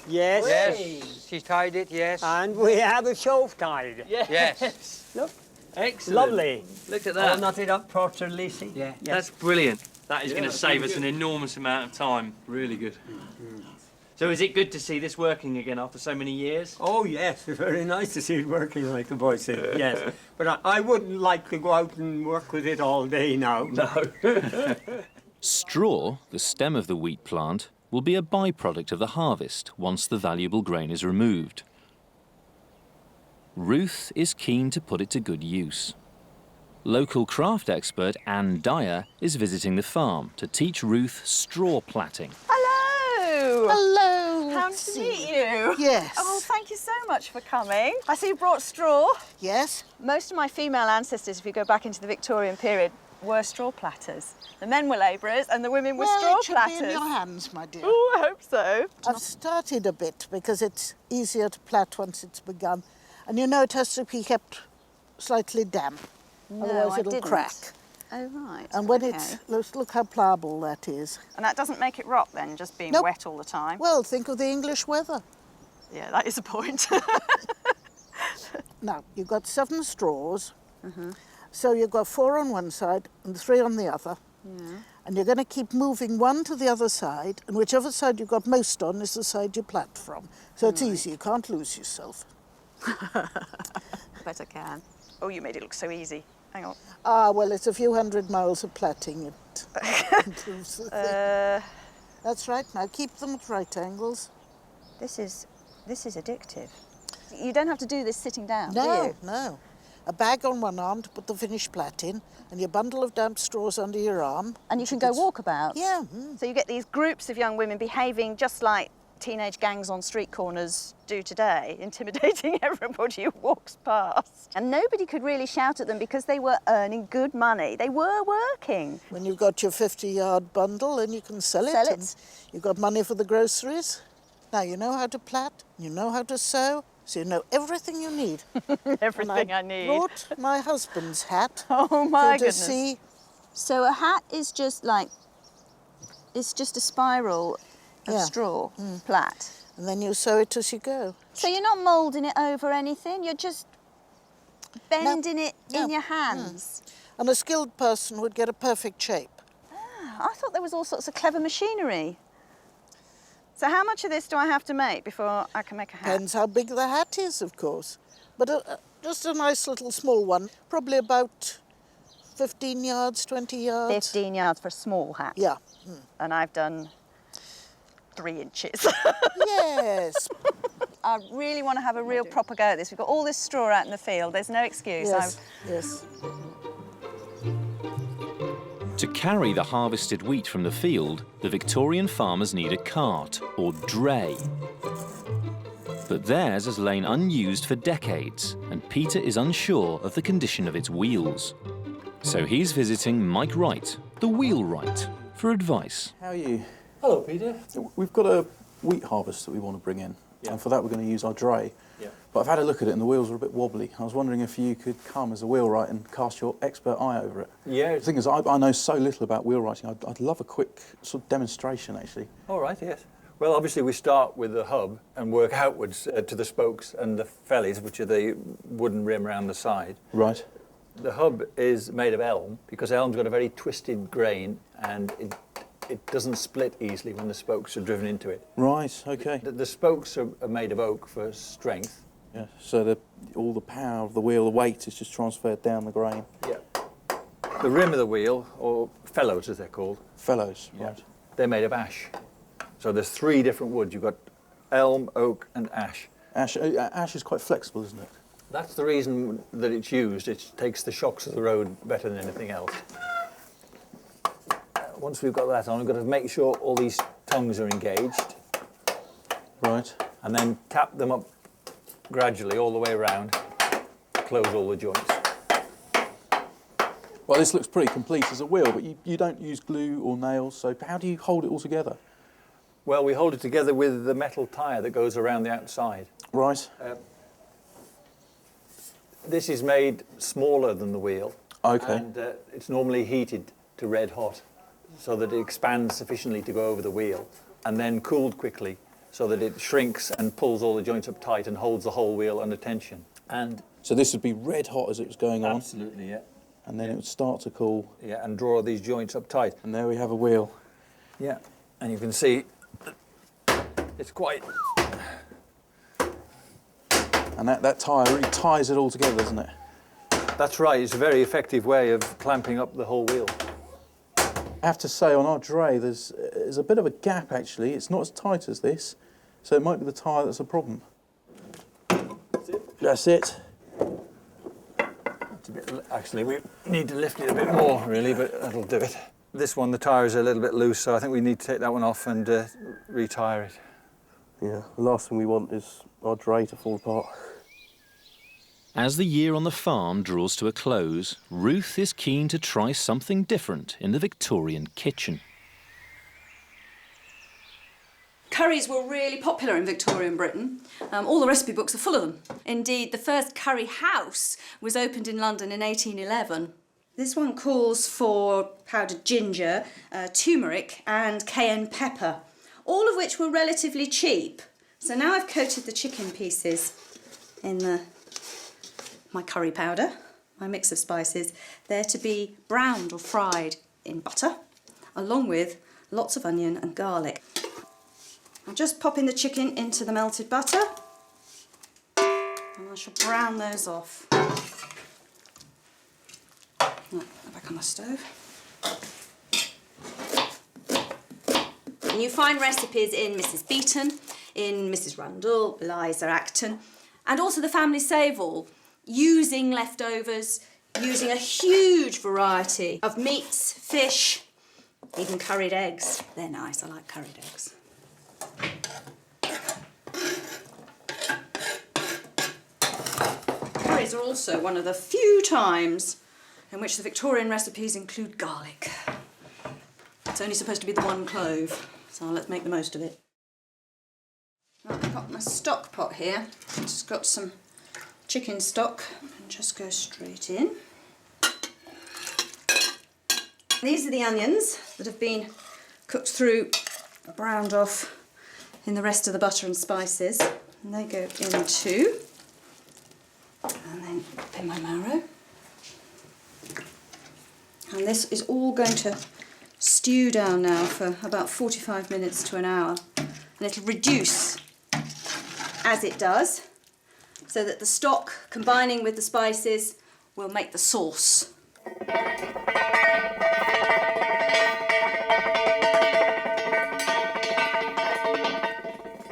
Yes. Yes. She tied it, yes. And we have a shove tied. Yes. Look. Excellent. Lovely. Look at that. I'll knot it up properly, see? Yeah. That's brilliant. That is going to save us an enormous amount of time. Really good. So is it good to see this working again after so many years? Oh, yes. It's very nice to see it working, like the boy said. Yes. But I wouldn't like to go out and work with it all day now. No. Straw, the stem of the wheat plant, will be a byproduct of the harvest once the valuable grain is removed. Ruth is keen to put it to good use. Local craft expert Anne Dyer is visiting the farm to teach Ruth straw plaiting. Hello! Hello! How to meet you. Yes. Oh, thank you so much for coming. I see you brought straw. Yes. Most of my female ancestors, if you go back into the Victorian period, were straw platters. The men were labourers and the women were Well, straw it should platters. be in your hands, my dear. Oh, I hope so. I've started a bit because it's easier to plait once it's begun. And you know it has to be kept slightly damp, No, otherwise I it'll didn't. crack. Oh, right. And when okay. look how pliable that is. And that doesn't make it rot then, just being Nope. wet all the time? Well, think of the English weather. Yeah, that is a point. Now, you've got 7 straws, Mm-hmm. so you've got 4 on one side and 3 on the other. Yeah. And you're going to keep moving one to the other side, and whichever side you've got most on is the side you plait from. So it's easy, you can't lose yourself. I bet I can. Oh, you made it look so easy. Hang on. Ah, well, it's a few hundred miles of plaiting. It improves the thing. That's right, now keep them at right angles. This is addictive. You don't have to do this sitting down, do No, you? no. A bag on one arm to put the finished plait in, and your bundle of damp straws under your arm. And you can go walkabout. Yeah. So you get these groups of young women behaving just like teenage gangs on street corners do today, intimidating everybody who walks past. And nobody could really shout at them because they were earning good money. They were working. When you've got your 50-yard bundle, then you can sell it. Sell it. And you've got money for the groceries. Now, you know how to plait, you know how to sew, so you know everything you need. Everything and I need. Brought my husband's hat. Oh my to goodness. see. So a hat is just like, it's just a spiral of straw, plait. And then you sew it as you go. So you're not moulding it over anything, you're just bending it in your hands. And a skilled person would get a perfect shape. I thought there was all sorts of clever machinery. So how much of this do I have to make before I can make a hat? Depends how big the hat is, of course. But just a nice little small one, probably about 15 yards, 20 yards. 15 yards for a small hat? Yeah. And I've done 3 inches. Yes. I really want to have a real proper go at this. We've got all this straw out in the field. There's no excuse. Yes, yes. To carry the harvested wheat from the field, the Victorian farmers need a cart, or dray. But theirs has lain unused for decades, and Peter is unsure of the condition of its wheels. So he's visiting Mike Wright, the wheelwright, for advice. How are you? Hello, Peter. We've got a wheat harvest that we want to bring in, and for that we're going to use our dray. Yeah. But I've had a look at it and the wheels are a bit wobbly. I was wondering if you could come as a wheelwright and cast your expert eye over it. Yeah. The thing is, I know so little about wheelwrighting. I'd love a quick sort of demonstration, actually. All right, yes. Well, obviously we start with the hub and work outwards to the spokes and the fellies, which are the wooden rim around the side. Right. The hub is made of elm because elm's got a very twisted grain and it doesn't split easily when the spokes are driven into it. Right, okay. The spokes are made of oak for strength. Yeah, so all the power of the wheel, the weight is just transferred down the grain. Yeah. The rim of the wheel, or felloes as they're called. Fellows, yeah, right. They're made of ash. So there's 3 different woods. You've got elm, oak and ash. Ash is quite flexible, isn't it? That's the reason that it's used. It takes the shocks of the road better than anything else. Once we've got that on, we've got to make sure all these tongues are engaged. Right. And then tap them up gradually all the way around, close all the joints. Well, this looks pretty complete as a wheel, but you don't use glue or nails, so how do you hold it all together? Well, we hold it together with the metal tyre that goes around the outside. Right. This is made smaller than the wheel. Okay. And it's normally heated to red hot so that it expands sufficiently to go over the wheel, and then cooled quickly so that it shrinks and pulls all the joints up tight and holds the whole wheel under tension. And so this would be red hot as it was going on? Absolutely, yeah. And then it would start to cool. Yeah, and draw these joints up tight. And there we have a wheel. Yeah, and you can see it's quite... And that tyre really ties it all together, doesn't it? That's right, it's a very effective way of clamping up the whole wheel. I have to say, on our dray, there's a bit of a gap, actually. It's not as tight as this, so it might be the tyre that's a problem. That's it. It's a bit, actually, we need to lift it a bit more, really, but that'll do it. This one, the tyre is a little bit loose, so I think we need to take that one off and re-tyre it. Yeah, the last thing we want is our dray to fall apart. As the year on the farm draws to a close, Ruth is keen to try something different in the Victorian kitchen. Curries were really popular in Victorian Britain. All the recipe books are full of them. Indeed, the first curry house was opened in London in 1811. This one calls for powdered ginger, turmeric and cayenne pepper, all of which were relatively cheap. So now I've coated the chicken pieces in my curry powder, my mix of spices. They're to be browned or fried in butter, along with lots of onion and garlic. I'm just popping the chicken into the melted butter, and I shall brown those off. Right, back on the stove. And you find recipes in Mrs. Beeton, in Mrs. Rundle, Eliza Acton, and also the Family Save-All, using leftovers, using a huge variety of meats, fish, even curried eggs. They're nice, I like curried eggs. Curries are also one of the few times in which the Victorian recipes include garlic. It's only supposed to be the one clove, so let's make the most of it. Right, I've got my stock pot here. I've just got some chicken stock and just go straight in. These are the onions that have been cooked through, browned off in the rest of the butter and spices. And they go in too. And then pop in my marrow. And this is all going to stew down now for about 45 minutes to an hour. And it'll reduce as it does, so that the stock combining with the spices will make the sauce.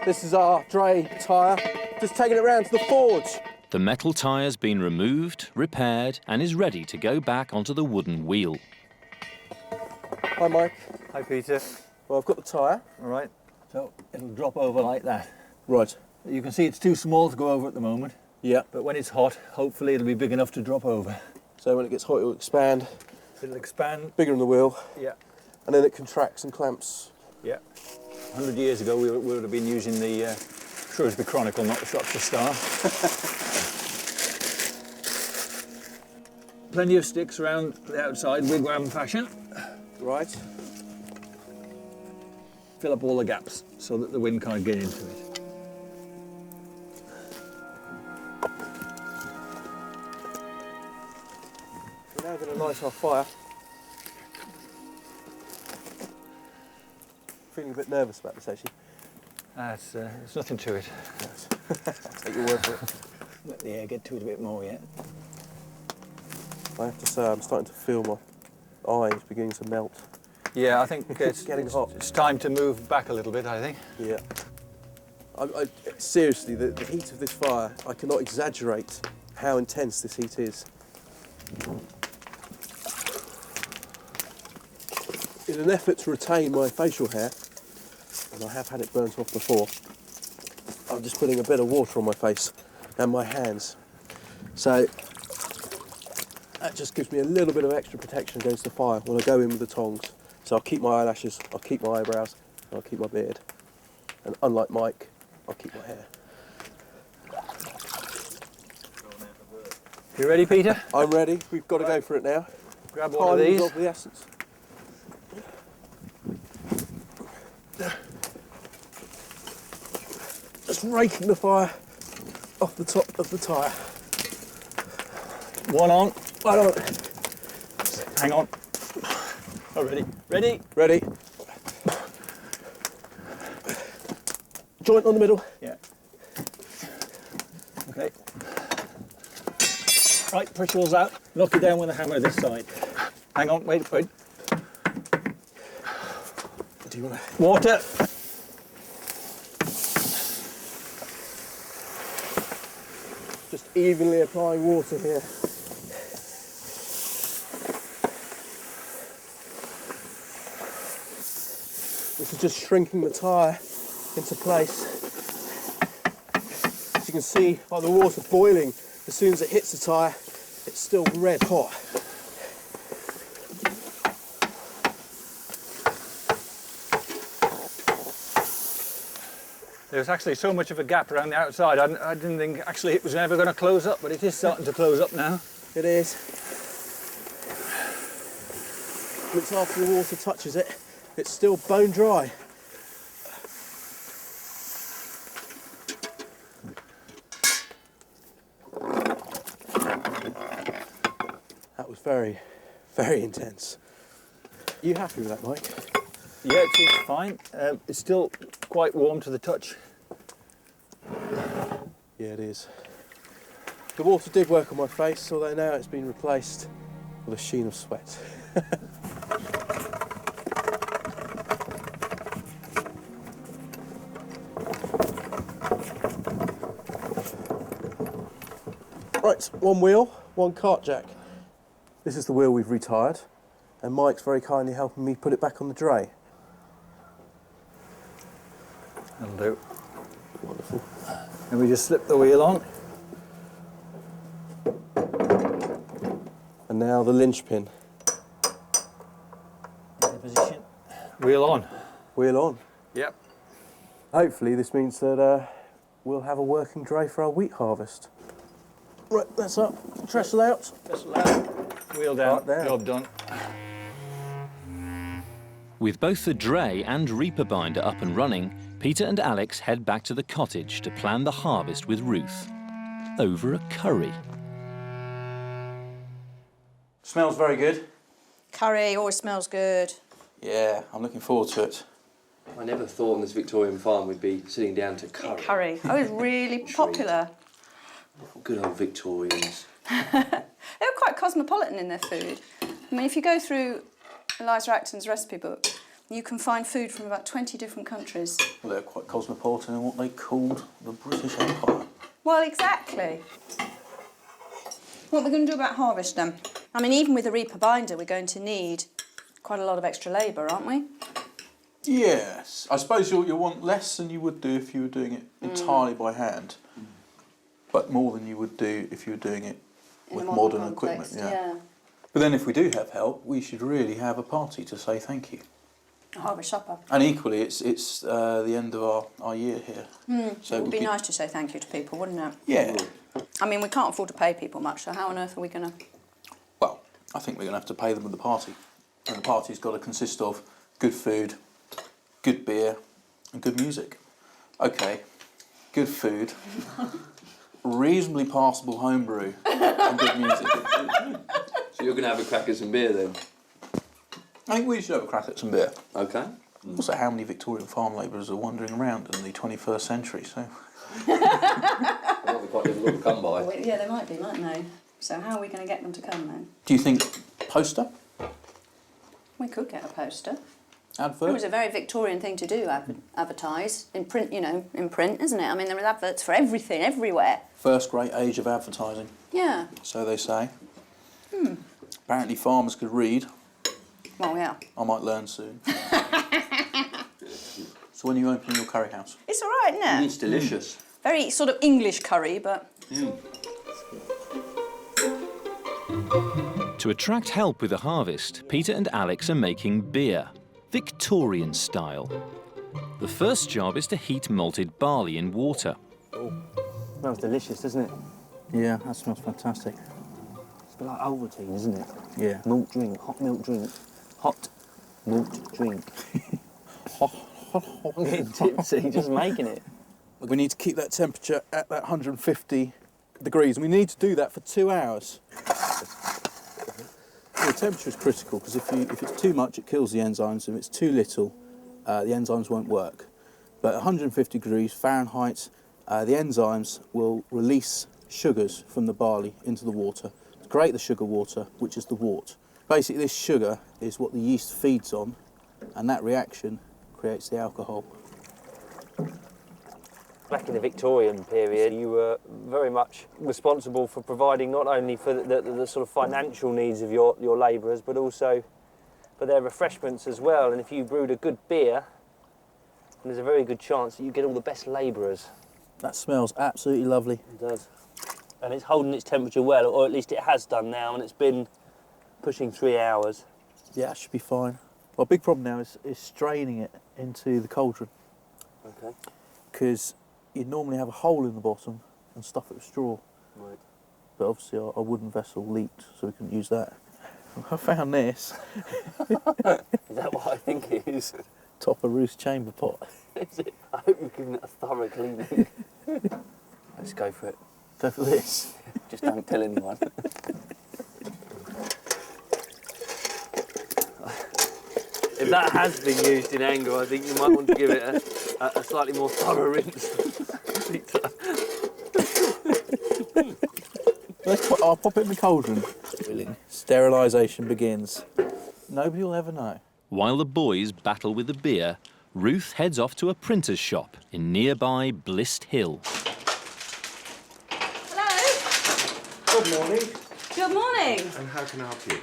This is our dray tyre, just taking it round to the forge. The metal tyre's been removed, repaired, and is ready to go back onto the wooden wheel. Hi, Mike. Hi, Peter. Well, I've got the tyre. All right, so it'll drop over like that. Right. You can see it's too small to go over at the moment. Yeah. But when it's hot, hopefully it'll be big enough to drop over. So when it gets hot, it'll expand. It'll expand. Bigger in the wheel. Yeah. And then it contracts and clamps. Yeah. 100 years ago, we would have been using the Shrewsbury Chronicle, not the Shropshire Star. Plenty of sticks around the outside, wigwam fashion. Right. Fill up all the gaps so that the wind can't get into it. We're now going to light our fire. Feeling a bit nervous about this, actually. There's nothing to it. Take your word for it. Let the air get to it a bit more yet. I have to say, I'm starting to feel my eyes beginning to melt. Yeah, I think it's getting hot. It's time to move back a little bit, I think. Yeah. Seriously, the heat of this fire, I cannot exaggerate how intense this heat is. In an effort to retain my facial hair, and I have had it burnt off before, I'm just putting a bit of water on my face and my hands. So that just gives me a little bit of extra protection against the fire when I go in with the tongs. So I'll keep my eyelashes, I'll keep my eyebrows, and I'll keep my beard. And unlike Mike, I'll keep my hair. You ready, Peter? I'm ready. We've got to go for it now. Grab one of these. Of the essence. Just raking the fire off the top of the tyre. One on. One on. Hang on. Oh, ready? Ready? Ready. Joint on the middle. Yeah. Okay. Right, push yours out. Knock it down with a hammer this side. Hang on, wait. Do you want to... Water. Just evenly applying water here. This is just shrinking the tyre into place. As you can see by the water boiling, as soon as it hits the tyre, it's still red hot. There's actually so much of a gap around the outside. I didn't think actually it was ever going to close up, but it is starting to close up now. It is. Looks after the water touches it, it's still bone dry. That was very, very intense. You happy with that, Mike? Yeah, it seems fine. It's still quite warm to the touch. Yeah, it is. The water did work on my face, although now it's been replaced with a sheen of sweat. Right, one wheel, one cart jack. This is the wheel we've retired, and Mike's very kindly helping me put it back on the dray. That'll do. Wonderful. And we just slip the wheel on. And now the linchpin. Position. Wheel on. Wheel on. Yep. Hopefully this means that we'll have a working dray for our wheat harvest. Right, that's up. Trestle out. Trestle out. Wheel down. Right there. Job done. With both the dray and reaper binder up and running, Peter and Alex head back to the cottage to plan the harvest with Ruth over a curry. Smells very good. Curry always smells good. Yeah, I'm looking forward to it. I never thought on this Victorian farm we'd be sitting down to curry. Curry. Oh, it's really popular. Good old Victorians. They were quite cosmopolitan in their food. I mean, if you go through Eliza Acton's recipe book, you can find food from about 20 different countries. Well, they're quite cosmopolitan in what they called the British Empire. Well, exactly. What are we going to do about harvest then? I mean, even with a reaper binder, we're going to need quite a lot of extra labour, aren't we? Yes. I suppose you'll want less than you would do if you were doing it entirely by hand, but more than you would do if you were doing it with modern equipment. Yeah. But then if we do have help, we should really have a party to say thank you. A harvest supper. And equally, it's the end of our year here. So it would be nice to say thank you to people, wouldn't it? Yeah. I mean, we can't afford to pay people much, so how on earth are we going to... Well, I think we're going to have to pay them with the party. And the party's got to consist of good food, good beer and good music. OK, good food, reasonably passable homebrew and good music. So you're going to have a crack at some beer then? I think we should have a crack at some beer. OK. Also, how many Victorian farm labourers are wandering around in the 21st century, so... They might be quite difficult to come by. Well, yeah, they might be, mightn't they? So how are we going to get them to come then? Do you think poster? We could get a poster. Advert? It was a very Victorian thing to do, advertise. In print, you know, in print, isn't it? I mean, there were adverts for everything, everywhere. First great age of advertising. Yeah. So they say. Apparently farmers could read. Well, yeah. I might learn soon. So when are you opening your curry house? It's all right, isn't it? It's delicious. Very sort of English curry, but... To attract help with the harvest, Peter and Alex are making beer, Victorian style. The first job is to heat malted barley in water. Oh, smells delicious, doesn't it? Yeah, that smells fantastic. It's a bit like Ovaltine, isn't it? Yeah. Malt drink, hot milk drink. Hot malt drink. I'm getting tipsy just making it. We need to keep that temperature at that 150 degrees, and we need to do that for 2 hours. The temperature is critical because if it's too much, it kills the enzymes. If it's too little, the enzymes won't work. But 150 degrees Fahrenheit, the enzymes will release sugars from the barley into the water to create the sugar water, which is the wort. Basically, this sugar is what the yeast feeds on, and that reaction creates the alcohol. Back in the Victorian period, you were very much responsible for providing not only for the sort of financial needs of your labourers, but also for their refreshments as well. And if you brewed a good beer, there's a very good chance that you get all the best labourers. That smells absolutely lovely. It does. And it's holding its temperature well, or at least it has done now, and it's been pushing 3 hours. Yeah, it should be fine. Well, big problem now is straining it into the cauldron. Okay. Because you'd normally have a hole in the bottom and stuff it with straw. Right. But obviously our wooden vessel leaked, so we couldn't use that. I found this. Is that what I think it is? Top of Ruth's chamber pot. Is it? I hope you've given it a thorough cleaning. Let's go for it. Go for this. Just don't tell anyone. If that has been used in anger, I think you might want to give it a slightly more thorough rinse. I'll pop it in the cauldron. Sterilisation begins. Nobody will ever know. While the boys battle with the beer, Ruth heads off to a printer's shop in nearby Blist Hill. Good morning. Good morning. And how can I help you?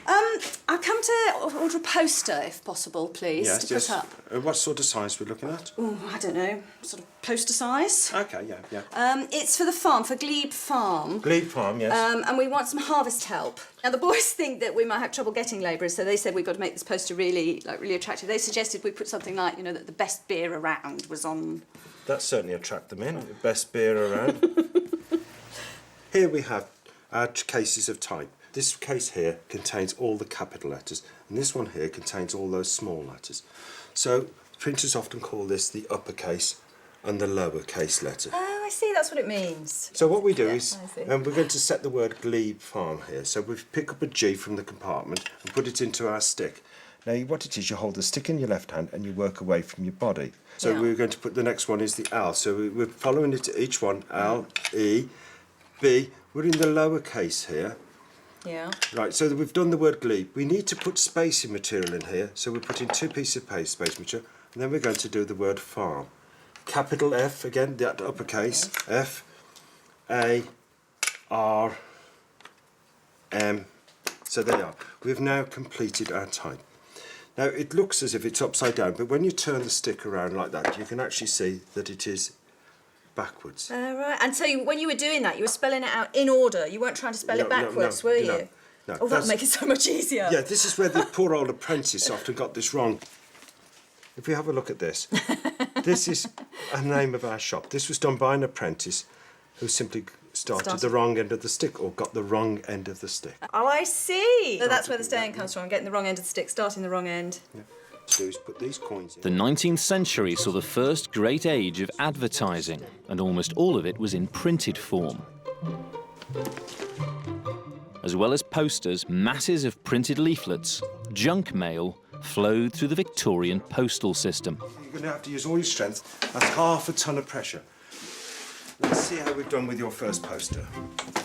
I've come to order a poster, if possible, please, Yes, to yes. put up. What sort of size we're looking at? Oh, I don't know, sort of poster size. Okay, yeah. It's for the farm, for Glebe Farm. Glebe Farm, yes. And we want some harvest help. Now, the boys think that we might have trouble getting labourers, so they said we've got to make this poster really attractive. They suggested we put something like, that the best beer around was on. That certainly attract them in. Best beer around. Here we have our cases of type. This case here contains all the capital letters, and this one here contains all those small letters. So printers often call this the uppercase and the lowercase letter. Oh, I see, that's what it means. So what we do is, I see. we're going to set the word Glebe Farm here. So we pick up a G from the compartment and put it into our stick. Now what it is, you hold the stick in your left hand and you work away from your body. So Yeah. we're going to put the next one is the L. So we're following it each one, L, E, B. We're in the lowercase here. Yeah. Right, so that we've done the word glebe. We need to put spacing material in here, so we're putting 2 pieces of space material, and then we're going to do the word farm. Capital F, again, that uppercase, F, A, R, M, so they are. We've now completed our type. Now, it looks as if it's upside down, but when you turn the stick around like that, you can actually see that it is backwards. Right. And so when you were doing that, you were spelling it out in order. You weren't trying to spell it backwards, were you? No. Oh, that'd make it so much easier. Yeah, this is where the poor old apprentice often got this wrong. If you have a look at this, this is a name of our shop. This was done by an apprentice who simply started the wrong end of the stick or got the wrong end of the stick. Oh, I see. So that's where the staying comes from, getting the wrong end of the stick, starting the wrong end. Yeah. To do is put these coins in. The 19th century saw the first great age of advertising, and almost all of it was in printed form. As well as posters, masses of printed leaflets, junk mail, flowed through the Victorian postal system. You're going to have to use all your strength. That's half a ton of pressure. Let's see how we've done with your first poster.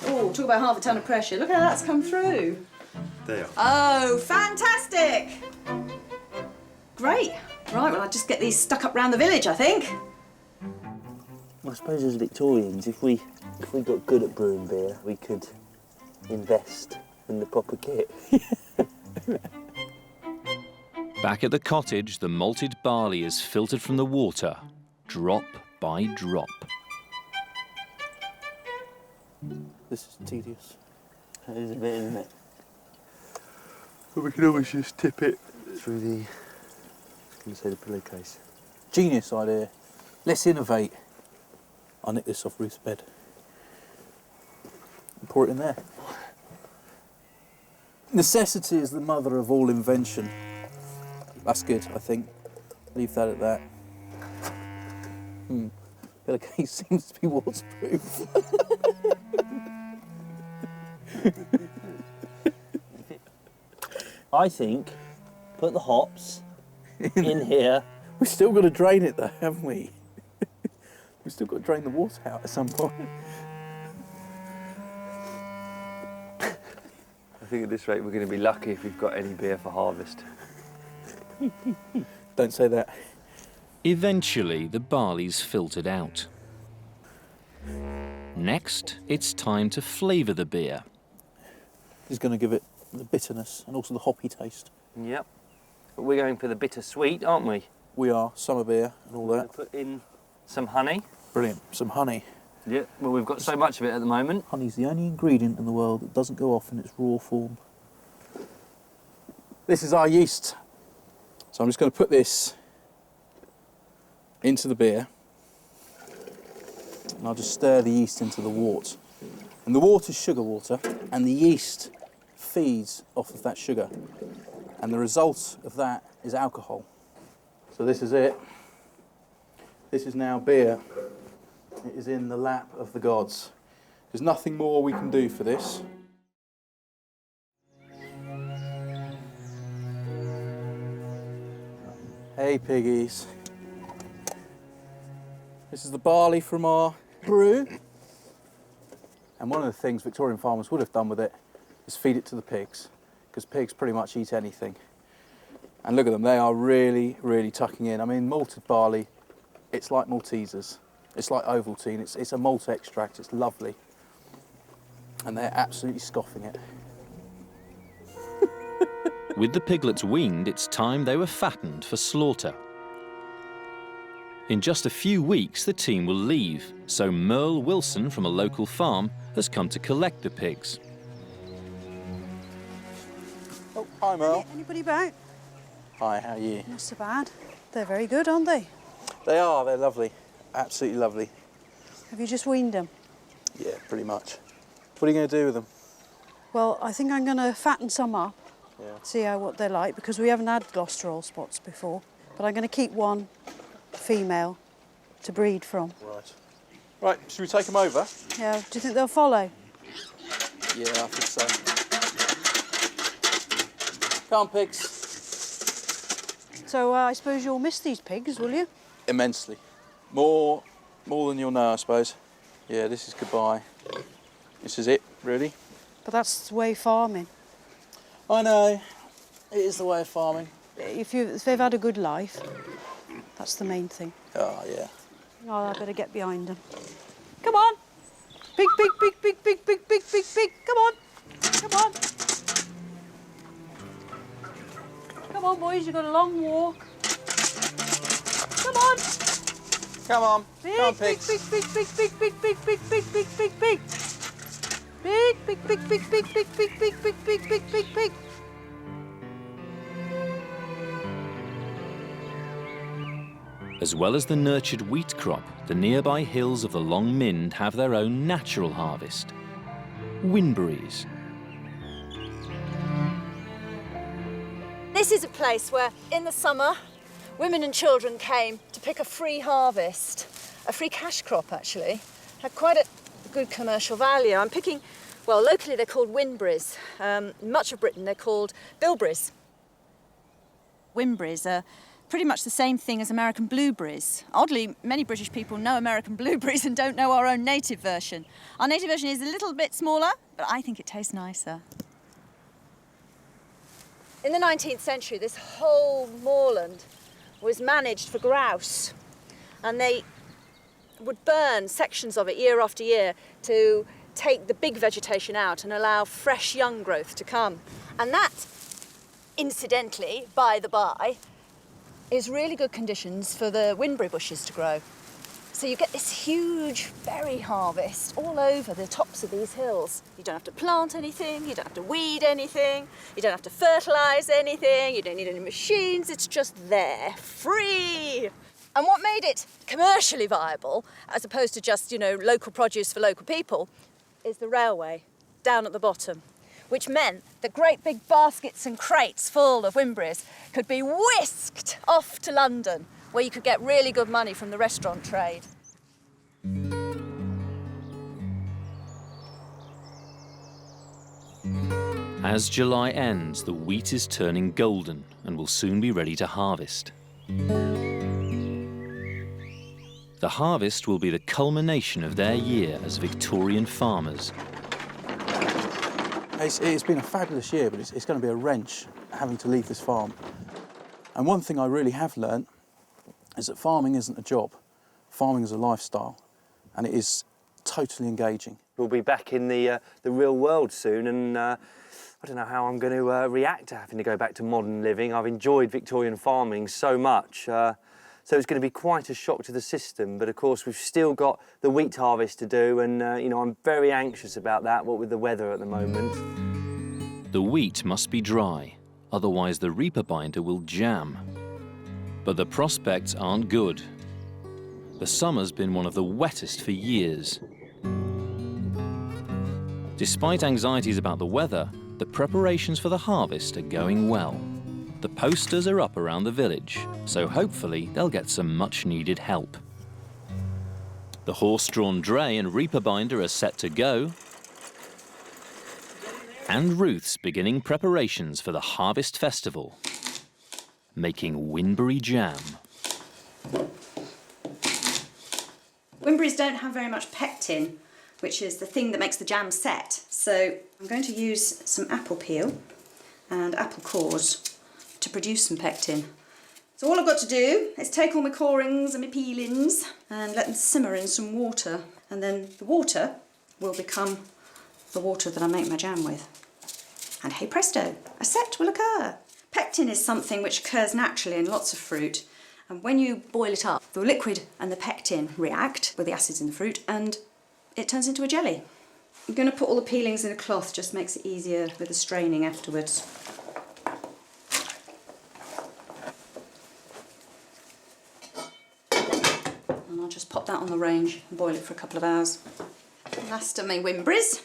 Oh, talk about half a ton of pressure. Look how that's come through. There. Oh, fantastic. Great. Right, well, I'll just get these stuck up round the village, I think. I suppose as Victorians, if we got good at brewing beer, we could invest in the proper kit. Back at the cottage, the malted barley is filtered from the water, drop by drop. This is tedious. It is a bit, isn't it? But we can always just tip it through the, I was going to say the pillowcase. Genius idea. Let's innovate. I'll nick this off Ruth's bed. And pour it in there. Necessity is the mother of all invention. That's good, I think. Leave that at that. Pillowcase seems to be waterproof. I think put the hops in here. We've still got to drain it though, haven't we? We've still got to drain the water out at some point. I think at this rate we're going to be lucky if we've got any beer for harvest. Don't say that. Eventually, the barley's filtered out. Next, it's time to flavour the beer. This is going to give it the bitterness and also the hoppy taste. Yep. But we're going for the bittersweet, aren't we? We are. Summer beer and all that. Put in some honey. Brilliant. Some honey. Yeah, well, we've got so much of it at the moment. Honey's the only ingredient in the world that doesn't go off in its raw form. This is our yeast. So I'm just going to put this into the beer. And I'll just stir the yeast into the wort. And the wort is sugar water, and the yeast feeds off of that sugar. And the result of that is alcohol. So this is it. This is now beer. It is in the lap of the gods. There's nothing more we can do for this. Hey piggies. This is the barley from our brew. And one of the things Victorian farmers would have done with it is feed it to the pigs, because pigs pretty much eat anything. And look at them, they are really, really tucking in. I mean, malted barley, it's like Maltesers. It's like Ovaltine, it's a malt extract, it's lovely. And they're absolutely scoffing it. With the piglets weaned, it's time they were fattened for slaughter. In just a few weeks, the team will leave, so Merle Wilson from a local farm has come to collect the pigs. Oh, hi Merle. Anybody back? Hi, how are you? Not so bad. They're very good, aren't they? They are, they're lovely. Absolutely lovely. Have you just weaned them? Yeah, pretty much. What are you going to do with them? Well, I think I'm going to fatten some up, Yeah. see what they're like, because we haven't had Gloucester spots before. But I'm going to keep one female to breed from. Right. Right, should we take them over? Yeah, do you think they'll follow? Yeah, I think so. Come on, pigs. So I suppose you'll miss these pigs, will you? Immensely. More than you'll know, I suppose. Yeah, this is goodbye. This is it, really. But that's the way farming. I know. It is the way of farming. If they've had a good life, that's the main thing. Oh, yeah. Oh, I better get behind them. Come on! Pig, pig, pig, pig, pig, pig, pig, pig, pig. Come on! Come on! Come on, boys, you've got a long walk. Come on! Come on. Big, Come on, big, pigs. big, big, big, big, big, big, big, big, big, big, big. Big, big, big, big, big, big, big, big, big, big, big, big, big. As well as the nurtured wheat crop, the nearby hills of the Long Mynd have their own natural harvest. Windberries. This is a place where, in the summer, women and children came to pick a free harvest, a free cash crop, actually. Had quite a good commercial value. I'm picking, well, locally they're called windberries. In much of Britain they're called bilberries. Windberries are pretty much the same thing as American blueberries. Oddly, many British people know American blueberries and don't know our own native version. Our native version is a little bit smaller, but I think it tastes nicer. In the 19th century, this whole moorland was managed for grouse, and they would burn sections of it year after year to take the big vegetation out and allow fresh young growth to come. And that, incidentally, by the by, is really good conditions for the windberry bushes to grow. So you get this huge berry harvest all over the tops of these hills. You don't have to plant anything, you don't have to weed anything, you don't have to fertilise anything, you don't need any machines, it's just there, free. And what made it commercially viable, as opposed to just, local produce for local people, is the railway down at the bottom, which meant that great big baskets and crates full of windberries could be whisked off to London, where you could get really good money from the restaurant trade. As July ends, the wheat is turning golden and will soon be ready to harvest. The harvest will be the culmination of their year as Victorian farmers. It's been a fabulous year, but it's going to be a wrench having to leave this farm. And one thing I really have learnt is that farming isn't a job. Farming is a lifestyle, and it is totally engaging. We'll be back in the real world soon, and I don't know how I'm going to react to having to go back to modern living. I've enjoyed Victorian farming so much, so So it's going to be quite a shock to the system, but of course we've still got the wheat harvest to do, and you know, I'm very anxious about that, what with the weather at the moment. The wheat must be dry, otherwise the reaper binder will jam. But the prospects aren't good. The summer's been one of the wettest for years. Despite anxieties about the weather, the preparations for the harvest are going well. The posters are up around the village, so hopefully they'll get some much-needed help. The horse-drawn dray and reaper binder are set to go, and Ruth's beginning preparations for the harvest festival, making whinberry jam. Whinberries don't have very much pectin, which is the thing that makes the jam set. So I'm going to use some apple peel and apple cores to produce some pectin. So all I've got to do is take all my corings and my peelings and let them simmer in some water, and then the water will become the water that I make my jam with. And hey presto, a set will occur. Pectin is something which occurs naturally in lots of fruit, and when you boil it up, the liquid and the pectin react with the acids in the fruit and it turns into a jelly. I'm going to put all the peelings in a cloth, just makes it easier with the straining afterwards. And I'll just pop that on the range and boil it for a couple of hours. Last of my whinberries.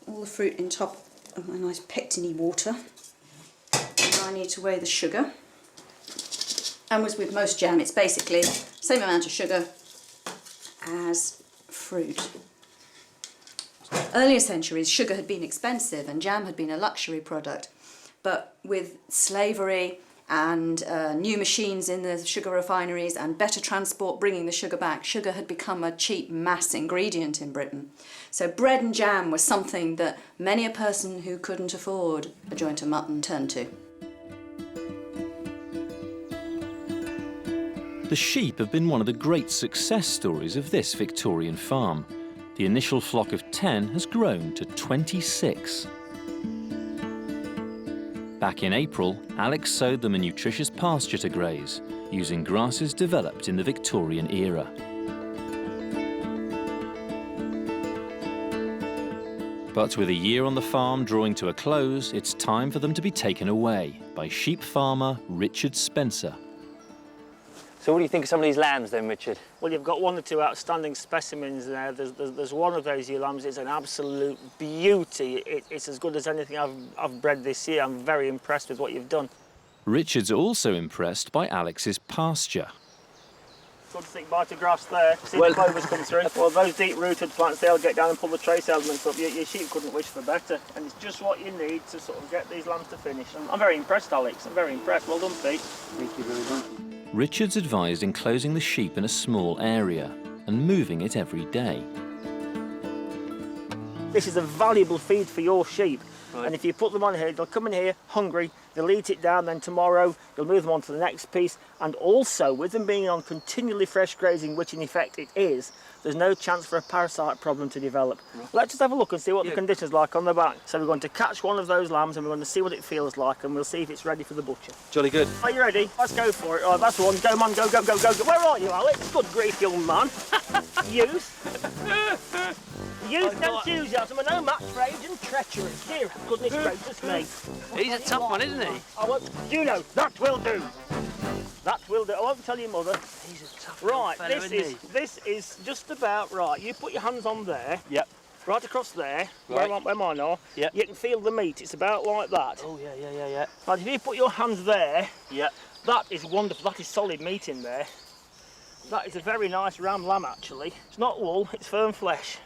All the fruit in top of my nice pectin-y water. Now I need to weigh the sugar. And as with most jam, it's basically the same amount of sugar as fruit. Earlier centuries, sugar had been expensive and jam had been a luxury product. But with slavery and new machines in the sugar refineries and better transport bringing the sugar back, sugar had become a cheap mass ingredient in Britain. So bread and jam was something that many a person who couldn't afford a joint of mutton turned to. The sheep have been one of the great success stories of this Victorian farm. The initial flock of 10 has grown to 26. Back in April, Alex sowed them a nutritious pasture to graze, using grasses developed in the Victorian era. But with a year on the farm drawing to a close, it's time for them to be taken away by sheep farmer Richard Spencer. So what do you think of some of these lambs then, Richard? Well, you've got one or two outstanding specimens there. There's one of those ewe lambs. It's an absolute beauty. It's as good as anything I've bred this year. I'm very impressed with what you've done. Richard's also impressed by Alex's pasture. Good thick bite of grass there. See the clovers come through. Well, those deep-rooted plants, they'll get down and pull the trace elements up. Your sheep couldn't wish for better. And it's just what you need to sort of get these lambs to finish. I'm very impressed, Alex. I'm very impressed. Well done, Pete. Thank you very much. Richard's advised enclosing the sheep in a small area and moving it every day. This is a valuable feed for your sheep. Right. And if you put them on here, they'll come in here hungry, they'll eat it down, then tomorrow you'll move them on to the next piece. And also, with them being on continually fresh grazing, which in effect it is, there's no chance for a parasite problem to develop. Right. Let's just have a look and see what the conditions are like on the back. So we're going to catch one of those lambs and we're going to see what it feels like, and we'll see if it's ready for the butcher. Jolly good. Are you ready? Let's go for it. Oh, that's the one. Go, man, go, go, go, go, go. Where are you, Alex? Good grief, young man. Youth. Youth and enthusiasm are no match for age and treachery. Dear goodness gracious me. He's a tough one, isn't he? I won't, you know, that will do. That will do. I won't tell your mother. He's a tough right, fellow, this is just about right. You put your hands on there. Yep. Right across there, right. where mine are. Yep. You can feel the meat. It's about like that. Oh, yeah. Right, if you put your hands there, yep. That is wonderful. That is solid meat in there. That is a very nice ram lamb, actually. It's not wool, it's firm flesh.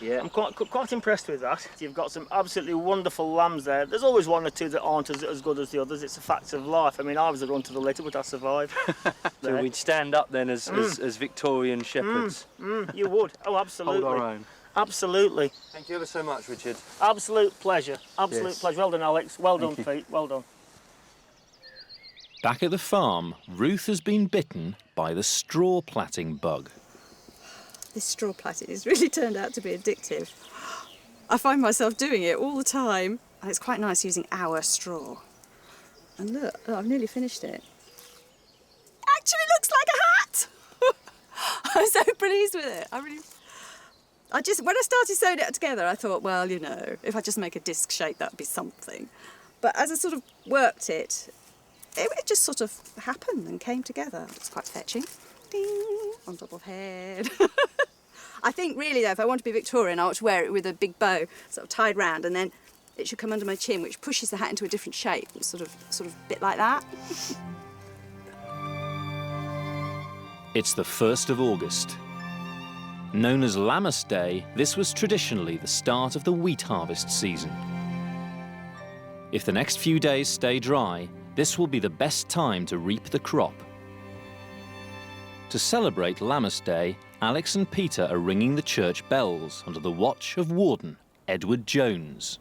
Yeah. I'm quite impressed with that. You've got some absolutely wonderful lambs there. There's always one or two that aren't as good as the others. It's a fact of life. I mean, I was a run to the litter, but I survived. So we'd stand up then as Victorian shepherds. You would. Oh, absolutely. Hold our own. Absolutely. Thank you ever so much, Richard. Absolute pleasure. Absolute pleasure. Well done, Alex. Well done, Pete. Well done. Back at the farm, Ruth has been bitten by the straw plaiting bug. This straw plaiting has really turned out to be addictive. I find myself doing it all the time. And it's quite nice using our straw. And look, I've nearly finished it. Actually, look, looks like a hat. I'm so pleased with it. When I started sewing it together, I thought, well, you know, if I just make a disc shape, that would be something. But as I sort of worked it just sort of happened and came together. It's quite fetching. Ding, on top of head. I think really though, if I want to be Victorian, I ought to wear it with a big bow sort of tied round, and then it should come under my chin, which pushes the hat into a different shape, sort of bit like that. It's the 1st of August. Known as Lammas Day, this was traditionally the start of the wheat harvest season. If the next few days stay dry, this will be the best time to reap the crop. To celebrate Lammas Day, Alex and Peter are ringing the church bells under the watch of Warden Edward Jones.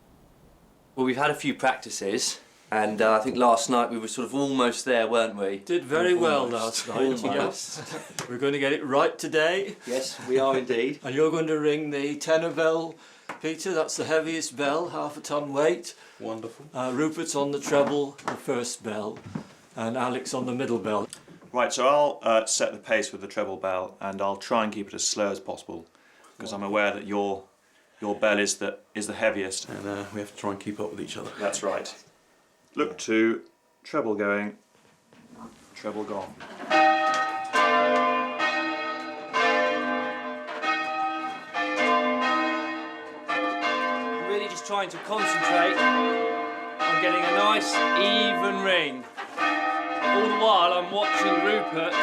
Well, we've had a few practices, and I think last night we were sort of almost there, weren't we? Did very well last night. Almost. Yes. We're going to get it right today. Yes, we are indeed. And you're going to ring the tenor bell, Peter. That's the heaviest bell, 1/2 ton weight. Wonderful. Rupert's on the treble, the first bell, and Alex on the middle bell. Right, so I'll set the pace with the treble bell, and I'll try and keep it as slow as possible, because I'm aware that your bell is the heaviest. And we have to try and keep up with each other. That's right. Look to treble going, treble gone. Really just trying to concentrate on getting a nice even ring. All the while I'm watching Rupert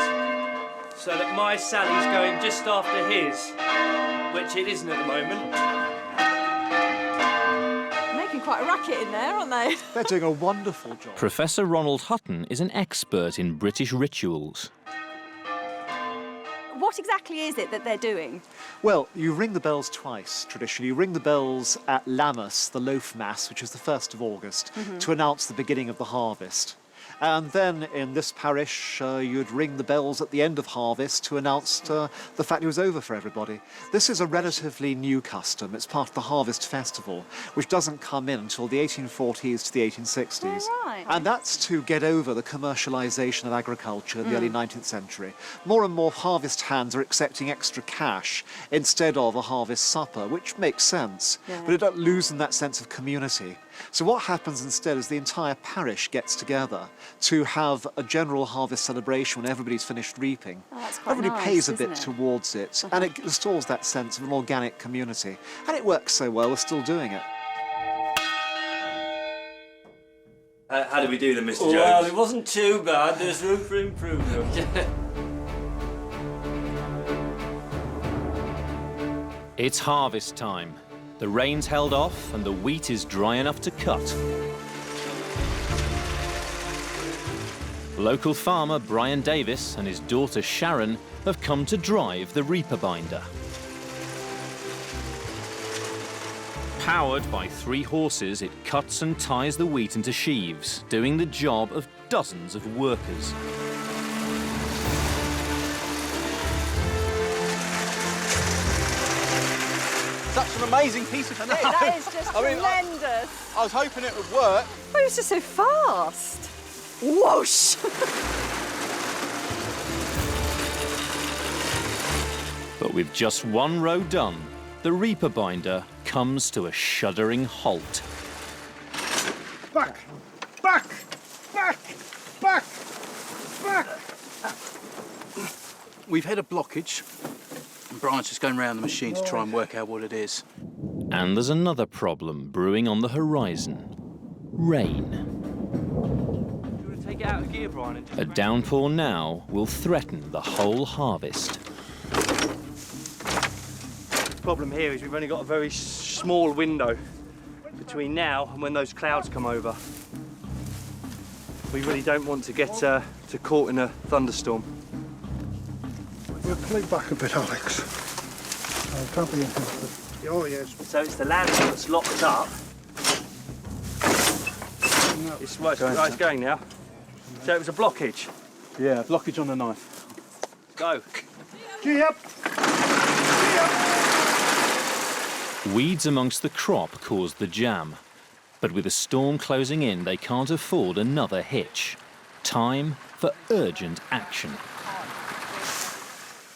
so that my Sally's going just after his, which it isn't at the moment. Making quite a racket in there, aren't they? They're doing a wonderful job. Professor Ronald Hutton is an expert in British rituals. What exactly is it that they're doing? Well, you ring the bells twice, traditionally. You ring the bells at Lammas, the loaf mass, which is the 1st of August, to announce the beginning of the harvest. And then in this parish, you'd ring the bells at the end of harvest to announce the fact it was over for everybody. This is a relatively new custom. It's part of the Harvest Festival, which doesn't come in until the 1840s to the 1860s. Oh, right. And that's to get over the commercialisation of agriculture in the early 19th century. More and more harvest hands are accepting extra cash instead of a harvest supper, which makes sense, but it doesn't lose that sense of community. So what happens instead is the entire parish gets together to have a general harvest celebration when everybody's finished reaping. Oh, that's quite Everybody nice, pays a isn't bit it? towards it, and it restores that sense of an organic community. And it works so well, we're still doing it. How did we do them, Mr. Jones? Well, it wasn't too bad. There's room for improvement. It's harvest time. The rain's held off and the wheat is dry enough to cut. Local farmer Brian Davis and his daughter Sharon have come to drive the reaper binder. Powered by 3 horses, it cuts and ties the wheat into sheaves, doing the job of dozens of workers. Such an amazing piece of kit. That is just tremendous. I was hoping it would work. Oh, it's just so fast. Whoosh! But with just 1 row done, the reaper binder comes to a shuddering halt. Back! Back! Back! Back! Back! We've had a blockage, and Brian's just going around the machine to try and work out what it is. And there's another problem brewing on the horizon. Rain. You want to take it out of gear, Brian? And just A downpour now will threaten the whole harvest. The problem here is we've only got a very small window between now and when those clouds come over. We really don't want to get caught in a thunderstorm. We'll play back a bit, Alex. Can't be anything. Oh, yes. So it's the land that's locked up. No. It's right, it's going now. So it was a blockage. Yeah, blockage on the knife. Go. Gee up! Weeds amongst the crop caused the jam. But with the storm closing in, they can't afford another hitch. Time for urgent action.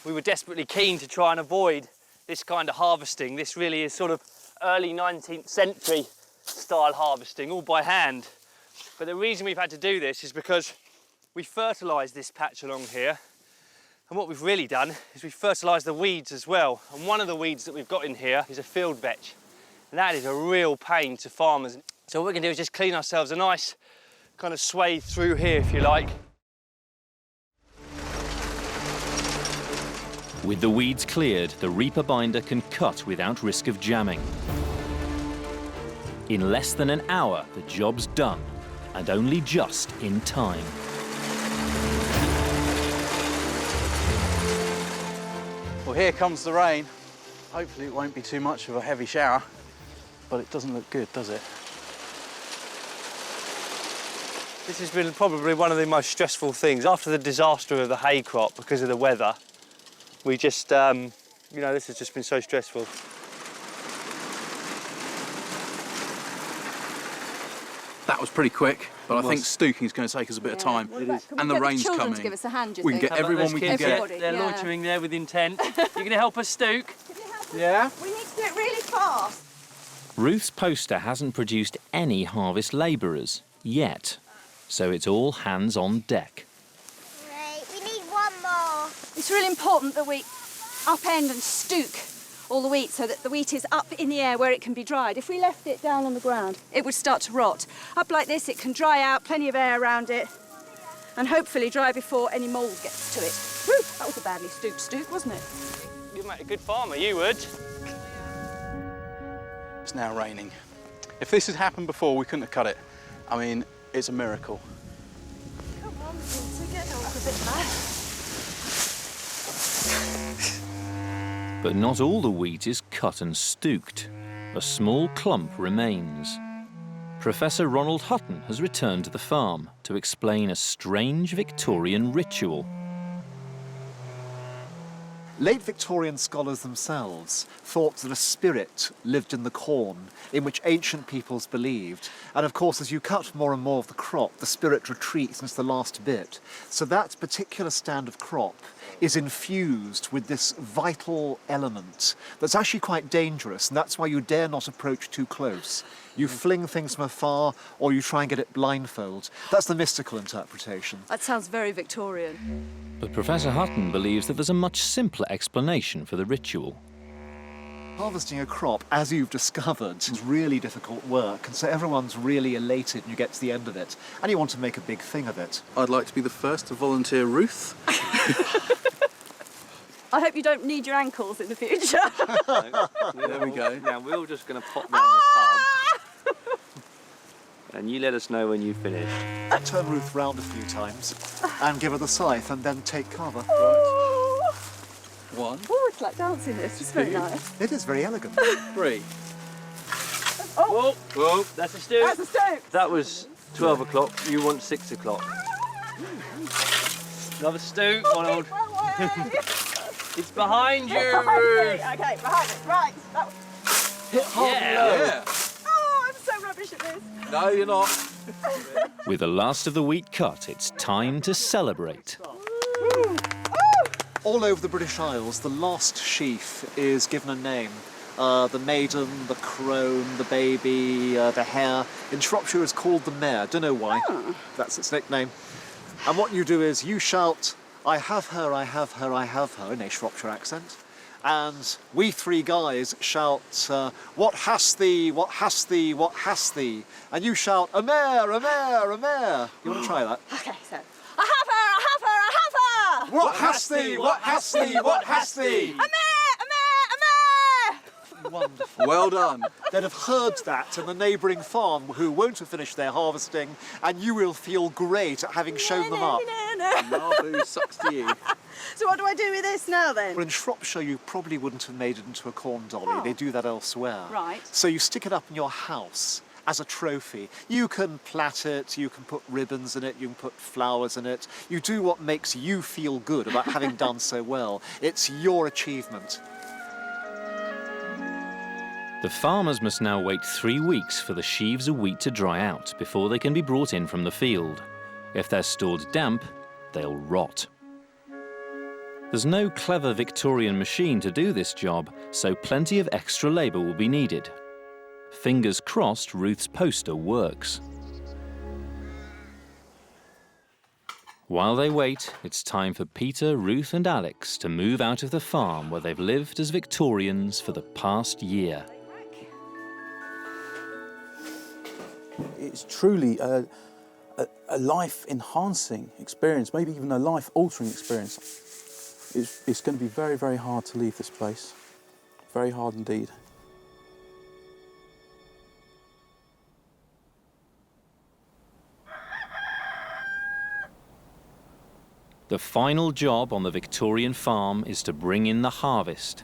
we were desperately keen to try and avoid this kind of harvesting. This really is sort of early 19th century style harvesting, all by hand. But the reason we've had to do this is because we fertilised this patch along here, and what we've really done is we've fertilised the weeds as well. And one of the weeds that we've got in here is a field vetch, and that is a real pain to farmers. So what we're going to do is just clean ourselves a nice kind of swathe through here, if you like. With the weeds cleared, the reaper binder can cut without risk of jamming. In less than an hour, the job's done, and only just in time. Well, here comes the rain. Hopefully it won't be too much of a heavy shower, but it doesn't look good, does it? This has been probably one of the most stressful things. After the disaster of the hay crop because of the weather, we just, you know, this has just been so stressful. That was pretty quick, but I think stooking is going to take us a bit of time. And the rain's coming. To give us a hand, do you We can think? get everyone we can get. They're loitering there with intent. You're going to help us stook? Yeah? We need to do it really fast. Ruth's poster hasn't produced any harvest labourers yet, so it's all hands on deck. We need one more. It's really important that we upend and stook all the wheat so that the wheat is up in the air where it can be dried. If we left it down on the ground, it would start to rot. Up like this, it can dry out, plenty of air around it, and hopefully dry before any mould gets to it. Whew, that was a badly stooked stook, wasn't it? You'd make a good farmer, you would. It's now raining. If this had happened before, we couldn't have cut it. I mean, it's a miracle. Come on, Peter, get on a bit less. But not all the wheat is cut and stooked. A small clump remains. Professor Ronald Hutton has returned to the farm to explain a strange Victorian ritual. Late Victorian scholars themselves thought that a spirit lived in the corn, in which ancient peoples believed. And of course, as you cut more and more of the crop, the spirit retreats into the last bit. So that particular stand of crop is infused with this vital element that's actually quite dangerous, and that's why you dare not approach too close. You fling things from afar, or you try and get it blindfold. That's the mystical interpretation. That sounds very Victorian. But Professor Hutton believes that there's a much simpler explanation for the ritual. Harvesting a crop, as you've discovered, is really difficult work, and so everyone's really elated when you get to the end of it, and you want to make a big thing of it. I'd like to be the first to volunteer Ruth. I hope you don't need your ankles in the future. There we go. Now we're all just going to pop round the pub, and you let us know when you finish. Turn Ruth round a few times and give her the scythe, and then take cover. One. Oh, it's like dancing this. It's very nice. It is very elegant. 3. Oh! Whoa, that's a stook. That's a stook. That was 12 o'clock. You want 6 o'clock. Another stook, Ronald. It's behind you. Okay, behind it. Right. That was... Yeah. Oh, I'm so rubbish at this. No, you're not. With the last of the wheat cut, it's time to celebrate. All over the British Isles, the last sheaf is given a name. The maiden, the crone, the baby, the hare. In Shropshire, it's called the mare. Don't know why. That's its nickname. And what you do is you shout, "I have her, I have her, I have her," in a Shropshire accent. And we three guys shout, "What hast thee, what hast thee, what hast thee?" And you shout, "A mare, a mare, a mare." You want to try that? Okay, so... I have her, I have her, I have her! What hast thee, what hast thee, what hast thee? A mare, a mare, a mare! Wonderful. Well done. They'd have heard that in the neighbouring farm, who won't have finished their harvesting, and you will feel great at having shown them up. Marbu sucks to you. So what do I do with this now then? Well, in Shropshire, you probably wouldn't have made it into a corn dolly. They do that elsewhere. Right. So you stick it up in your house as a trophy. You can plait it, you can put ribbons in it, you can put flowers in it. You do what makes you feel good about having done so well. It's your achievement. The farmers must now wait 3 weeks for the sheaves of wheat to dry out before they can be brought in from the field. If they're stored damp, they'll rot. There's no clever Victorian machine to do this job, so plenty of extra labour will be needed. Fingers crossed Ruth's poster works. While they wait, it's time for Peter, Ruth and Alex to move out of the farm where they've lived as Victorians for the past year. It's truly a life-enhancing experience, maybe even a life-altering experience. It's going to be very, very hard to leave this place. Very hard indeed. The final job on the Victorian farm is to bring in the harvest.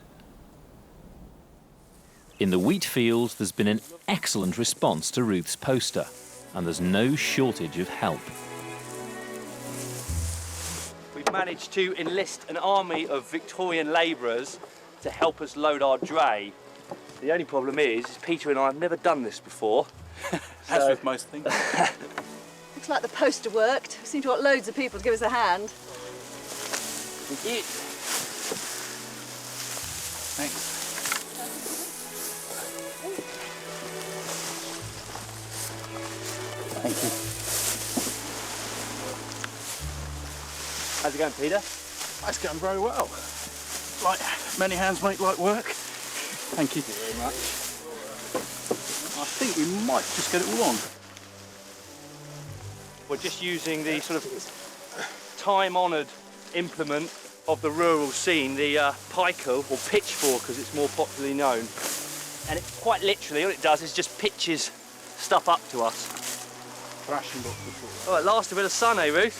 In the wheat field, there's been an excellent response to Ruth's poster, and there's no shortage of help. We've managed to enlist an army of Victorian labourers to help us load our dray. The only problem is Peter and I have never done this before. As with most things. Looks like the poster worked. We seem to want loads of people to give us a hand. Thank you. Thanks. Thank you. How's it going, Peter? It's going very well. Like many hands make light work. Thank you very much. I think we might just get it all on. We're just using the sort of time-honoured implement of the rural scene, the pike-hoe, or pitchfork as it's more popularly known. And it quite literally, all it does is just pitches stuff up to us. Thrashing box before. Oh, at last a bit of sun, eh, Ruth?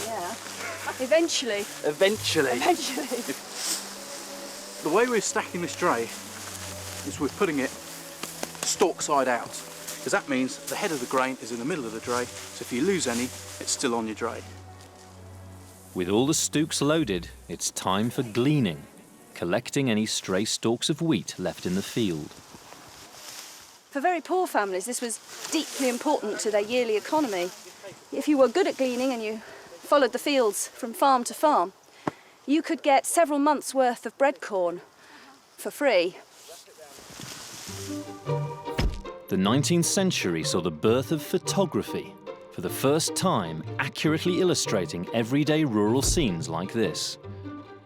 Yeah. Eventually. Eventually. Eventually. The way we're stacking this dray is we're putting it stalk side out, because that means the head of the grain is in the middle of the dray, so if you lose any, it's still on your dray. With all the stooks loaded, it's time for gleaning, collecting any stray stalks of wheat left in the field. For very poor families, this was deeply important to their yearly economy. If you were good at gleaning and you followed the fields from farm to farm, you could get several months' worth of bread corn for free. The 19th century saw the birth of photography, for the first time accurately illustrating everyday rural scenes like this.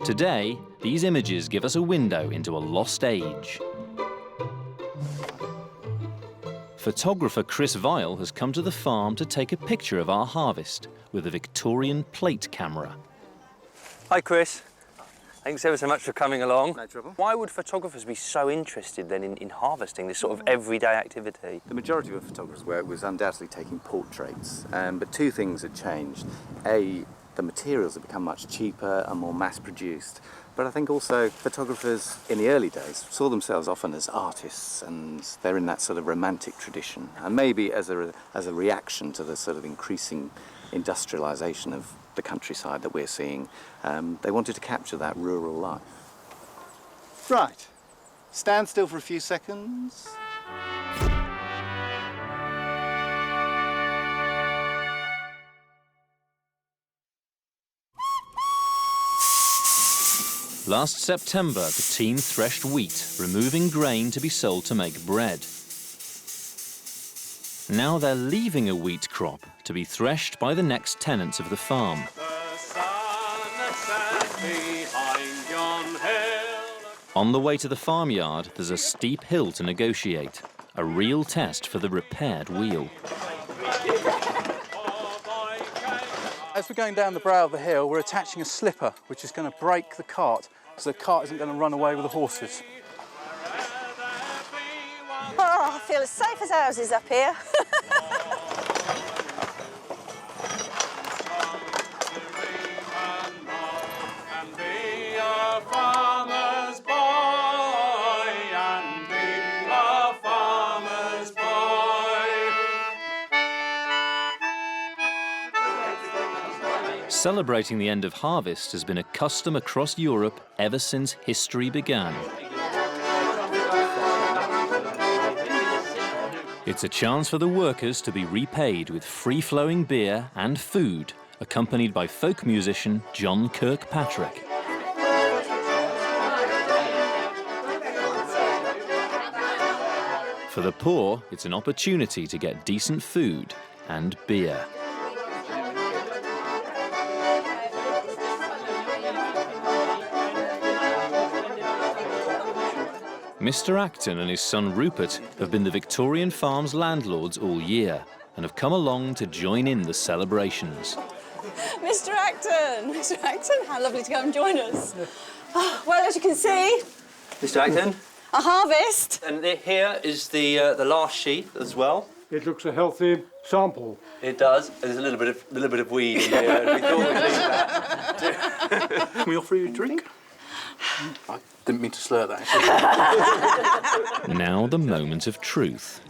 Today, these images give us a window into a lost age. Photographer Chris Vile has come to the farm to take a picture of our harvest with a Victorian plate camera. Hi, Chris. Thanks ever so much for coming along. No trouble. Why would photographers be so interested then in harvesting, this sort of everyday activity? The majority of photographers' work was undoubtedly taking portraits, but two things had changed. A, the materials had become much cheaper and more mass-produced, but I think also photographers in the early days saw themselves often as artists, and they're in that sort of romantic tradition. And maybe as a reaction to the sort of increasing industrialisation of the countryside that we're seeing, they wanted to capture that rural life. Right. Stand still for a few seconds. Last September, the team threshed wheat, removing grain to be sold to make bread. Now they're leaving a wheat crop to be threshed by the next tenants of the farm. On the way to the farmyard, there's a steep hill to negotiate, a real test for the repaired wheel. As we're going down the brow of the hill, we're attaching a slipper, which is going to brake the cart, so the cart isn't going to run away with the horses. Oh, I feel as safe as houses up here. Celebrating the end of harvest has been a custom across Europe ever since history began. It's a chance for the workers to be repaid with free-flowing beer and food, accompanied by folk musician John Kirkpatrick. For the poor, it's an opportunity to get decent food and beer. Mr. Acton and his son Rupert have been the Victorian Farm's landlords all year and have come along to join in the celebrations. Mr. Acton, how lovely to come and join us. Oh, well, as you can see, Mr. Acton. a harvest. And here is the last sheaf as well. It looks a healthy sample. It does. There's a little bit of weed in here. We thought we'd leave that. Can we offer you a drink? I didn't mean to slur that. Now the moment of truth.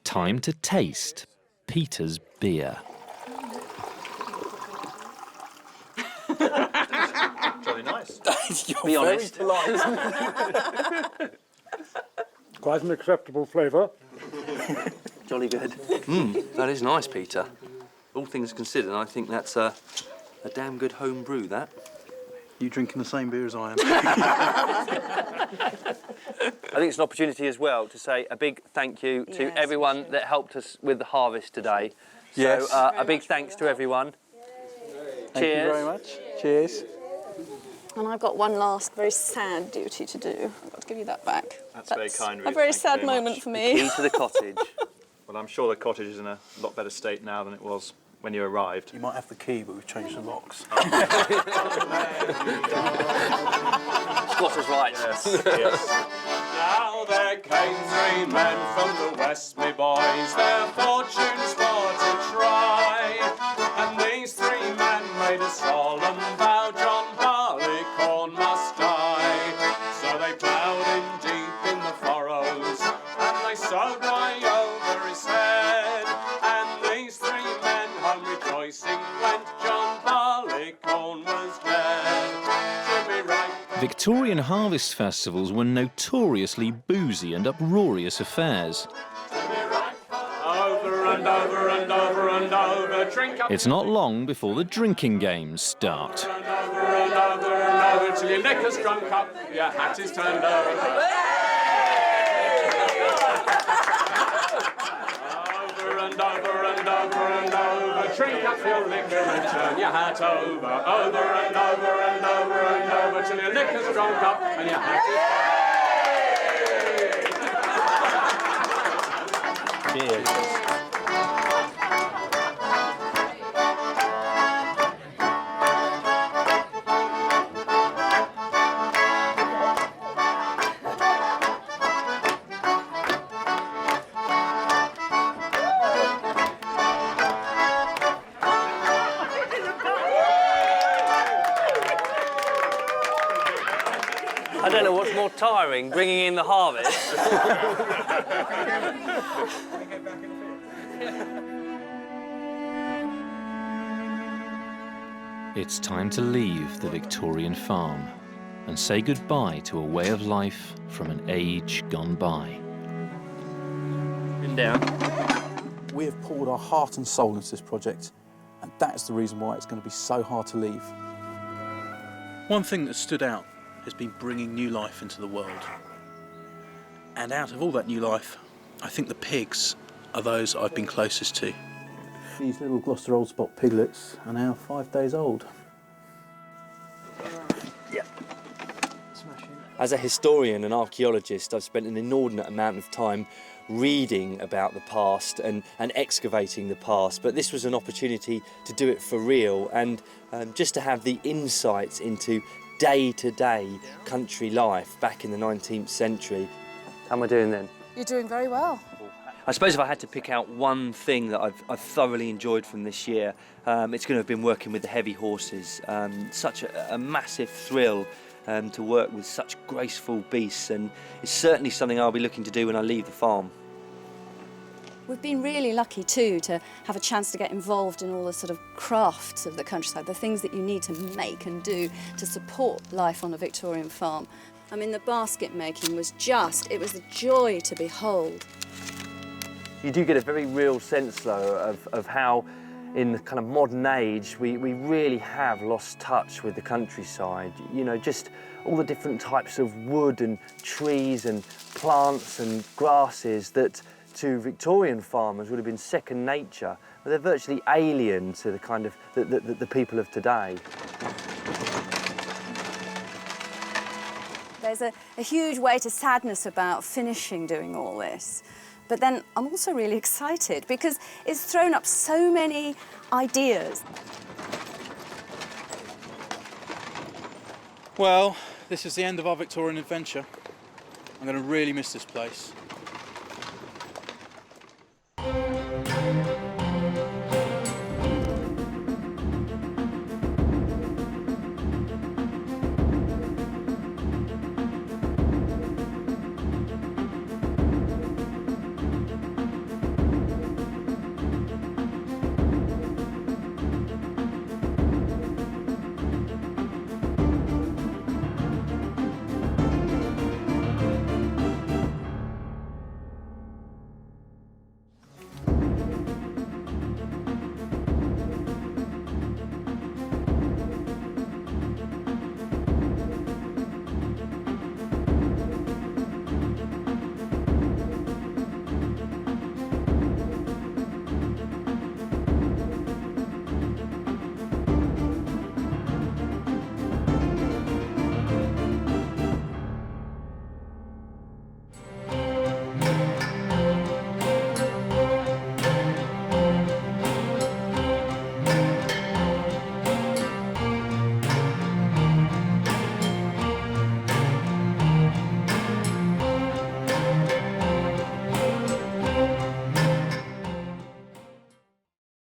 Time to taste Peter's beer. Jolly nice. Be honest. Quite an acceptable flavour. Jolly good. That is nice, Peter. All things considered, I think that's a damn good home brew, that. You drinking the same beer as I am? I think it's an opportunity as well to say a big thank you to everyone that helped us with the harvest today. Yes. So a big thanks to everyone. Thank Cheers. you very much. Cheers. And I've got one last very sad duty to do. I've got to give you that back. That's very kind of you. A very Thank you sad very moment much. for me. Key to the cottage. Well, I'm sure the cottage is in a lot better state now than it was when you arrived. You might have the key, but we've changed the locks. Squatter's rights. Yes. Now there came 3 men from the west, me boys, their fortunes for to try. And these 3 men made a solemn vow, John Barleycorn must die. So they ploughed in deep in the furrows, and they sowed right over his head. And these 3 men home rejoicing went, John Barleycorn was dead. Jimmy Wright. Victorian harvest festivals were notoriously boozy and uproarious affairs. Over and over and over and over, drink up. It's not long before the drinking games start. And over and over and over till your knicker's drunk up, your hat is turned over. Over and over and over and over, drink up your liquor and turn your hat over. Over and over and over and over till your knicker's drunk up and your hat is turned. Cheers. I don't know what's more tiring, bringing in the harvest. It's time to leave the Victorian farm and say goodbye to a way of life from an age gone by. Been down. We have poured our heart and soul into this project, and that's the reason why it's going to be so hard to leave. One thing that stood out has been bringing new life into the world. And out of all that new life, I think the pigs are those I've been closest to. These little Gloucester Old Spot piglets are now 5 days old. As a historian and archaeologist, I've spent an inordinate amount of time reading about the past and excavating the past, but this was an opportunity to do it for real and just to have the insights into day-to-day country life back in the 19th century. How am I doing then? You're doing very well. I suppose if I had to pick out one thing that I've thoroughly enjoyed from this year, it's going to have been working with the heavy horses. Such a massive thrill to work with such graceful beasts, and it's certainly something I'll be looking to do when I leave the farm. We've been really lucky too to have a chance to get involved in all the sort of crafts of the countryside, the things that you need to make and do to support life on a Victorian farm. I mean, the basket making was it was a joy to behold. You do get a very real sense, though, of how in the kind of modern age, we really have lost touch with the countryside. You know, just all the different types of wood and trees and plants and grasses that to Victorian farmers would have been second nature, but they're virtually alien to the kind of the people of today. There's a huge weight of sadness about finishing doing all this. But then I'm also really excited because it's thrown up so many ideas. Well, this is the end of our Victorian adventure. I'm going to really miss this place.